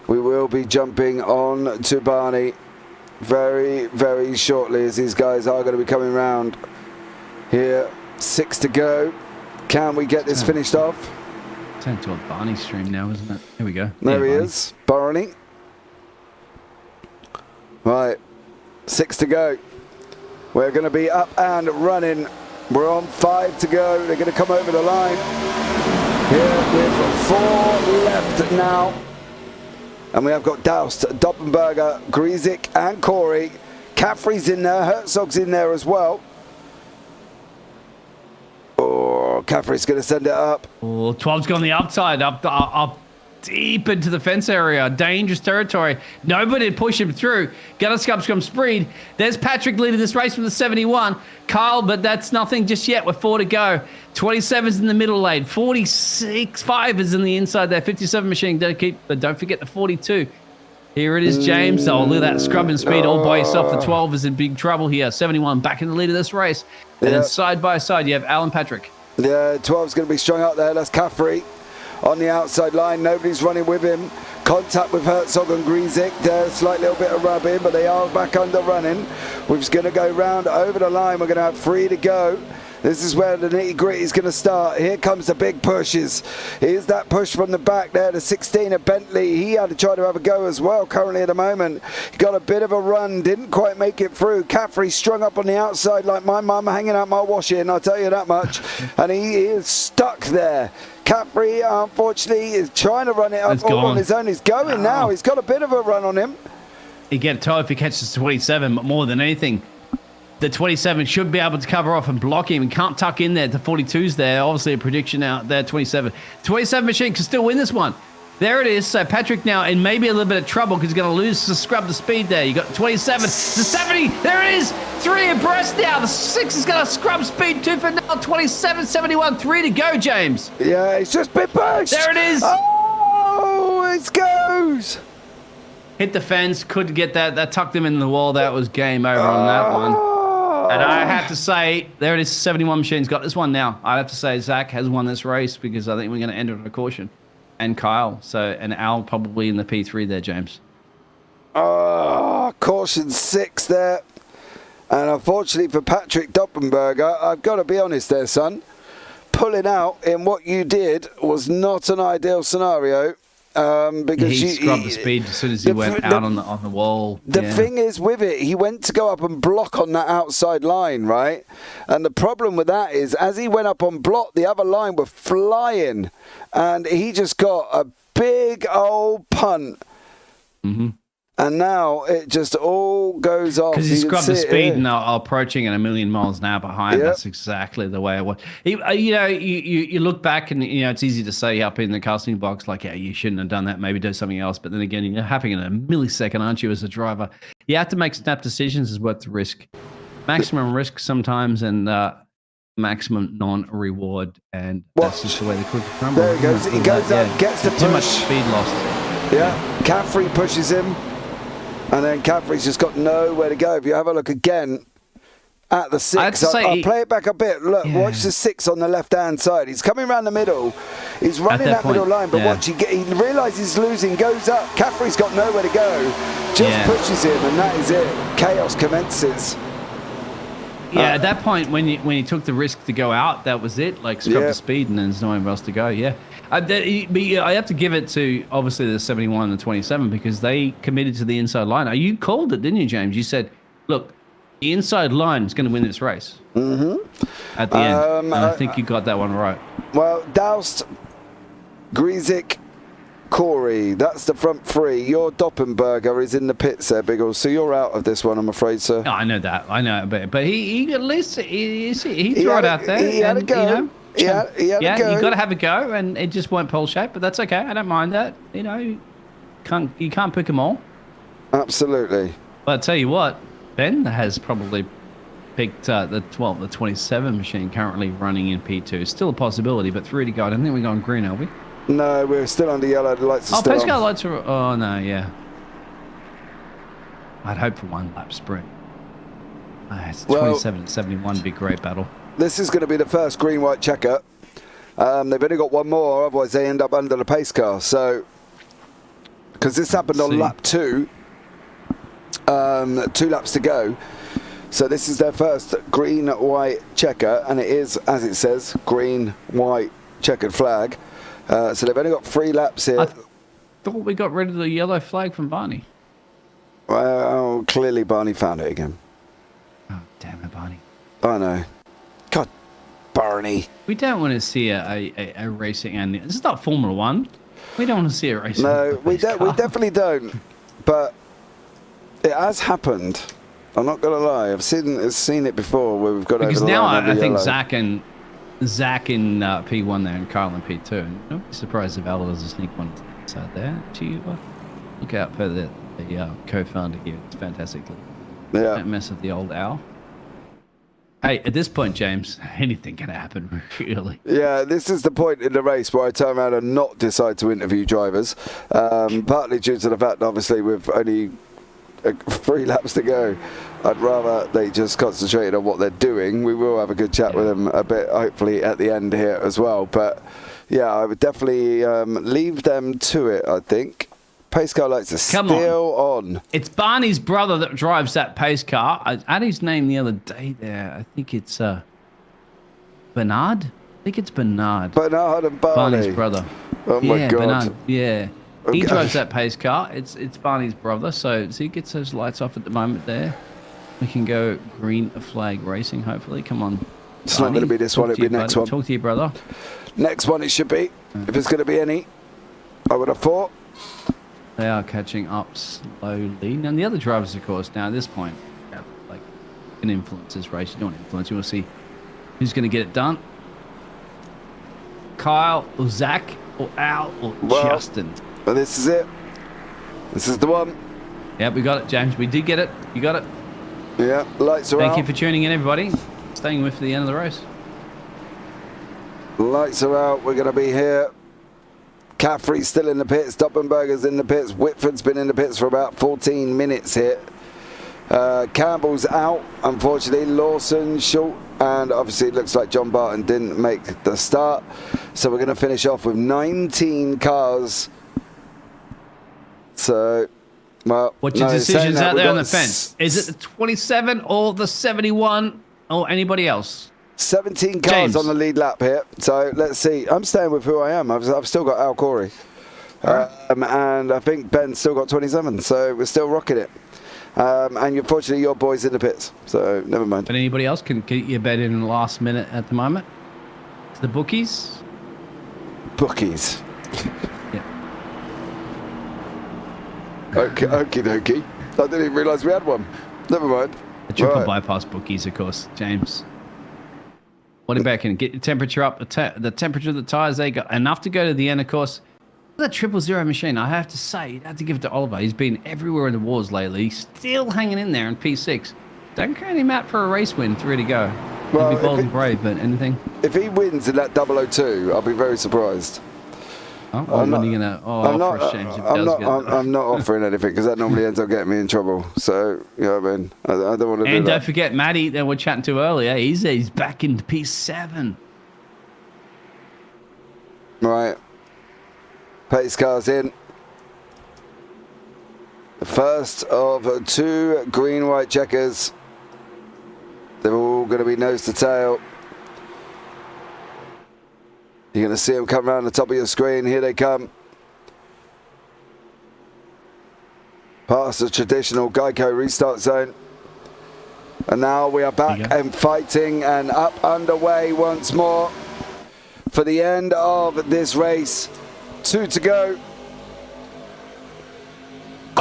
We will be jumping on to Barney very, very shortly as these guys are going to be coming round here. 6 to go. Can we get this finished off? Turn to a Barney stream now, isn't it? Here we go. There he is. Barney. Right. 6 to go. We're going to be up and running. We're on 5 to go. They're going to come over the line. Here with 4 left now. And we have got Doust, Doppenberger, Griezik and Corey. Caffrey's in there. Herzog's in there as well. Oh, Caffrey's going to send it up. Oh, 12's gone the upside, up deep into the fence area. Dangerous territory. Nobody to push him through. Scrum Speed. There's Patrick leading this race from the 71. Kyle, but that's nothing just yet. We're 4 to go. 27's in the middle lane. 46, 5 is in the inside there. 57 machine. Don't forget the 42. Here it is, James. Oh, look at that scrubbing speed all by yourself. The 12 is in big trouble here. 71 back in the lead of this race. And then side by side, you have Alan Patrick. Yeah, 12's going to be strung up there. That's Caffrey on the outside line. Nobody's running with him. Contact with Herzog and Griezik. There's a slight little bit of rubbing, but they are back under running. We're just going to go round over the line. We're going to have 3 to go. This is where the nitty-gritty is going to start. Here comes the big pushes. Here's that push from the back there. The 16 of Bentley. He had to try to have a go as well currently at the moment. He got a bit of a run. Didn't quite make it through. Caffrey strung up on the outside like my mum hanging out my washing. I'll tell you that much. And he is stuck there. Caffrey, unfortunately, is trying to run it up all on his own. He's going now. He's got a bit of a run on him. He get a tow if he catches 27, but more than anything, the 27 should be able to cover off and block him and can't tuck in there. The 42's there. Obviously a prediction out there, 27. 27 machine can still win this one. There it is. So Patrick now in maybe a little bit of trouble because he's going to lose to scrub the speed there. You got 27, the 70. There it is. 3 abreast now. The 6 is going to scrub speed 2 for now. 27, 71, 3 to go, James. Yeah, it's just been pushed. There it is. Oh, it goes. Hit the fence. Couldn't get that. That tucked him in the wall. That was game over on that one. And I have to say, there it is, 71 Machine's got this one now. I have to say Zach has won this race because I think we're going to end it on a caution. And Kyle, and Al probably in the P3 there, James. Caution 6 there. And unfortunately for Patrick Doppenberger, I've got to be honest there, son. Pulling out in what you did was not an ideal scenario. Because he scrubbed the speed as soon as he went out on the wall. The thing is with it, he went to go up and block on that outside line, right? And the problem with that is, as he went up on block, the other line were flying, and he just got a big old punt. Mm-hmm. And now it just all goes off. Because he scrubbed the speed and are approaching at 1,000,000 miles an hour behind. Yep. That's exactly the way it was. You look back and, it's easy to say up in the casting box, like, yeah, you shouldn't have done that. Maybe do something else. But then again, you're happening in a millisecond, aren't you, as a driver? You have to make snap decisions is worth the risk. Maximum risk sometimes and maximum non-reward. And that's just the way the cookie crumbles. There he goes. He goes up, gets the push. Too much speed lost. Yeah. Caffrey pushes him. And then Caffrey's just got nowhere to go. If you have a look again at the 6, I'll play it back a bit. Look, watch the 6 on the left-hand side. He's coming around the middle. He's running that middle line, but watch, he realises he's losing, goes up. Caffrey's got nowhere to go. Just pushes him, and that is it. Chaos commences. Yeah, at that point, when he took the risk to go out, that was it. Like, scrub the speed, and then there's nowhere else to go. Yeah. I have to give it to, obviously, the 71 and the 27 because they committed to the inside line. You called it, didn't you, James? You said, look, the inside line is going to win this race. Mm-hmm. At the end. And I think you got that one right. Well, Doust, Griezik, Corey. That's the front three. Your Doppenberger is in the pits there, Biggles. So you're out of this one, I'm afraid, sir. Oh, I know that. I know, but he at least he tried out there. He had a go. You know, he had a go. You got to have a go, and it just weren't pole shape, but that's okay. I don't mind that. You know, you can't pick them all. Absolutely. But I tell you what, Ben has probably picked the 27 machine currently running in P2. Still a possibility, but 3 to go. I don't think we're going green, are we? No, we're still under yellow. The lights are still Pascal on. lights are... Oh, no, yeah. I'd hope for one lap sprint. It's 27 and 71 would be a great battle. This is going to be the first green-white checker. They've only got one more, otherwise they end up under the pace car. So, because this happened on lap 2, 2 laps to go. So this is their first green-white checker, and it is, as it says, green-white checkered flag. So they've only got 3 laps here. I thought we got rid of the yellow flag from Barney. Well, clearly Barney found it again. Oh, damn it, Barney. I know. God, Barney. We don't want to see a racing, and this is not Formula 1. We don't want to see a racing. No, we definitely don't. But it has happened. I'm not gonna lie. I've seen it before where we've got because over the now line I think yellow. Zach in P1 there and Carl in P2. And don't be surprised if Al does a sneak one inside there. Look out for the co-founder here. It's fantastic. Yeah. Don't mess with the old Al. Hey, at this point, James, anything can happen, really. Yeah, this is the point in the race where I turn around and not decide to interview drivers. Partly due to the fact, obviously, with only 3 laps to go, I'd rather they just concentrate on what they're doing. We will have a good chat with them a bit, hopefully, at the end here as well. But, yeah, I would definitely leave them to it, I think. Pace car lights are still on. It's Barney's brother that drives that pace car. I had his name the other day there. I think it's Bernard. I think it's Bernard. Bernard and Barney. Barney's brother. Oh, my God. Bernard, yeah. Okay. He drives that pace car. It's Barney's brother. So he gets those lights off at the moment there. We can go green flag racing, hopefully. Come on. It's not going to be this one. It'll be next one. Talk to your brother. Next one it should be. If it's going to be any, I would have thought. They are catching up slowly. Now, the other drivers, of course, now at this point, can influence this race. You don't want to influence. You want to see who's going to get it done. Kyle or Zach or Al or Justin. Well, this is it. This is the one. Yeah, we got it, James. We did get it. You got it. Yeah, lights are out. Thank you for tuning in, everybody. Staying with the end of the race. Lights are out. We're going to be here. Caffrey's still in the pits. Doppenberger's in the pits. Whitford's been in the pits for about 14 minutes here. Campbell's out, unfortunately. Lawson, Short, and obviously it looks like John Barton didn't make the start. So we're going to finish off with 19 cars. So, well, what's your decisions out there on the fence? Is it the 27 or the 71 or anybody else? 17 cars James. on the lead lap here. So let's see. I'm staying with who I am. I've still got Al Corey. And I think Ben's still got 27. So we're still rocking it. And unfortunately, your boy's in the pits. So never mind. But anybody else can get your bet in the last minute at the moment? To the bookies? Bookies. Yeah. Okay, okie dokie. I didn't even realise we had one. Never mind. The triple bypass bookies, of course, James. What about can get the temperature up? The temperature of the tyres, they got enough to go to the end, of course. The 000 machine, I have to say, I have to give it to Oliver. He's been everywhere in the wars lately. He's still hanging in there in P6. Don't count him out for a race win, 3 to go. Well, He'll be bold and brave, but anything? If he wins in that 002, I'll be very surprised. Oh, when are you going to... Oh, for a shame if he does get it. I'm not offering anything because that normally ends up getting me in trouble. So, you know what I mean? I don't want to do that. And don't forget Matty that we're chatting to earlier. He's back into P7. Right. Pace cars in. The first of 2 green-white checkers. They're all going to be nose to tail. You're going to see them come around the top of your screen. Here they come. Past the traditional Geico restart zone. And now we are back and fighting and up underway once more for the end of this race. 2 to go.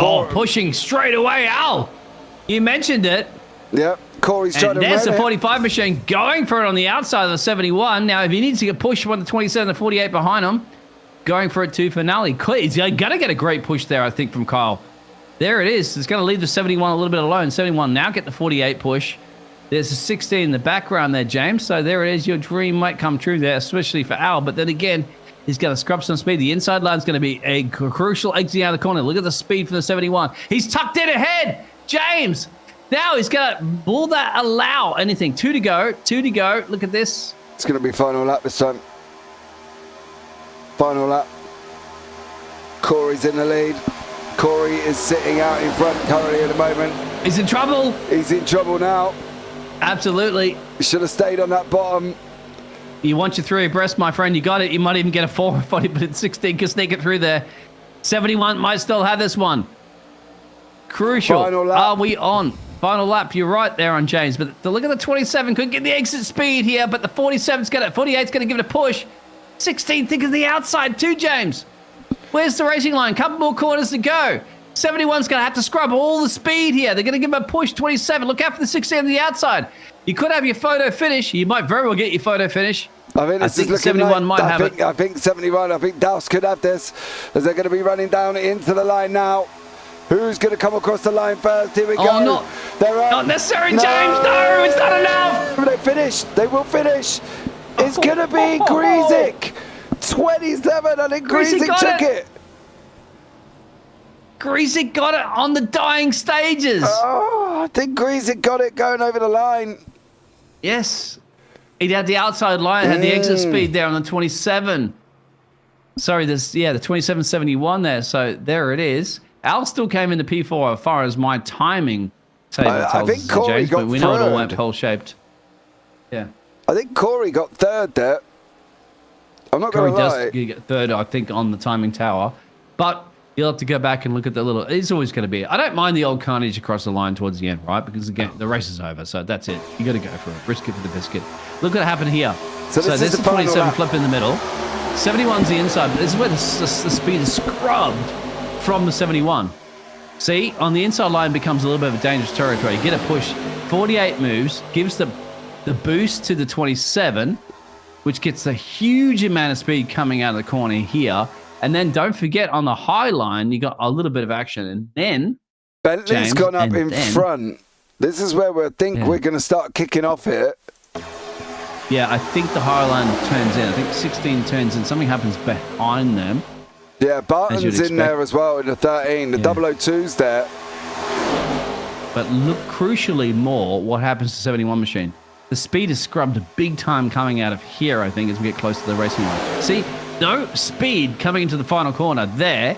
Oh, pushing straight away, Al. You mentioned it. Yep, Corey's trying to there's the run it. 45 machine going for it on the outside of the 71. Now, if he needs to get pushed on the 27 and the 48 behind him, going for it to finale. He's going to get a great push there, I think, from Kyle. There it is. It's going to leave the 71 a little bit alone. 71 now get the 48 push. There's a 16 in the background there, James. So there it is. Your dream might come true there, especially for Al. But then again, he's going to scrub some speed. The inside line's going to be a crucial exit out of the corner. Look at the speed from the 71. He's tucked in ahead. James. Now he's going to, will that allow anything? 2 to go. 2 to go. Look at this. It's going to be final lap this time. Final lap. Corey's in the lead. Corey is sitting out in front currently at the moment. He's in trouble. He's in trouble now. Absolutely. He should have stayed on that bottom. You want your 3 abreast, my friend. You got it. You might even get a 4 or 40, but 16 can sneak it through there. 71 might still have this one. Crucial. Final lap. Are we on? Final lap. You're right there on James. But look at the 27. Couldn't get the exit speed here, but the 47's got it. 48's going to give it a push. 16 think of the outside too, James. Where's the racing line? Couple more corners to go. 71's going to have to scrub all the speed here. They're going to give him a push. 27. Look out for the 16 on the outside. You could have your photo finish. You might very well get your photo finish. I think 71 might have it. I think 71. I think Douse could have this, as they're going to be running down into the line now. Who's going to come across the line first? Here we go. Not necessary, James. No, it's not enough. They finish. They will finish. It's going to be Greasy. 27. I think Greasy took it. Greasy got it on the dying stages. Oh, I think Greasy got it going over the line. Yes. He had the outside line, had the exit speed there on the 27. Sorry, the 27.71 there. So there it is. Al still came in the P4 as far as my timing table tells I think us, Corey James, got but we know it all went third. pearl-shaped. Yeah. I think Corey got third there. I'm not going to lie. Corey does get third, I think, on the timing tower. But you'll have to go back and look at the little... It's always going to be... I don't mind the old carnage across the line towards the end, right? Because, again, the race is over, so that's it. You got to go for it. Risk it for the biscuit. Look what happened here. So there's the 27 flip in the middle. 71's the inside. But this is where the speed is scrubbed from the 71. See, on the inside line becomes a little bit of a dangerous territory. You get a push. 48 moves, gives the boost to the 27, which gets a huge amount of speed coming out of the corner here. And then don't forget, on the high line, you got a little bit of action. And then Bentley's gone up in front. This is where we're going to start kicking off here. Yeah, I think the high line turns in. I think 16 turns in. Something happens behind them. Yeah, Barton's in there as well in the 13. The 002's there. But look crucially more what happens to 71 machine. The speed is scrubbed big time coming out of here, I think, as we get close to the racing line. See, no speed coming into the final corner there.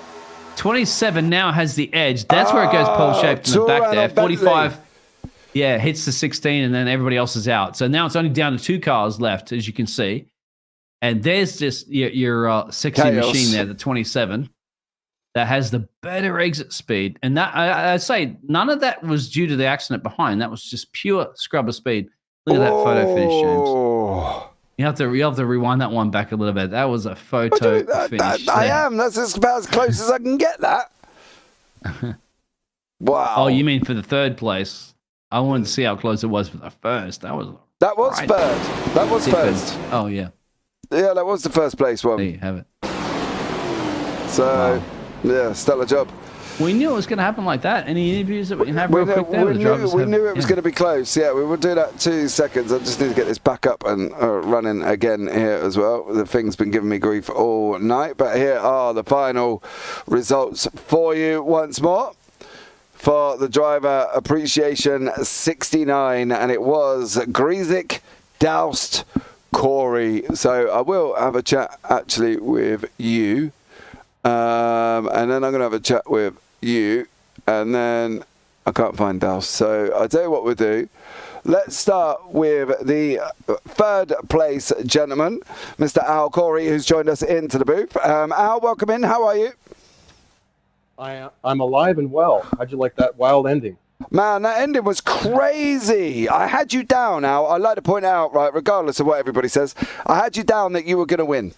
27 now has the edge. That's where it goes pole-shaped in the back there. 45, hits the 16, and then everybody else is out. So now it's only down to 2 cars left, as you can see. And there's just your 60 machine there, the 27, that has the better exit speed. And that I say none of that was due to the accident behind. That was just pure scrubber speed. Look at that photo finish, James. You have to rewind that one back a little bit. That was a photo finish. I am. That's about as close as I can get that. Wow. Oh, you mean for the third place? I wanted to see how close it was for the first. That was third. That was first. Oh, yeah. Yeah, that was the first place one. There you have it. So, stellar job. We knew it was going to happen like that. Any interviews that we can have real quick there? We knew it was going to be close. Yeah, we will do that 2 seconds. I just need to get this back up and running again here as well. The thing's been giving me grief all night. But here are the final results for you once more. For the driver appreciation 69, and it was Greasy, Doused, Corey. So I will have a chat actually with you. And then I'm going to have a chat with you, and then I can't find Douse. So I'll tell you what we'll do. Let's start with the third place gentleman, Mr. Al Corey, who's joined us into the booth. Al, welcome in. How are you? I'm alive and well. How'd you like that wild ending? Man, that ending was crazy. I had you down, Al. I'd like to point out, right, regardless of what everybody says, I had you down that you were going to win.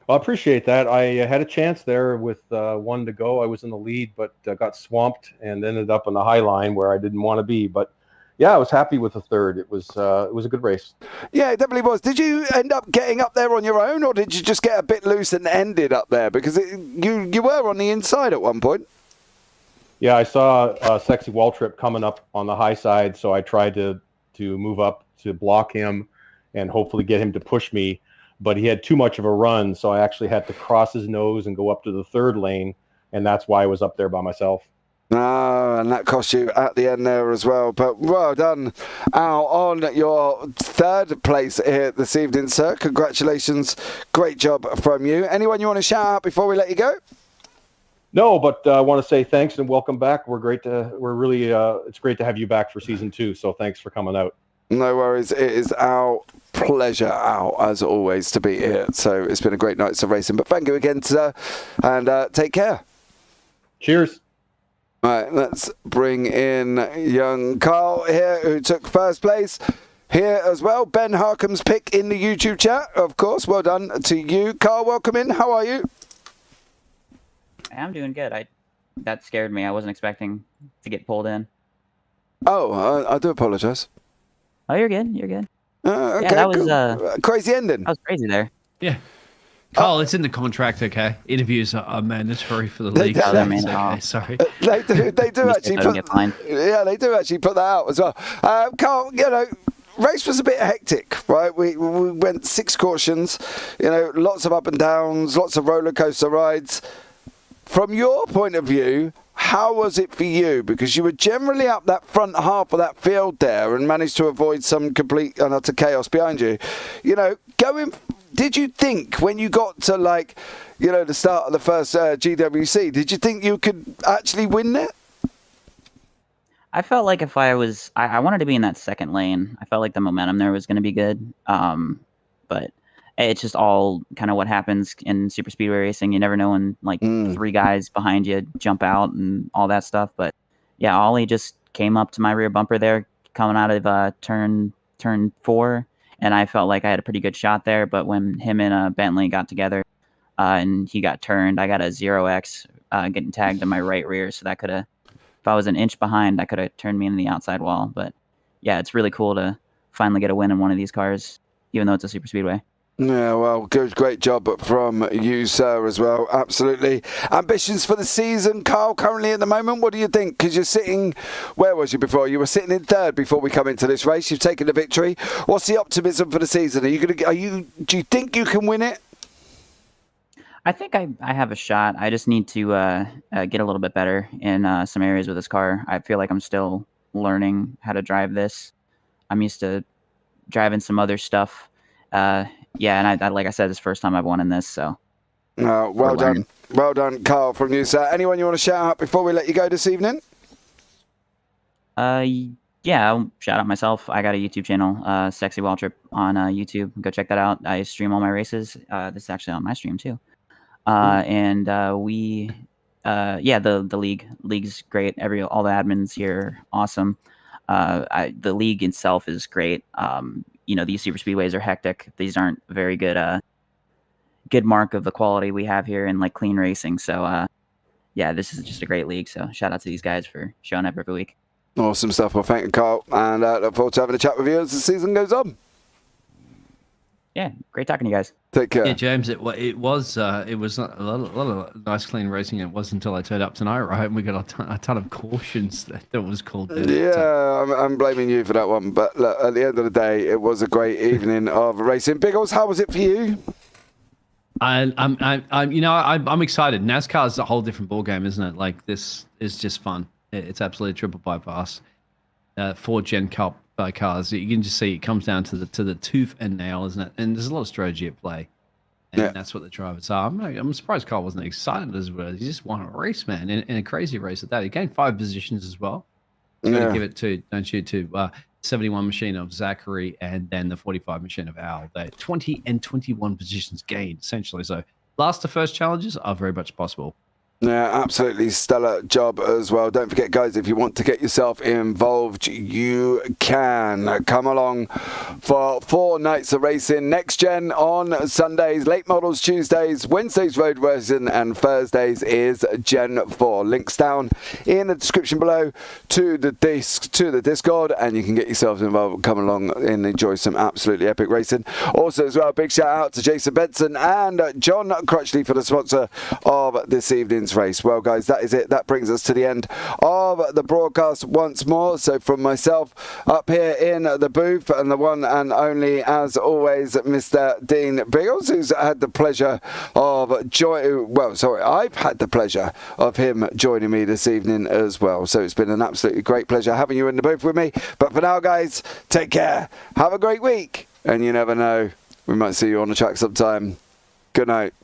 Well, I appreciate that. I had a chance there with one to go. I was in the lead, but got swamped and ended up on the high line where I didn't want to be. But yeah, I was happy with the third. It was a good race. Yeah, it definitely was. Did you end up getting up there on your own, or did you just get a bit loose and ended up there? Because you were on the inside at one point. Yeah, I saw Sexy Waltrip coming up on the high side, so I tried to move up to block him and hopefully get him to push me. But he had too much of a run, so I actually had to cross his nose and go up to the third lane, and that's why I was up there by myself. And that cost you at the end there as well. But well done, Al, on your third place here this evening, sir. Congratulations. Great job from you. Anyone you want to shout out before we let you go? No, but I want to say thanks and welcome back. It's great to have you back for season 2. So thanks for coming out. No worries. It is our pleasure, Al, as always, to be here. So it's been a great night of racing. But thank you again, sir, and take care. Cheers. All right, let's bring in young Carl here, who took first place here as well. Ben Harkham's pick in the YouTube chat, of course. Well done to you. Carl, welcome in. How are you? I'm doing good. That scared me. I wasn't expecting to get pulled in. Oh, I do apologize. Oh, you're good. You're good. Okay, yeah, that was crazy ending. That was crazy there. Yeah. Carl, it's in the contract, okay? Interviews are mandatory for the league. Okay, sorry. They do actually put that out as well. Carl, race was a bit hectic, right? We went 6 cautions, lots of up and downs, lots of roller coaster rides. From your point of view, how was it for you? Because you were generally up that front half of that field there and managed to avoid some complete and utter chaos behind you. Did you think when you got to the start of the first GWC, did you think you could actually win it? I felt like if I wanted to be in that second lane. I felt like the momentum there was going to be good. But it's just all kind of what happens in super speedway racing. You never know when 3 guys behind you jump out and all that stuff. But yeah, Ollie just came up to my rear bumper there coming out of turn 4. And I felt like I had a pretty good shot there. But when him and Bentley got together and he got turned, I got a 0x getting tagged in my right rear. So that could have, if I was an inch behind, that could have turned me into the outside wall. But yeah, it's really cool to finally get a win in one of these cars, even though it's a super speedway. Yeah, well, good, great job from you, sir, as well. Absolutely. Ambitions for the season, Carl, currently at the moment, what do you think? Because you're sitting, where was you before? You were sitting in third before we come into this race. You've taken the victory. What's the optimism for the season? Do you think you can win it? I think I have a shot. I just need to get a little bit better in some areas with this car. I feel like I'm still learning how to drive this. I'm used to driving some other stuff. Yeah, and I like I said, it's the first time I've won in this, so. Well done. Well done, Carl, from you, sir. Anyone you want to shout out before we let you go this evening? Yeah, I'll shout out myself. I got a YouTube channel, Sexy Waltrip on YouTube. Go check that out. I stream all my races. This is actually on my stream, too. And the league's great. All the admins here, awesome. The league itself is great. These super speedways are hectic. These aren't very good mark of the quality we have here in clean racing. So this is just a great league. So shout out to these guys for showing up every week. Awesome stuff. Well, thank you, Carl, and look forward to having a chat with you as the season goes on. Yeah, great talking to you guys. Take care. Yeah, James, it was a lot of nice clean racing. It wasn't until I turned up tonight, right? And we got a ton of cautions that was called. I'm blaming you for that one. But look, at the end of the day, it was a great evening of racing. Biggles, how was it for you? I'm excited. NASCAR is a whole different ballgame, isn't it? Like, this is just fun. It's absolutely a triple bypass. 4-gen Cup cars. You can just see it comes down to the tooth and nail, isn't it? And there's a lot of strategy at play, and that's what the drivers are. I'm surprised Carl wasn't excited as well. He just won a race, man, in a crazy race at that. He gained 5 positions as well. You got to give it to, don't you, to 71 machine of Zachary and then the 45 machine of Al. They're 20 and 21 positions gained essentially. So last to first challenges are very much possible. Yeah, absolutely stellar job as well. Don't forget, guys, if you want to get yourself involved, you can come along for 4 nights of racing. Next Gen on Sundays, late models Tuesdays, Wednesdays road racing, and Thursdays is Gen 4. Links down in the description below to the Discord, and you can get yourselves involved, come along and enjoy some absolutely epic racing. Also as well, big shout out to Jason Benson and John Crutchley for the sponsor of this evening's race. Well, guys, that is it. That brings us to the end of the broadcast once more. So from myself up here in the booth, and the one and only, as always, Mr. Dean Biggles, who's had the pleasure of I've had the pleasure of him joining me this evening as well. So it's been an absolutely great pleasure having you in the booth with me. But for now, guys, take care. Have a great week. And you never know, we might see you on the track sometime. Good night.